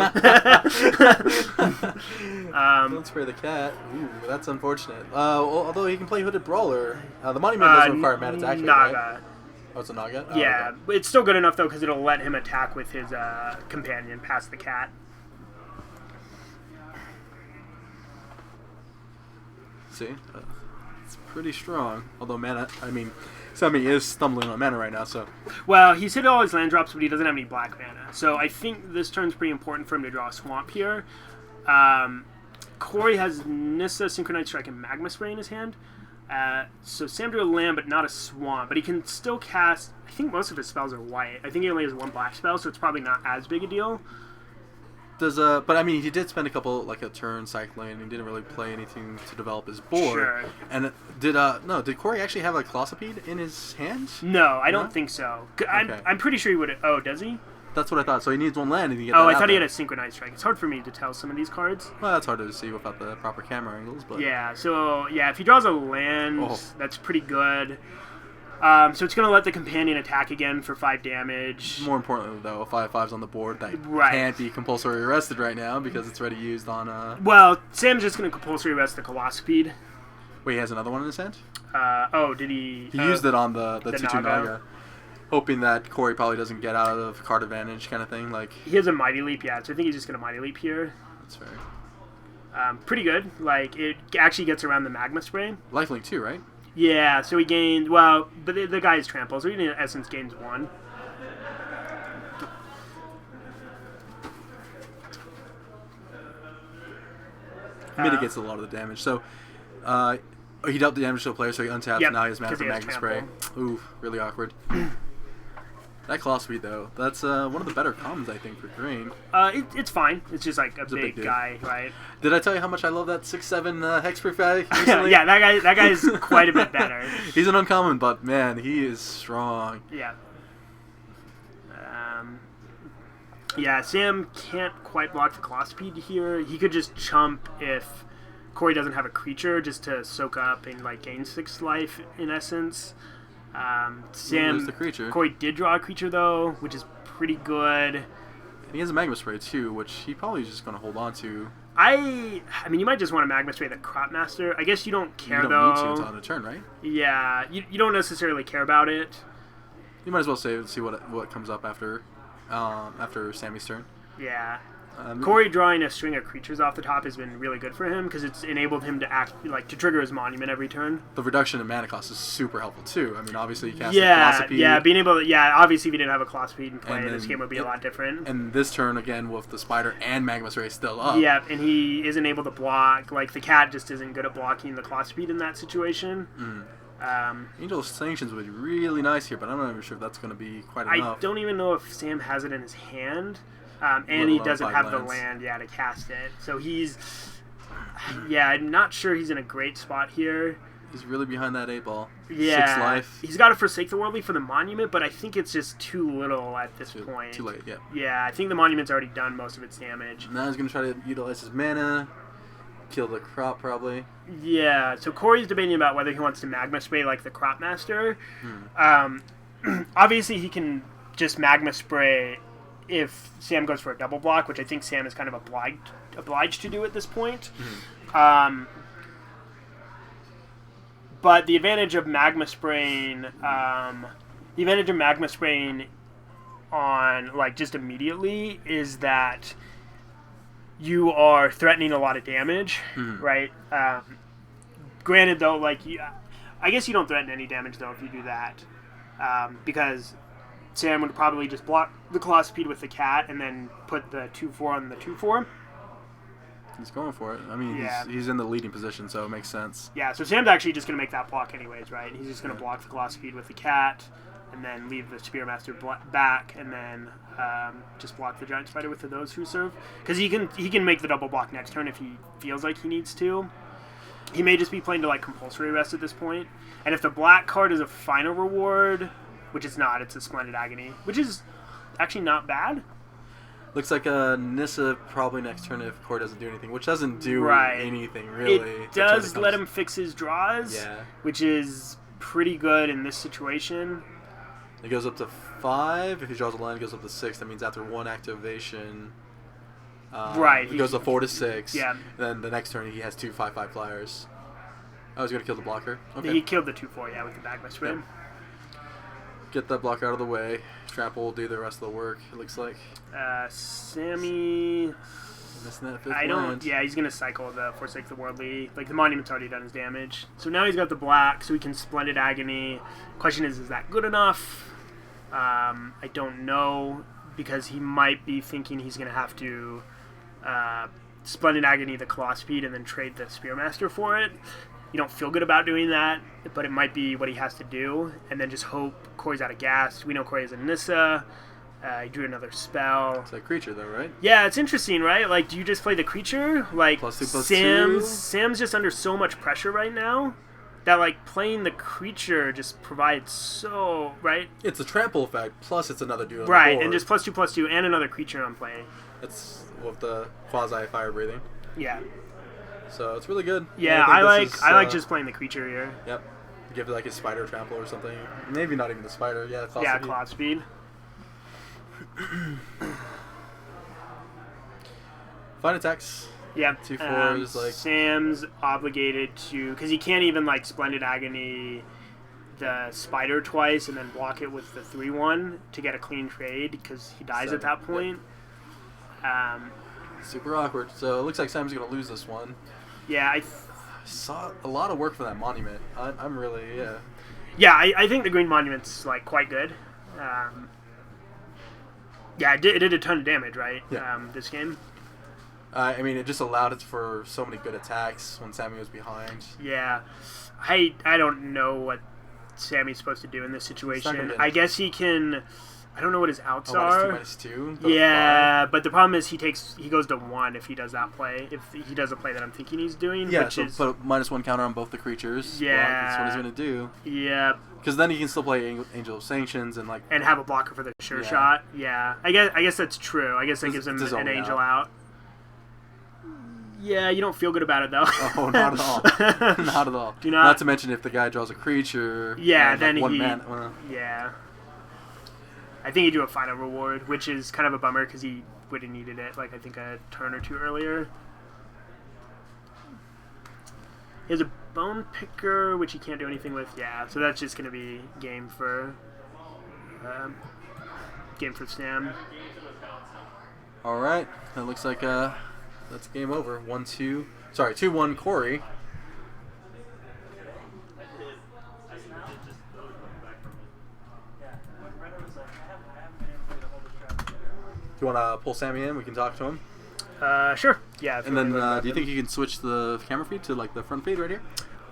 S4: Don't spray the cat. Ooh, that's unfortunate. Although he can play Hooded Brawler. The monument doesn't require mana to activate,
S3: Naga.
S4: right? Oh, it's a Naga? Oh,
S3: Yeah,
S4: okay.
S3: but it's still good enough though because it'll let him attack with his companion past the cat.
S4: See? It's pretty strong. Although Sammy is stumbling on mana right now, so...
S3: Well, he's hit all his land drops, but he doesn't have any black mana. So I think this turn's pretty important for him to draw a swamp here. Corey has Nissa, Synchronized Strike, and Magma Spray in his hand. So Sam drew a land, but not a swamp. But he can still cast... I think most of his spells are white. I think he only has one black spell, so it's probably not as big a deal.
S4: But he did spend a turn cycling, and he didn't really play anything to develop his board.
S3: Sure.
S4: And did Corey actually have a Colossopede in his hand?
S3: No, I don't
S4: No?
S3: think so.
S4: Okay.
S3: I'm pretty sure he would... Oh, does he?
S4: That's what I thought. So he needs one land, and he get
S3: Oh,
S4: that
S3: I
S4: out
S3: thought he
S4: there.
S3: had a Synchronized Strike. It's hard for me to tell some of these cards.
S4: Well, that's hard to see without the proper camera angles, but...
S3: Yeah, so, if he draws a land,
S4: Oh.
S3: that's pretty good. So it's going to let the companion attack again for 5 damage.
S4: More importantly, though, a 5/5's on the board that
S3: Right.
S4: can't be compulsory arrested right now because it's already used on...
S3: Well, Sam's just going to compulsory arrest the Colossopede.
S4: Wait, he has another one in his hand?
S3: Did he...
S4: He used it on the 2/2
S3: Naga.
S4: Naga. Hoping that Corey probably doesn't get out of card advantage kind of thing. Like,
S3: He has a Mighty Leap, yeah, so I think he's just going to Mighty Leap here.
S4: that's fair.
S3: Pretty good. Like, it actually gets around the Magma Spray.
S4: Lifelink too, right?
S3: Yeah, so he gained... Well, but the guy is trample, so he in essence gains 1.
S4: Mitigates a lot of the damage. So, he dealt the damage to a player, so he untaps.
S3: Yep,
S4: Now he has mana
S3: 'cause
S4: for
S3: he has
S4: Magma Spray.
S3: trample.
S4: Ooh, really awkward. That Colossopede, though, that's one of the better commons, I think, for green.
S3: It's fine. It's just like a
S4: a big
S3: big
S4: dude.
S3: guy, right?
S4: Did I tell you how much I love that 6/7 Hexproof guy recently?
S3: Yeah, that guy's quite a bit better.
S4: He's an uncommon, but man, he is strong.
S3: Yeah. Yeah, Sam can't quite block the Colossopede here. He could just chump if Corey doesn't have a creature just to soak up and gain 6 life in essence.
S4: Lose the creature.
S3: Corey did draw a creature though, which is pretty good.
S4: And he has a Magma Spray too, which he probably is just going to hold on to.
S3: I mean, you might just want to Magma Spray the Crop Master. I guess you don't care
S4: You
S3: though.
S4: don't need to until on a turn, right?
S3: Yeah, you don't necessarily care about it.
S4: You might as well see what comes up after Sammy's turn.
S3: Yeah. Corey drawing a string of creatures off the top has been really good for him because it's enabled him to to trigger his monument every turn.
S4: The reduction in mana cost is super helpful too. I mean, obviously you cast the Velocipede.
S3: Yeah, being able to, obviously if you didn't have a Velocipede in play, this game would be a lot different.
S4: And this turn again with the Spider and Magma Spray still up.
S3: Yeah, and he isn't able to block. Like the cat just isn't good at blocking the Velocipede in that situation.
S4: Angel of Sanctions would be really nice here, but I'm not even sure if that's going to be quite enough.
S3: I don't even know if Sam has it in his hand. And he doesn't have the land, to cast it. So he's, I'm not sure he's in a great spot here.
S4: He's really behind that 8-ball.
S3: Yeah.
S4: 6 life.
S3: He's got to forsake the Worldly for the Monument, but I think it's just too little at this point.
S4: Too late, yeah.
S3: Yeah, I think the Monument's already done most of its damage.
S4: Now he's going to try to utilize his mana, kill the Crop probably.
S3: Yeah, so Corey's debating about whether he wants to Magma Spray like the Crop Master. Obviously, he can just Magma Spray if Sam goes for a double block, which I think Sam is kind of obliged to do at this point. But the advantage of Magma Spraying, on just immediately is that you are threatening a lot of damage, right? Granted, though, I guess you don't threaten any damage though if you do that, because Sam would probably just block the Velocipede with the cat and then put the 2/4 on the 2/4.
S4: He's going for it. I mean, he's in the leading position, so it makes sense. Yeah,
S3: so Sam's actually just going to make that block anyways, right? He's just going to block the Velocipede with the cat and then leave the Spearmaster back and then just block the Giant Spider with the Those Who Serve. Because he can make the double block next turn if he feels like he needs to. He may just be playing to Compulsory Rest at this point. And if the black card is a final reward, which it's not, it's a Splendid Agony, which is actually not bad.
S4: Looks like Nissa probably next turn if Corey doesn't do anything, which doesn't do anything really.
S3: It does let him fix his draws, which is pretty good in this situation.
S4: It goes up to 5. If he draws a line, it goes up to 6. That means after one activation, it goes to 4 to 6.
S3: Yeah.
S4: And then the next turn he has 2 5/5 flyers. Oh, he's gonna kill the blocker. Okay.
S3: He killed the 2/4, with the Magma Spray.
S4: Yep. Get that block out of the way. Trample will do the rest of the work, it looks like.
S3: Sammy...
S4: Missing that 5th land.
S3: Yeah, he's going to cycle the Forsake the Worldly. The Monument's already done his damage. So now he's got the black, so he can Splendid Agony. Question is that good enough? I don't know, because he might be thinking he's going to have to Splendid Agony the Velocipede and then trade the Spearmaster for it. You don't feel good about doing that, but it might be what he has to do, and then just hope Corey's out of gas. We know Corey is a Nissa. He drew another spell.
S4: It's a creature, though, right?
S3: Yeah, it's interesting, right? Do you just play the creature?
S4: +2/+2.
S3: Sam's just under so much pressure right now that, playing the creature just provides so, right?
S4: It's a trample effect, plus it's another dude on
S3: right,
S4: the board.
S3: And just +2/+2 and another creature on play.
S4: It's with the quasi-fire breathing.
S3: Yeah.
S4: So it's really good.
S3: Yeah, I like just playing the creature here.
S4: Yep. Give it a spider trample or something. Maybe not even the spider. Yeah, claw speed.
S3: Claw speed.
S4: Fine attacks.
S3: Yeah.
S4: 2/4s.
S3: Sam's obligated to, because he can't even Splendid Agony the spider twice and then block it with the 3/1 to get a clean trade because he dies at that point.
S4: Yep. Super awkward. So it looks like Sam's going to lose this one.
S3: Yeah, I
S4: saw a lot of work for that monument. I'm really,
S3: Yeah, I think the green monument's quite good. It did a ton of damage, right?
S4: Yeah.
S3: This game.
S4: I mean, it just allowed it for so many good attacks when Sammy was behind.
S3: Yeah, I don't know what Sammy's supposed to do in this situation. I guess he can. I don't know what his outs are.
S4: -2.
S3: Yeah, but the problem is he goes to 1 if he does that play. If he does a play that I'm thinking he's doing.
S4: Yeah,
S3: which
S4: so
S3: is,
S4: put a -1 counter on both the creatures.
S3: Yeah,
S4: that's what he's gonna do.
S3: Yeah.
S4: Because then he can still play Angel of Sanctions and
S3: and have a blocker for the sure shot. Yeah, I guess that's true. I guess that gives him an angel out. Yeah, you don't feel good about it though.
S4: Oh, not at all. Not at all.
S3: Do not.
S4: Not to mention if the guy draws a creature.
S3: Yeah, then
S4: one
S3: he.
S4: man, well.
S3: Yeah. I think he drew a final reward, which is kind of a bummer because he would have needed it, I think a turn or two earlier. He has a Bone Picker, which he can't do anything with. Yeah, so that's just going to be game for Sam.
S4: All right. That looks like that's game over. 1-2. Sorry, 2-1 Corey. Do you want to pull Sammy in? We can talk to him.
S3: Sure. Yeah.
S4: And then, do you think you can switch the camera feed to like the front feed right here?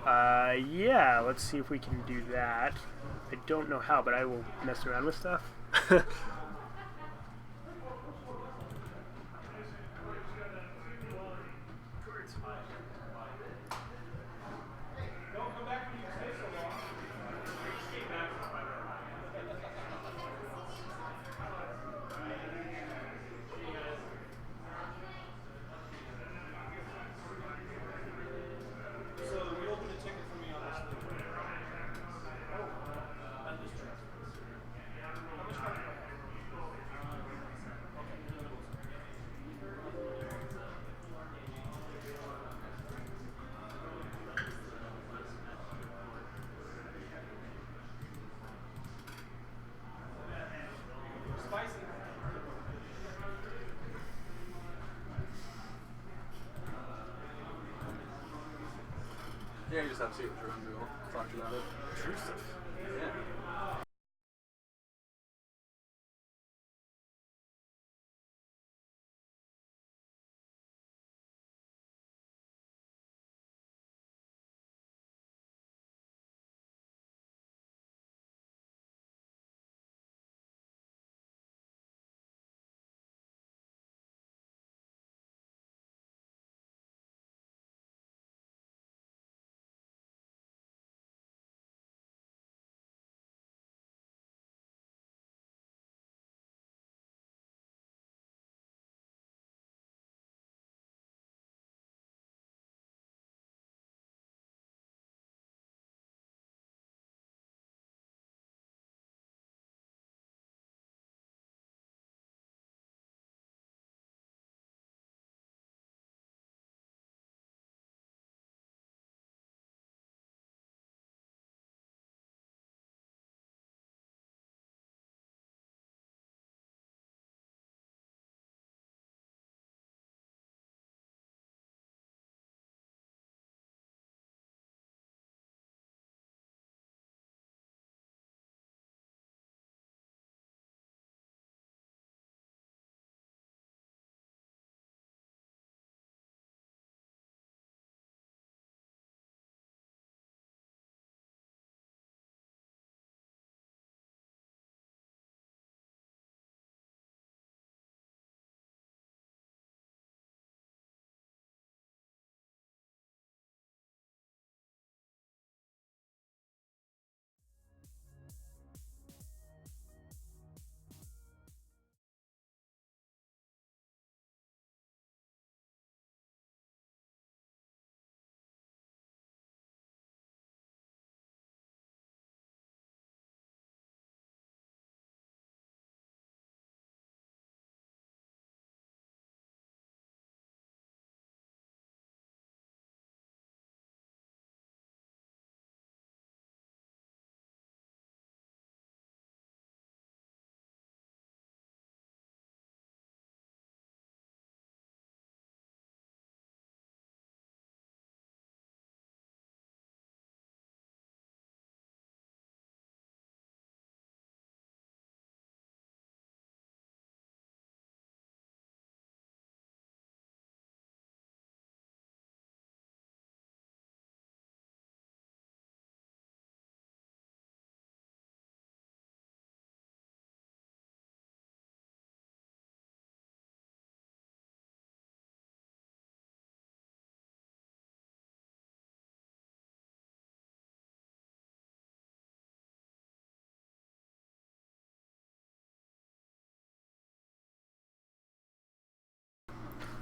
S3: Yeah. Let's see if we can do that. I don't know how, but I will mess around with stuff.
S4: Yeah, you just have to see what Drew and Drew will talk to you about it. Intrusive. Yeah.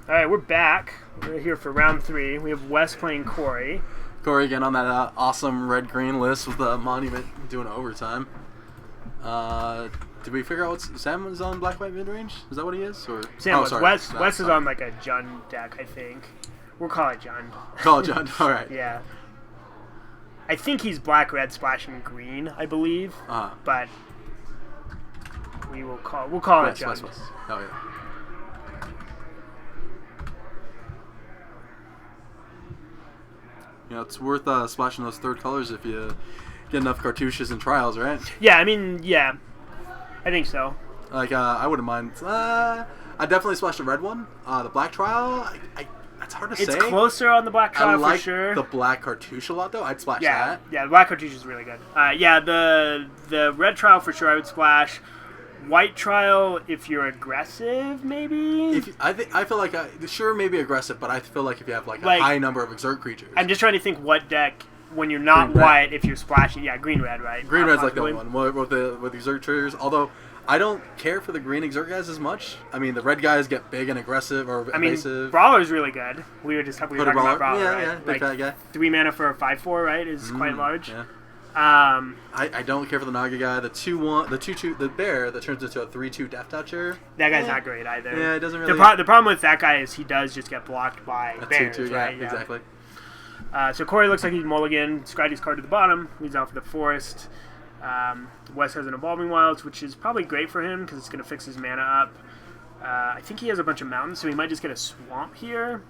S3: All right, we're back. We're here for round 3. We have Wes playing Corey.
S4: Corey again on that awesome red-green list with the monument doing overtime. Did we figure out what Sam was on black-white mid-range? Is that what he is? Or
S3: Sam was.
S4: sorry.
S3: Wes is on like a Jund deck, I think. We'll call it Jund.
S4: Call it Jund. All right.
S3: Yeah. I think he's black, red, splashing green, I believe. But we'll call it Jund.
S4: Wes. Oh yeah. You know, it's worth splashing those third colors if you get enough cartouches and trials, right?
S3: Yeah, I mean, yeah, I think so.
S4: Like, I wouldn't mind. I definitely splashed the red one. The black trial, that's hard to say.
S3: It's closer on the black trial
S4: I like
S3: for sure.
S4: the black cartouche a lot, though. I'd splash
S3: Yeah,
S4: that.
S3: yeah, the black cartouche is really good. Yeah, the red trial for sure I would splash. White trial if you're aggressive, maybe.
S4: I feel like sure maybe aggressive, but I feel like if you have like a
S3: Like,
S4: high number of exert creatures.
S3: I'm just trying to think what deck when you're not
S4: Green, red.
S3: white if you're splashing. Yeah, green red, right?
S4: Green red's like the
S3: Possibly.
S4: only one with exert triggers. Although I don't care for the green exert guys as much. I mean, the red guys get big and aggressive or
S3: I mean,
S4: evasive.
S3: Brawler's really good. We were talking about Brawler,
S4: yeah,
S3: right?
S4: yeah, big
S3: Like,
S4: fat guy.
S3: 3 mana for a 5/4, right? Is quite large.
S4: Yeah.
S3: Um,
S4: I don't care for the Naga guy. The 2/1, the 2/2, the bear that turns into a 3/2 Death Toucher.
S3: that guy's not great either.
S4: Yeah, it doesn't
S3: The,
S4: really.
S3: the problem with that guy is he does just get blocked by
S4: a
S3: bears,
S4: 2/2,
S3: right?
S4: yeah, exactly.
S3: So Corey looks like he's mulligan. Scrydy's card to the bottom. He's out for the forest. Wes has an Evolving Wilds, which is probably great for him because it's going to fix his mana up. I think he has a bunch of mountains, so he might just get a swamp here.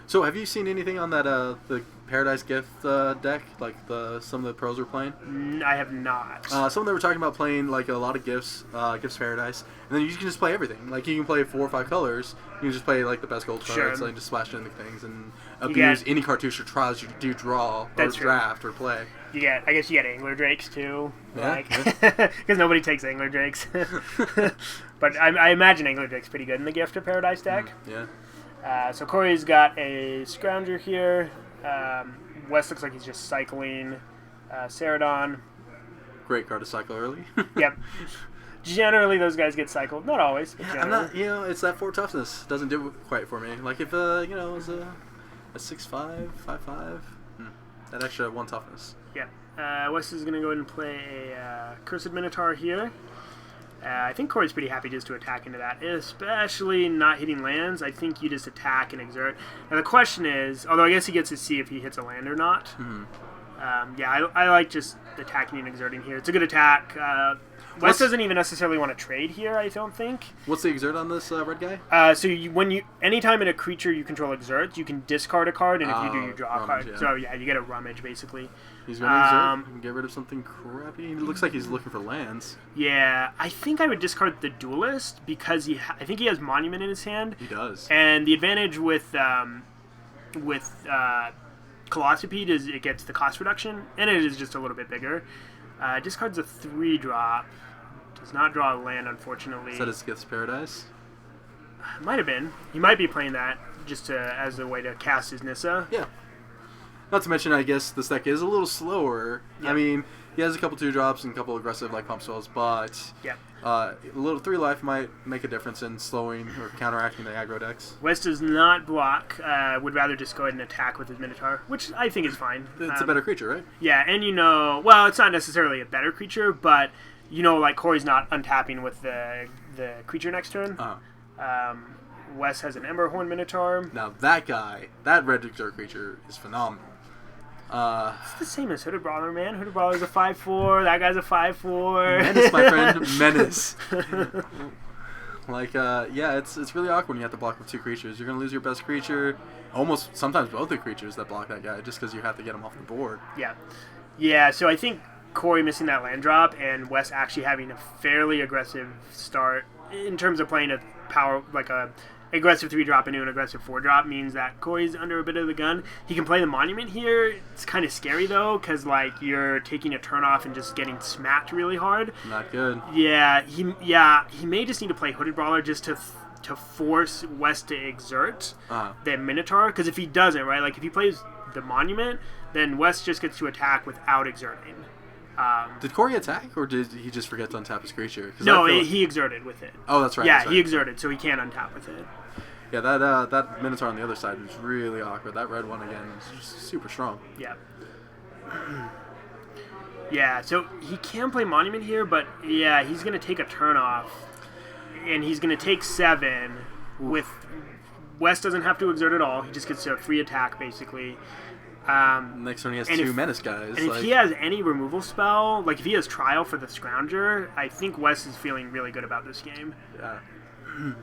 S4: So, have you seen anything on that the Paradise Gift deck? Like some of the pros were playing.
S3: I have not.
S4: Some of them were talking about playing like a lot of Gifts Paradise, and then you can just play everything. Like you can play 4 or 5 colors. You can just play like the best gold
S3: Sure.
S4: cards, like just splash into things and
S3: You
S4: abuse
S3: get-
S4: any cartouche or trials you do draw or
S3: That's true.
S4: draft or play.
S3: I guess you get Angler Drakes too,
S4: Yeah,
S3: because nobody takes Angler Drakes. But I imagine Angler Drake's pretty good in the Gift of Paradise deck.
S4: Yeah.
S3: So Corey's got a Scrounger here. Wes looks like he's just cycling Ceradon.
S4: Great card to cycle early.
S3: Yep. Generally, those guys get cycled. Not always. But
S4: I'm
S3: generally.
S4: not. It's that 4 toughness doesn't do it quite for me. Like if it was a 6/5, 5/5, that extra 1 toughness.
S3: Yeah. Wes is going to go ahead and play a Cursed Minotaur here. I think Corey's pretty happy just to attack into that, especially not hitting lands. I think you just attack and exert. Now the question is, although I guess he gets to see if he hits a land or not. I like just attacking and exerting here. It's a good attack. Wes doesn't even necessarily want to trade here, I don't think.
S4: What's the exert on this red guy?
S3: So anytime in a creature you control exerts, you can discard a card, and if you do, you draw a card.
S4: yeah.
S3: So yeah, you get a rummage basically.
S4: He's going to exert. You can get rid of something crappy. It looks like he's looking for lands.
S3: Yeah, I think I would discard the Duelist because I think he has Monument in his hand.
S4: He does.
S3: And the advantage with Colossipede is it gets the cost reduction, and it is just a little bit bigger. Discards a 3-drop. Does not draw a land, unfortunately.
S4: Is that his Gifts Paradise?
S3: Might have been. He might be playing that just as a way to cast his Nissa.
S4: Yeah. Not to mention, I guess this deck is a little slower.
S3: Yeah.
S4: I mean, he has a couple 2-drops and a couple aggressive like pump spells, but
S3: Yeah.
S4: a little 3 life might make a difference in slowing or counteracting the aggro decks.
S3: Wes does not block. Would rather just go ahead and attack with his Minotaur, which I think is fine.
S4: It's a better creature, right?
S3: Yeah, and well, it's not necessarily a better creature, but like Corey's not untapping with the creature next turn. Wes has an Emberhorn Minotaur.
S4: Now that guy, that red exert creature is phenomenal.
S3: It's the same as Hooded Brawler, man. Hooded Brawler's a 5/4. That guy's a 5/4.
S4: Menace, my friend, menace. It's really awkward when you have to block with 2 creatures. You're gonna lose your best creature, almost sometimes both the creatures that block that guy, just because you have to get him off the board.
S3: Yeah. So I think Corey missing that land drop and Wes actually having a fairly aggressive start in terms of playing a power like a aggressive 3-drop into an aggressive 4-drop means that Corey's under a bit of the gun. He can play the Monument here. It's kind of scary though, because you're taking a turn off and just getting smacked really hard.
S4: Not good.
S3: Yeah, he may just need to play Hooded Brawler just to force Wes to exert the Minotaur. Because if he doesn't, right, like if he plays the Monument, then Wes just gets to attack without exerting.
S4: Did Corey attack, or did he just forget to untap his creature?
S3: No, he exerted with it.
S4: Oh, that's right.
S3: Yeah,
S4: that's right.
S3: he exerted, so he can't untap with it.
S4: Yeah, that Minotaur on the other side is really awkward. That red one again is just super strong.
S3: Yeah. Yeah, so he can play Monument here, but yeah, he's going to take a turn off, and he's going to take 7 with... Wes doesn't have to exert at all. He just gets a free attack, basically.
S4: Next turn he has 2 Menace guys.
S3: And if he has any removal spell, like if he has Trial for the Scrounger, I think Wes is feeling really good about this game.
S4: Yeah.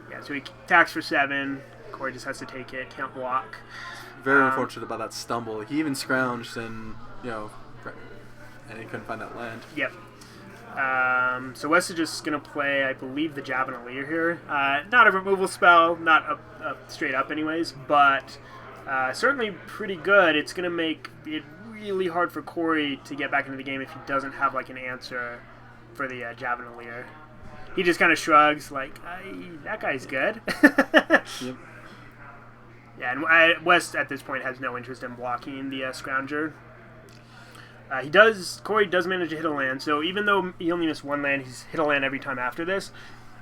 S3: Yeah, so he attacks for 7. Corey just has to take it, can't block.
S4: Very unfortunate about that stumble. He even scrounged and he couldn't find that land.
S3: Yep. So Wes is just going to play, I believe, the Javanalier here. Not a removal spell, not up straight up anyways, but certainly pretty good. It's going to make it really hard for Corey to get back into the game if he doesn't have like an answer for the Javanalier. He just kind of shrugs like, that guy's good.
S4: Yep.
S3: Yeah, and West at this point has no interest in blocking the Scrounger. Corey does manage to hit a land, so even though he only missed one land, he's hit a land every time after this,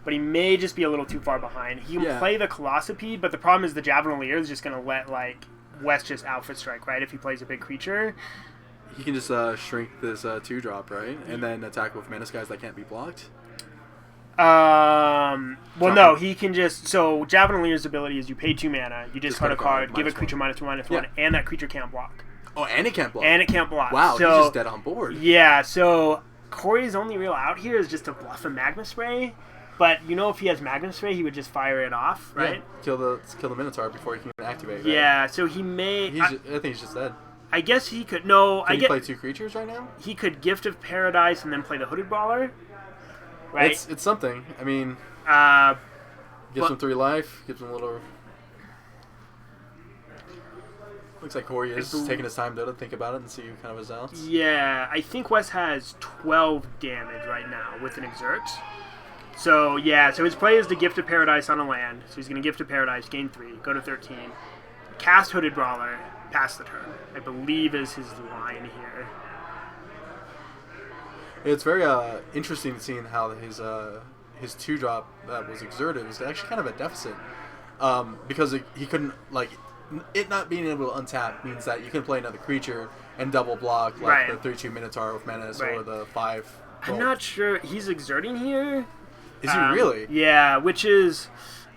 S3: but he may just be a little too far behind. He can play the Colossopede, but the problem is the Javanalier is just going to let, like, West just Alpha Strike, right, if he plays a big creature.
S4: He can just shrink this 2-drop, right, and then attack with Mana Skies that can't be blocked?
S3: No, he can just... So, Javanalier's ability is you pay 2 mana, you discard a card, give a creature -1/-1, and that creature can't block.
S4: Oh, and it can't block.
S3: And it can't block.
S4: Wow,
S3: so,
S4: he's just dead on board.
S3: Yeah, so Corey's only real out here is just to bluff a Magma Spray. But if he has Magma Spray, he would just fire it off, right?
S4: Yeah, kill the Minotaur before he can activate, right?
S3: Yeah, so he may...
S4: I think he's just dead.
S3: I guess he could... No,
S4: Can he play 2 creatures right now?
S3: He could Gift of Paradise and then play the Hooded Brawler, right?
S4: It's something. I mean... gives him 3 life, gives him a little... Looks like Corey is taking his time to think about it and see kind of his outs.
S3: Yeah, I think Wes has 12 damage right now with an Exert. So, so his play is to Gift of Paradise on a land. So he's going to Gift of Paradise, gain 3, go to 13. Cast Hooded Brawler, pass the turn, I believe is his line here.
S4: It's very interesting seeing how his 2-drop that was exerted was actually kind of a deficit. Because he couldn't, like... It not being able to untap means that you can play another creature and double block like the 3/2 Minotaur with Menace or the 5.
S3: I'm not sure he's exerting here.
S4: Is he really?
S3: Yeah, which is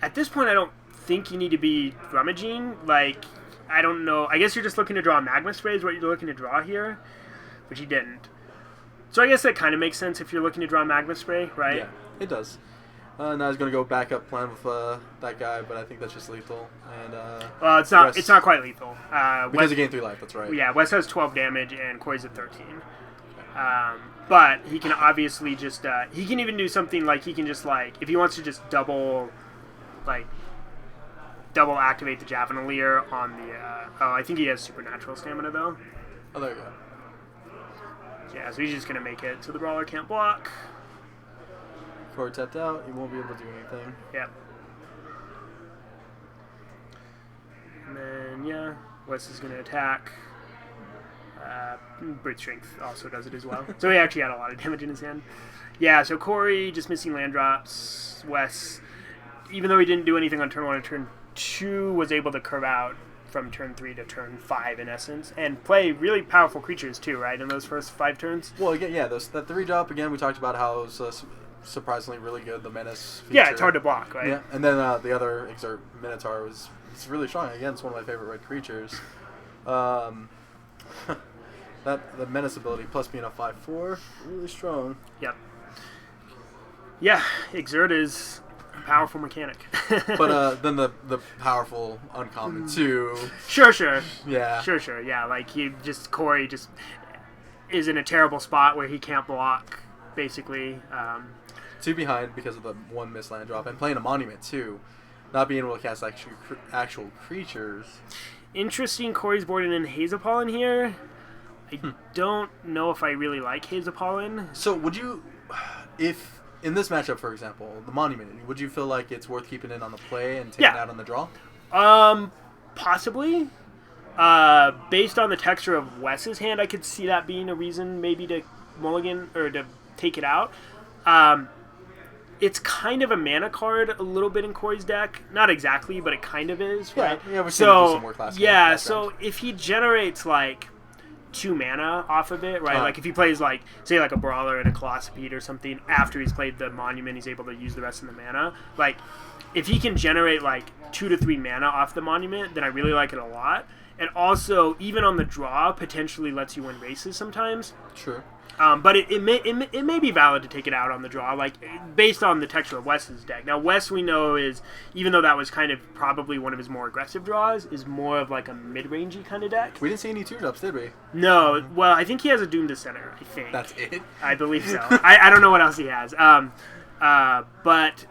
S3: at this point I don't think you need to be rummaging. Like I don't know. I guess you're just looking to draw Magma Spray is what you're looking to draw here, which he didn't. So I guess that kind of makes sense if you're looking to draw Magma Spray, right?
S4: Yeah, it does. Now he's going to go back up plan with that guy, but I think that's just lethal. And
S3: well, it's not. It's not quite lethal.
S4: Because he gained 3 life. That's right.
S3: Yeah, Wes has 12 damage and Corey's at 13. But he can obviously just. He can even do something like he can just like if he wants to just double activate the Javanalier on the. I think he has supernatural stamina though.
S4: Oh, there you go.
S3: Yeah, so he's just gonna make it so the brawler can't block.
S4: Corey tapped out, he won't be able to do anything.
S3: Yep. And then, Wes is going to attack. Brute Strength also does it as well. So he actually had a lot of damage in his hand. Yeah, so Corey just missing land drops. Wes, even though he didn't do anything on turn 1 and turn 2, was able to curve out from turn 3 to turn 5 in essence, and play really powerful creatures too, right, in those first 5 turns?
S4: Well, again, that 3-drop, again, we talked about how it was... surprisingly really good, the Menace feature.
S3: Yeah, it's hard to block, right?
S4: Yeah, and then the other Exert Minotaur was really strong. Again, it's one of my favorite red creatures. The Menace ability, plus being a 5/4, really strong.
S3: Yep. Yeah, Exert is a powerful mechanic.
S4: But then the powerful uncommon too.
S3: Sure.
S4: Yeah.
S3: Sure. Yeah, like Corey just is in a terrible spot where he can't block, basically.
S4: 2 behind because of the 1 missed land drop and playing a monument too, not being able to cast actual creatures.
S3: Interesting. Corey's boarding in Haze of Pollen here. I don't know if I really like Haze of Pollen.
S4: So would you, if in this matchup, for example, the monument, would you feel like it's worth keeping it on the play and taking it out on the draw?
S3: Possibly. Based on the texture of Wes's hand, I could see that being a reason maybe to mulligan or to take it out. It's kind of a mana card a little bit in Corey's deck. Not exactly, but it kind of is, right?
S4: Yeah, we're seeing some more classic.
S3: Yeah, so if he generates like 2 mana off of it, right? Like if he plays like, say like a Brawler and a Colossopede or something, after he's played the Monument, he's able to use the rest of the mana. Like, if he can generate like 2 to 3 mana off the Monument, then I really like it a lot. And also, even on the draw, potentially lets you win races sometimes.
S4: Sure.
S3: But it may be valid to take it out on the draw, like based on the texture of Wes's deck. Now Wes, we know, is, even though that was kind of probably one of his more aggressive draws, is more of like a mid-rangey kind of deck.
S4: We didn't see any teardrops, did we?
S3: No, well, I think he has a Doom Dissenter. I think
S4: That's it.
S3: I believe so. I don't know what else he has. But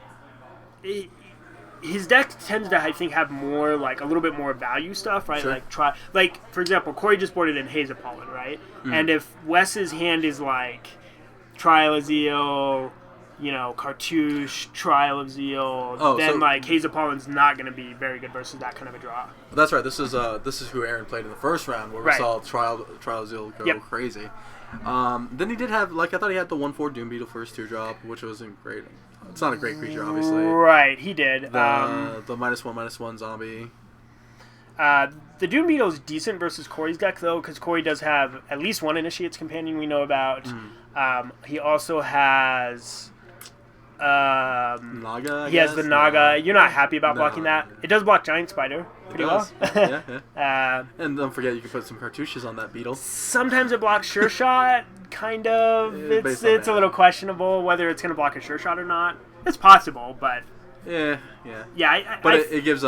S3: his deck tends to, I think, have more, like, a little bit more value stuff, right?
S4: Sure.
S3: Like, for example, Corey just boarded in Haze of Pollen, right? And if Wes's hand is like Trial of Zeal, Cartouche, Trial of Zeal, then like Haze of Pollen's not going to be very good versus that kind of a draw.
S4: That's right. This is who Aaron played in the first round, where we saw Trial of Zeal go crazy. Then he did have, like, I thought he had the 1/4 Doom Beetle for his teardrop, which wasn't great. It's not a great creature, obviously.
S3: Right, he did.
S4: The -1/-1 zombie.
S3: The Doom Beetle is decent versus Corey's deck, though, because Corey does have at least one Initiate's Companion we know about. He also has...
S4: Naga,
S3: he has the Naga. You're not happy about blocking that. It does block Giant Spider pretty well.
S4: Yeah. And don't forget, you can put some cartouches on that beetle.
S3: Sometimes it blocks Sure Shot, kind of. It's a little questionable whether it's going to block a Sure Shot or not. It's possible, but...
S4: Yeah.
S3: But
S4: it gives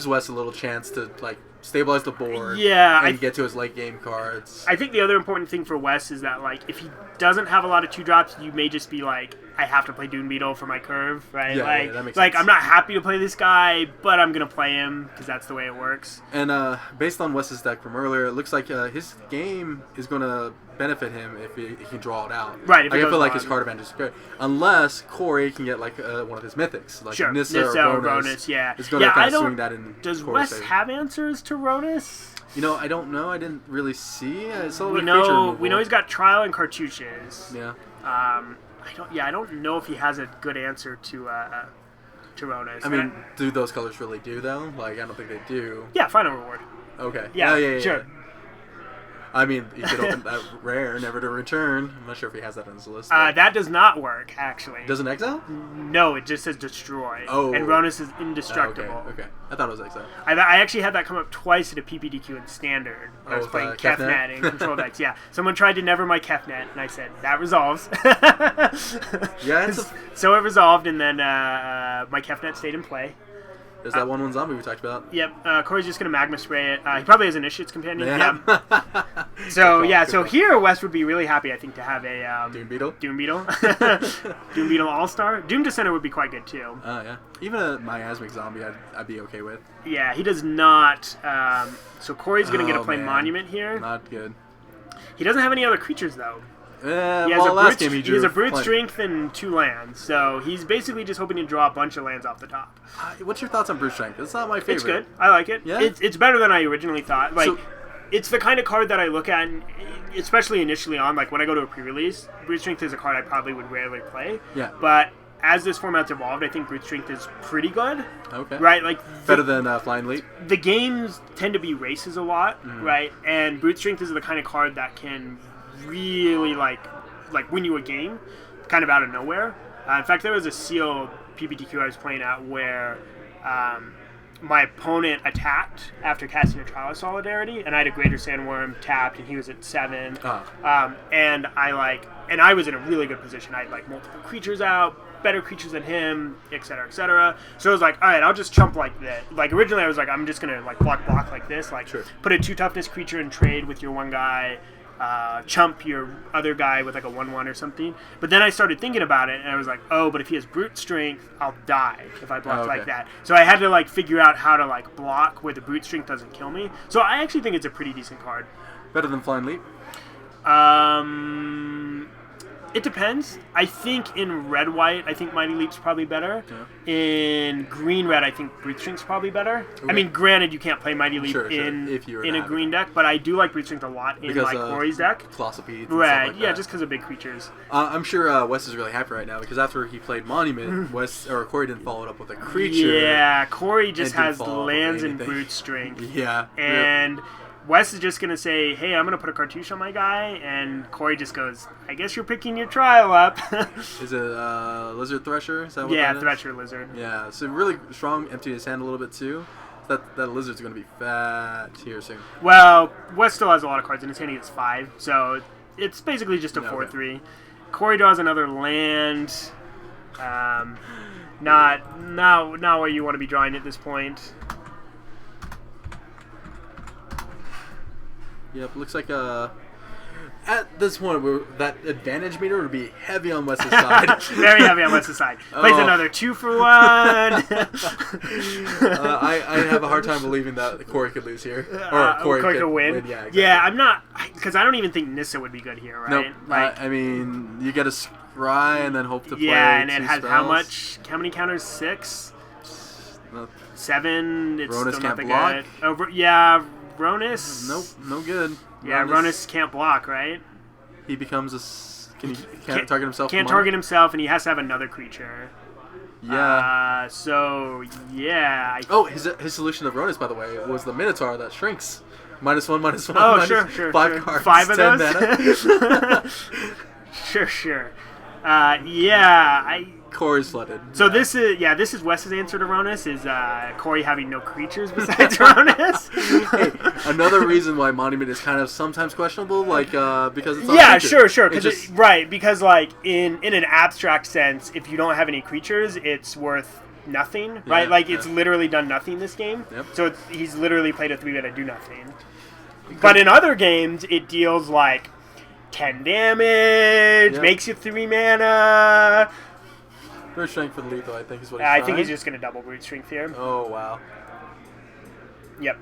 S4: Wes a little chance to, like, stabilize the board.
S3: Yeah,
S4: and get to his late game cards.
S3: I think the other important thing for Wes is that, like, if he doesn't have a lot of 2-drops, you may just be like, I have to play Doom Beetle for my curve, right?
S4: Yeah, that makes
S3: like
S4: sense.
S3: I'm not happy to play this guy, but I'm gonna play him because that's the way it works.
S4: And based on Wes's deck from earlier, it looks like his game is gonna benefit him if he can draw it out.
S3: Right. If
S4: I feel like his card advantage is good, unless Corey can get like one of his mythics, like Nissa or Ronus.
S3: Yeah.
S4: Is gonna kind of swing that in.
S3: Does
S4: Corey's
S3: Wes
S4: favor.
S3: have answers to Ronus?
S4: I don't know. I didn't really see.
S3: We know he's got Trial and Cartouches.
S4: Yeah.
S3: I don't know if he has a good answer to Ronus.
S4: I mean, do those colors really do though? Like, I don't think they do.
S3: Yeah, Final Reward.
S4: Okay.
S3: Yeah, sure.
S4: I mean, you could open that rare, never to return. I'm not sure if he has that on his list.
S3: That does not work, actually.
S4: Doesn't exile?
S3: No, it just says destroy.
S4: Oh.
S3: And Ronus is indestructible.
S4: Okay. I thought it was exile.
S3: I actually had that come up twice at a PPDQ in Standard when I was playing Kefnet and Control decks. Yeah, someone tried to never my Kefnet, and I said, that resolves.
S4: Yeah,
S3: so it resolved, and then my Kefnet stayed in play.
S4: There's that 1/1 zombie we talked about.
S3: Yep, Corey's just going to Magma Spray it. He probably has an Initiate's Companion.
S4: Yeah.
S3: So here Wes would be really happy, I think, to have a...
S4: Doom Beetle?
S3: Doom Beetle All-Star. Doom Dissenter would be quite good, too.
S4: Yeah. Even a Miasmic Zombie I'd be okay with.
S3: Yeah, he does not... so Corey's going to get to play Monument here.
S4: Not good.
S3: He doesn't have any other creatures, though. He has a Brute Strength and 2 lands, so he's basically just hoping to draw a bunch of lands off the top.
S4: What's your thoughts on Brute Strength? It's not my favorite.
S3: It's good. I like it.
S4: Yeah?
S3: It's better than I originally thought. It's the kind of card that I look at, and especially initially on, like when I go to a pre-release, Brute Strength is a card I probably would rarely play.
S4: Yeah.
S3: But as this format's evolved, I think Brute Strength is pretty good.
S4: Okay.
S3: Right?
S4: Better than Flying Leap?
S3: The games tend to be races a lot, right? And Brute Strength is the kind of card that can really like win you a game kind of out of nowhere. In fact, there was a sealed PPTQ I was playing at where my opponent attacked after casting a Trial of Solidarity, and I had a Greater Sandworm tapped, and he was at 7. And I was in a really good position. I had like multiple creatures out, better creatures than him, etc., etc. So I was like, all right, I'll just chump like this. Like originally, I was like, I'm just gonna like block like this, like put a 2 toughness creature in trade with your one guy. Chump your other guy with like a 1/1 or something. But then I started thinking about it, and I was like, oh, but if he has Brute Strength, I'll die if I block like that. So I had to like figure out how to like block where the Brute Strength doesn't kill me. So I actually think it's a pretty decent card.
S4: Better than Flying Leap?
S3: It depends. I think in red-white, I think Mighty Leap's probably better.
S4: Yeah.
S3: In green-red, I think Brute Strength's probably better. Okay. I mean, granted, you can't play Mighty Leap in a green deck, but I do like Brute Strength a lot in like Corey's deck.
S4: Colossopede.
S3: Right,
S4: like
S3: yeah,
S4: that.
S3: just because of big creatures.
S4: I'm sure Wes is really happy right now because after he played Monument, Corey didn't follow it up with a creature.
S3: Yeah, Corey just has lands and Brute Strength.
S4: Yeah.
S3: And Wes is just going to say, hey, I'm going to put a Cartouche on my guy, and Corey just goes, I guess you're picking your Trial up.
S4: Is it Lizard Thresher? Is that what
S3: yeah,
S4: that is?
S3: Thresher Lizard.
S4: Yeah, so really strong, empty his hand a little bit too. That Lizard's going to be fat here soon.
S3: Well, Wes still has a lot of cards in his hand. He has 5, so it's basically just a
S4: Yeah,
S3: 4/3. Corey draws another land. Not what you want to be drawing at this point.
S4: Yep, looks like at this point that advantage meter would be heavy on Wes's side.
S3: Very heavy on Wes's side. Plays another 2-for-1.
S4: I have a hard time believing that Corey could lose here, or Corey could
S3: win.
S4: Yeah, exactly.
S3: Yeah, I'm not, because I don't even think Nissa would be good here, right?
S4: Nope.
S3: Like,
S4: I mean, you get a scry and then hope to play.
S3: yeah, and it
S4: 2
S3: has
S4: spells.
S3: how many counters? 6,
S4: No,
S3: 7. It's
S4: Ronus
S3: still
S4: can't
S3: not
S4: block?
S3: good. Oh, yeah, Ronus.
S4: nope, no good.
S3: Yeah, Ronus can't block, right?
S4: He becomes can't target himself.
S3: Can't target himself, and he has to have another creature.
S4: Yeah.
S3: So yeah.
S4: His solution of Ronus, by the way, was the Minotaur that shrinks. -1/-1.
S3: Oh,
S4: minus
S3: sure.
S4: 5 cards.
S3: 5 of
S4: 10
S3: those.
S4: mana.
S3: Sure. Yeah.
S4: Corey's flooded.
S3: So this is Wes's answer to Ronus is Corey having no creatures besides Ronus.
S4: Hey, another reason why Monument is kind of sometimes questionable, like because it's
S3: Yeah,
S4: not creature.
S3: sure.
S4: It's
S3: Because like in an abstract sense, if you don't have any creatures, it's worth nothing, right?
S4: Yeah,
S3: Like it's
S4: yeah.
S3: literally done nothing this game.
S4: Yep.
S3: So he's literally played a 3-mana do nothing. But in other games, it deals like 10 damage,
S4: Yep.
S3: makes you 3 mana.
S4: Brute Strength for the lethal, I think, is what he's
S3: I think
S4: trying.
S3: he's just gonna double brute strength here.
S4: Oh wow.
S3: Yep.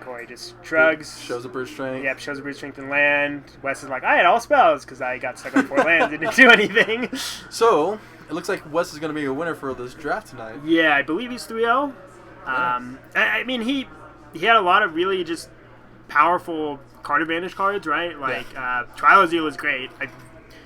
S3: Corey just shrugs.
S4: Shows a Brute Strength.
S3: Yep, shows a brute strength and land. Wes is like, I had all spells because I got stuck on 4 lands and didn't do anything.
S4: So it looks like Wes is going to be a winner for this draft tonight.
S3: Yeah, I believe he's 3-0. I mean, he had a lot of really just powerful card advantage cards, right? Like Trial of Zeal is great.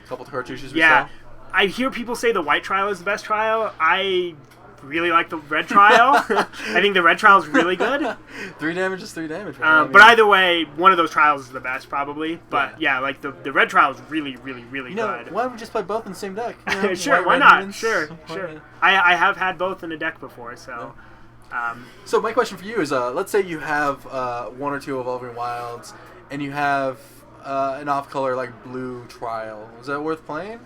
S4: Couple cartouches we
S3: Yeah,
S4: saw.
S3: I hear people say the white trial is the best trial. I really like the red trial. I think the red trial is really good.
S4: 3 damage is 3 damage. Man. I mean,
S3: But either way, one of those trials is the best probably. But yeah, like the red trial is really, really, really
S4: you know,
S3: good.
S4: why don't we just play both in the same deck? You know,
S3: Sure,
S4: white,
S3: why
S4: red
S3: not?
S4: demons.
S3: Sure.
S4: Yeah.
S3: I have had both in a deck before, so.
S4: So my question for you is, let's say you have 1 or 2 Evolving Wilds, and you have an off-color like blue trial. Is that worth playing?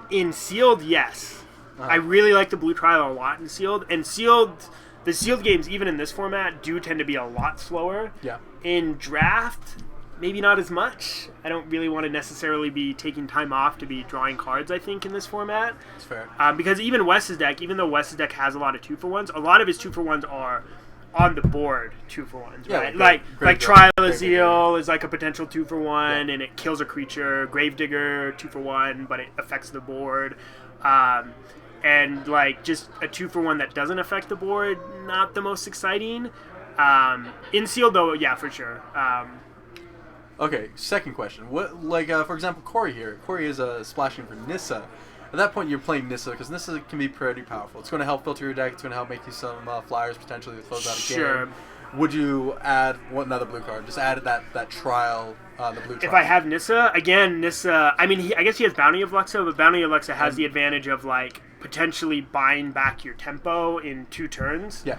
S3: In Sealed, yes. I really like the blue trial a lot in Sealed. And the Sealed games, even in this format, do tend to be a lot slower.
S4: Yeah.
S3: In Draft, maybe not as much. I don't really want to necessarily be taking time off to be drawing cards, I think, in this format.
S4: That's fair.
S3: Because even Wes's deck, even though Wes's deck has a lot of 2-for-1s, a lot of his 2-for-1s are on the board 2-for-1s,
S4: Yeah,
S3: right?
S4: like
S3: Like
S4: Grave
S3: Trial of
S4: Digger.
S3: Zeal is like a potential 2-for-1, and it kills a creature. Gravedigger 2-for-1, but it affects the board. And like just a 2-for-1 that doesn't affect the board, not the most exciting. In Sealed though, yeah, for sure.
S4: Okay, second question. What, like, for example, Corey here. Corey is splashing for Nissa. At that point, you're playing Nissa because Nissa can be pretty powerful. It's going to help filter your deck. It's going to help make you some flyers potentially to close out a
S3: Sure.
S4: game. Would you add another blue card? Just add that trial, the blue trial.
S3: If I have Nissa, again, Nissa, I mean, I guess he has Bounty of Luxa, but Bounty of Luxa has the advantage of, like, potentially buying back your tempo in 2 turns.
S4: Yeah.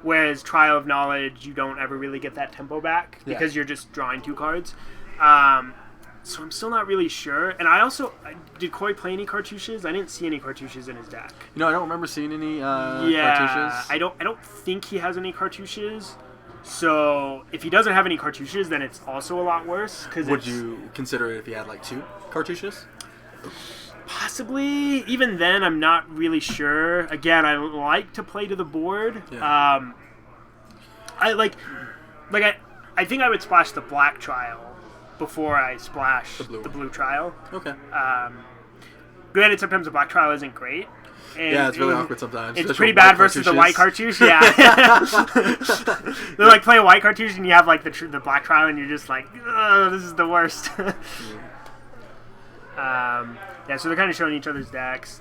S3: Whereas Trial of Knowledge, you don't ever really get that tempo back because you're just drawing 2 cards. So I'm still not really sure. And I also, did Corey play any cartouches? I didn't see any cartouches in his deck.
S4: You know, I don't remember seeing any
S3: Yeah,
S4: cartouches.
S3: I don't think he has any cartouches. So if he doesn't have any cartouches, then it's also a lot worse.
S4: Would you consider it if he had like 2 cartouches?
S3: Possibly. Even then, I'm not really sure. Again, I like to play to the board.
S4: Yeah.
S3: I think I would splash the black trial before I splash the blue trial.
S4: Okay.
S3: Granted, sometimes the black trial isn't great. And
S4: Yeah, it's really awkward sometimes.
S3: It's
S4: especially
S3: pretty
S4: with
S3: bad
S4: white
S3: versus the white
S4: cartouches.
S3: cartouche. Yeah. They're like playing a white cartouche and you have like the black trial and you're just like, ugh, this is the worst. Yeah, so they're kind of showing each other's decks.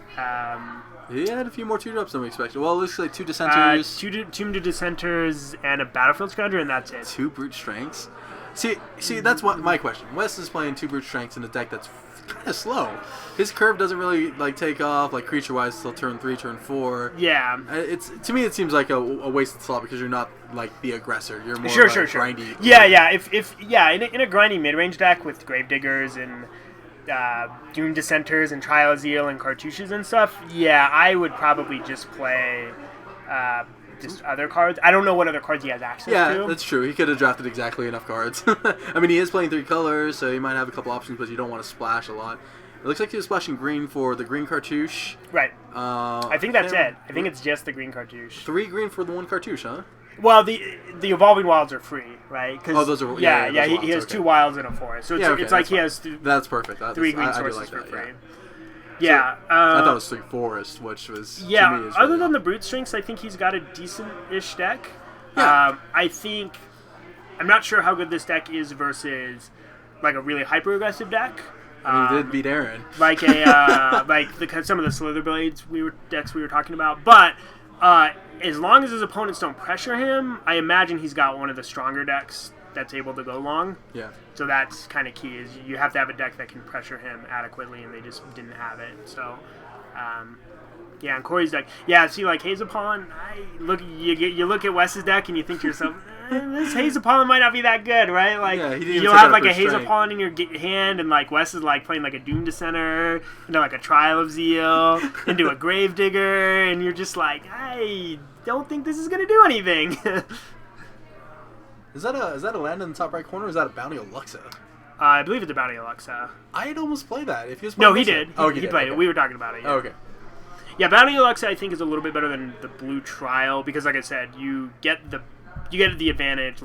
S4: He had a few more 2-drops than we expected. Well, it looks like 2 Dissenters.
S3: 2 Tomb to Dissenters and a Battlefield Scoundrel, and that's it.
S4: 2 Brute Strengths. See, that's what my question. Wes is playing 2 brute strengths in a deck that's kind of slow. His curve doesn't really take off creature wise till turn 3, turn 4.
S3: Yeah.
S4: It's to me it seems like a wasted slot because you're not the aggressor. You're more
S3: Sure.
S4: grindy.
S3: Yeah. If in a grindy mid range deck with Gravediggers and Doom Dissenters and Trial of Zeal and Cartouches and stuff, yeah, I would probably just play just other cards. I don't know what other cards he has access to.
S4: Yeah, that's true. He could have drafted exactly enough cards. I mean, he is playing 3 colors, so he might have a couple options, but you don't want to splash a lot. It looks like he was splashing green for the green cartouche.
S3: Right. I think that's it. I think it's just the green cartouche.
S4: 3 green for the 1 cartouche, huh?
S3: Well, the Evolving Wilds are free, right?
S4: Those are...
S3: Yeah,
S4: those
S3: he has
S4: okay.
S3: 2 wilds and a forest. So it's like he has...
S4: That's perfect.
S3: 3 green
S4: I
S3: sources
S4: like
S3: for
S4: that,
S3: free.
S4: Yeah.
S3: Yeah.
S4: I thought it was 3 forest, which was...
S3: Yeah,
S4: to me, is
S3: other
S4: really
S3: than the brute strengths, I think he's got a decent-ish deck.
S4: Yeah.
S3: I think... I'm not sure how good this deck is versus a really hyper-aggressive deck.
S4: I mean, he did beat Aaron.
S3: Like some of the Slither Blades decks we were talking about. But as long as his opponents don't pressure him, I imagine he's got one of the stronger decks that's able to go long.
S4: Yeah.
S3: So that's kind of key, is you have to have a deck that can pressure him adequately, and they just didn't have it. So, yeah, and Corey's deck. Yeah, see, Hazel Pollen, you look at Wes's deck and you think to yourself, this Hazel Pollen might not be that good, right?
S4: Yeah, he didn't
S3: you'll
S4: take
S3: have
S4: out
S3: a
S4: for
S3: Hazel
S4: strength.
S3: Pollen in your hand, and Wes is playing a Doom Dissenter, a Trial of Zeal, into a Gravedigger, and you're just I don't think this is gonna do anything.
S4: Is that a land in the top right corner, or is that a Bounty of Luxa?
S3: I believe it's a Bounty Alexa.
S4: I'd almost play that. If he was
S3: No,
S4: playing
S3: he
S4: this
S3: did.
S4: one.
S3: He
S4: did.
S3: played it.
S4: Okay.
S3: We were talking about it. Yeah.
S4: Oh, okay.
S3: Yeah, Bounty Alexa I think is a little bit better than the blue trial because, like I said, you get the advantage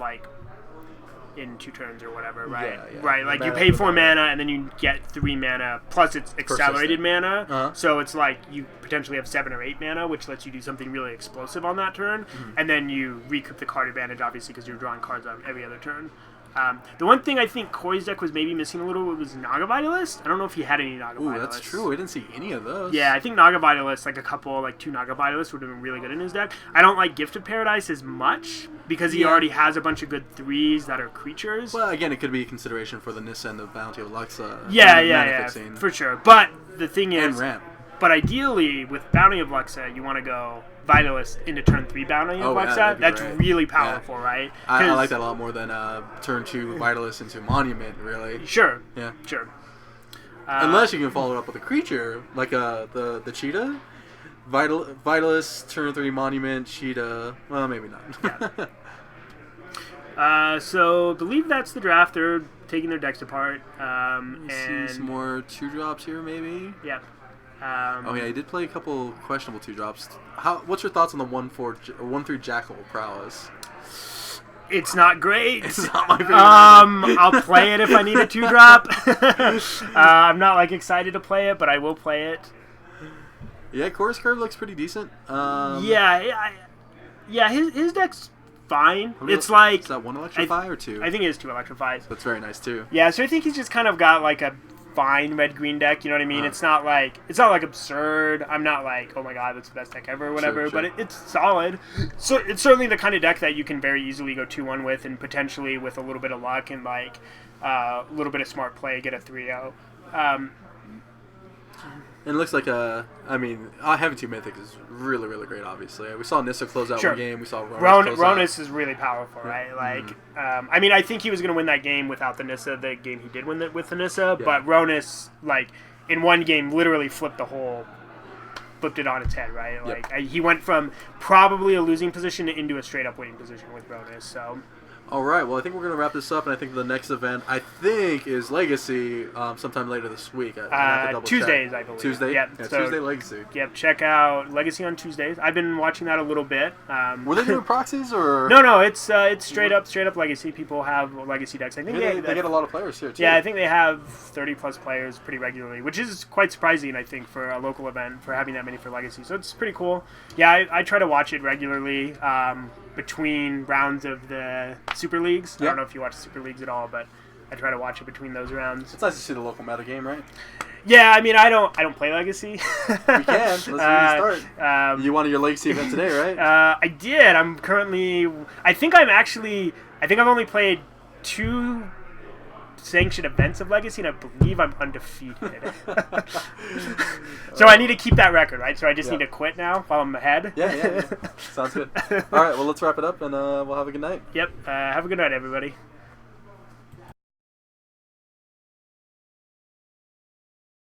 S3: in 2 turns or whatever, right?
S4: Yeah.
S3: Right.
S4: The
S3: You
S4: mana
S3: pay
S4: for
S3: 4
S4: the
S3: mana and then you get 3 mana plus it's accelerated mana.
S4: Uh-huh.
S3: So it's you potentially have 7 or 8 mana, which lets you do something really explosive on that turn, and then you recoup the card advantage obviously because you're drawing cards on every other turn. The one thing I think Corey's deck was maybe missing a little bit was Naga Vitalist. I don't know if he had any Naga Vitalists.
S4: Ooh, that's true. I didn't see any of those.
S3: Yeah, I think Naga Vitalist, a couple, 2 Naga Vitalists would have been really good in his deck. I don't like Gift of Paradise as much because he already has a bunch of good 3s that are creatures.
S4: Well, again, it could be a consideration for the Nissa and the Bounty of Luxa.
S3: Yeah, for sure. But the thing is,
S4: And ramp.
S3: but ideally with Bounty of Luxa, you want to go Vitalist into turn 3 Bounty of
S4: Oh, yeah,
S3: Luxa.
S4: that'd be
S3: That's
S4: great.
S3: really powerful, right?
S4: I like that a lot more than turn 2 Vitalist into Monument, really.
S3: Sure.
S4: Yeah.
S3: Sure.
S4: Unless you can follow it up with a creature, like the Cheetah. Vitalist, turn 3 Monument, Cheetah. Well, maybe not.
S3: So I believe that's the draft. They're taking their decks apart.
S4: See some more 2-drops here, maybe?
S3: Yeah.
S4: Oh yeah, he did play a couple questionable 2-drops. What's your thoughts on the 1/3 Jackal Prowess?
S3: It's not great.
S4: It's not my favorite.
S3: I'll play it if I need a 2-drop. I'm not excited to play it, but I will play it.
S4: Yeah, Chorus Curve looks pretty decent.
S3: Yeah, his deck's fine. It's
S4: is that 1 Electrify or 2?
S3: I think it is 2 Electrifies.
S4: That's very nice too.
S3: Yeah, so I think he's just kind of got a fine red-green deck, you know what I mean? It's not absurd. I'm not oh my god, that's the best deck ever or whatever,
S4: Sure.
S3: but it's solid. So it's certainly the kind of deck that you can very easily go 2-1 with, and potentially with a little bit of luck and a little bit of smart play, get a 3-0.
S4: And it looks like having 2 Mythics is really, really great, obviously. We saw Nissa close out one game. We saw
S3: Ronus is really powerful, right? I think he was going to win that game without the Nissa, the game he did win with the Nissa, but Ronus, in one game, literally flipped it on its head, right? He went from probably a losing position into a straight-up winning position with Ronus, so...
S4: All right, well, I think we're going to wrap this up, and I think the next event, is Legacy sometime later this week. I have to double
S3: Tuesdays,
S4: check.
S3: I believe.
S4: Tuesday?
S3: Yep.
S4: Yeah,
S3: So,
S4: Tuesday Legacy.
S3: Yep, check out Legacy on Tuesdays. I've been watching that a little bit.
S4: Were they doing proxies, or...?
S3: No, it's straight up Legacy. People have Legacy decks. I think
S4: they get a lot of players here, too.
S3: Yeah, I think they have 30-plus players pretty regularly, which is quite surprising, I think, for a local event, for having that many for Legacy. So it's pretty cool. Yeah, I try to watch it regularly between rounds of the Super Leagues. I don't know if you watch Super Leagues at all, but I try to watch it between those rounds.
S4: It's nice to see the local meta game, right?
S3: Yeah, I don't play Legacy.
S4: You can. Let's start. You wanted your Legacy event today, right?
S3: I did. I'm currently... I've only played 2 sanctioned events of Legacy, and I believe I'm undefeated. So I need to keep that record, right? So I just need to quit now while I'm ahead.
S4: Yeah. Sounds good. All right, well, let's wrap it up, and we'll have a good night.
S3: Yep. Have a good night, everybody.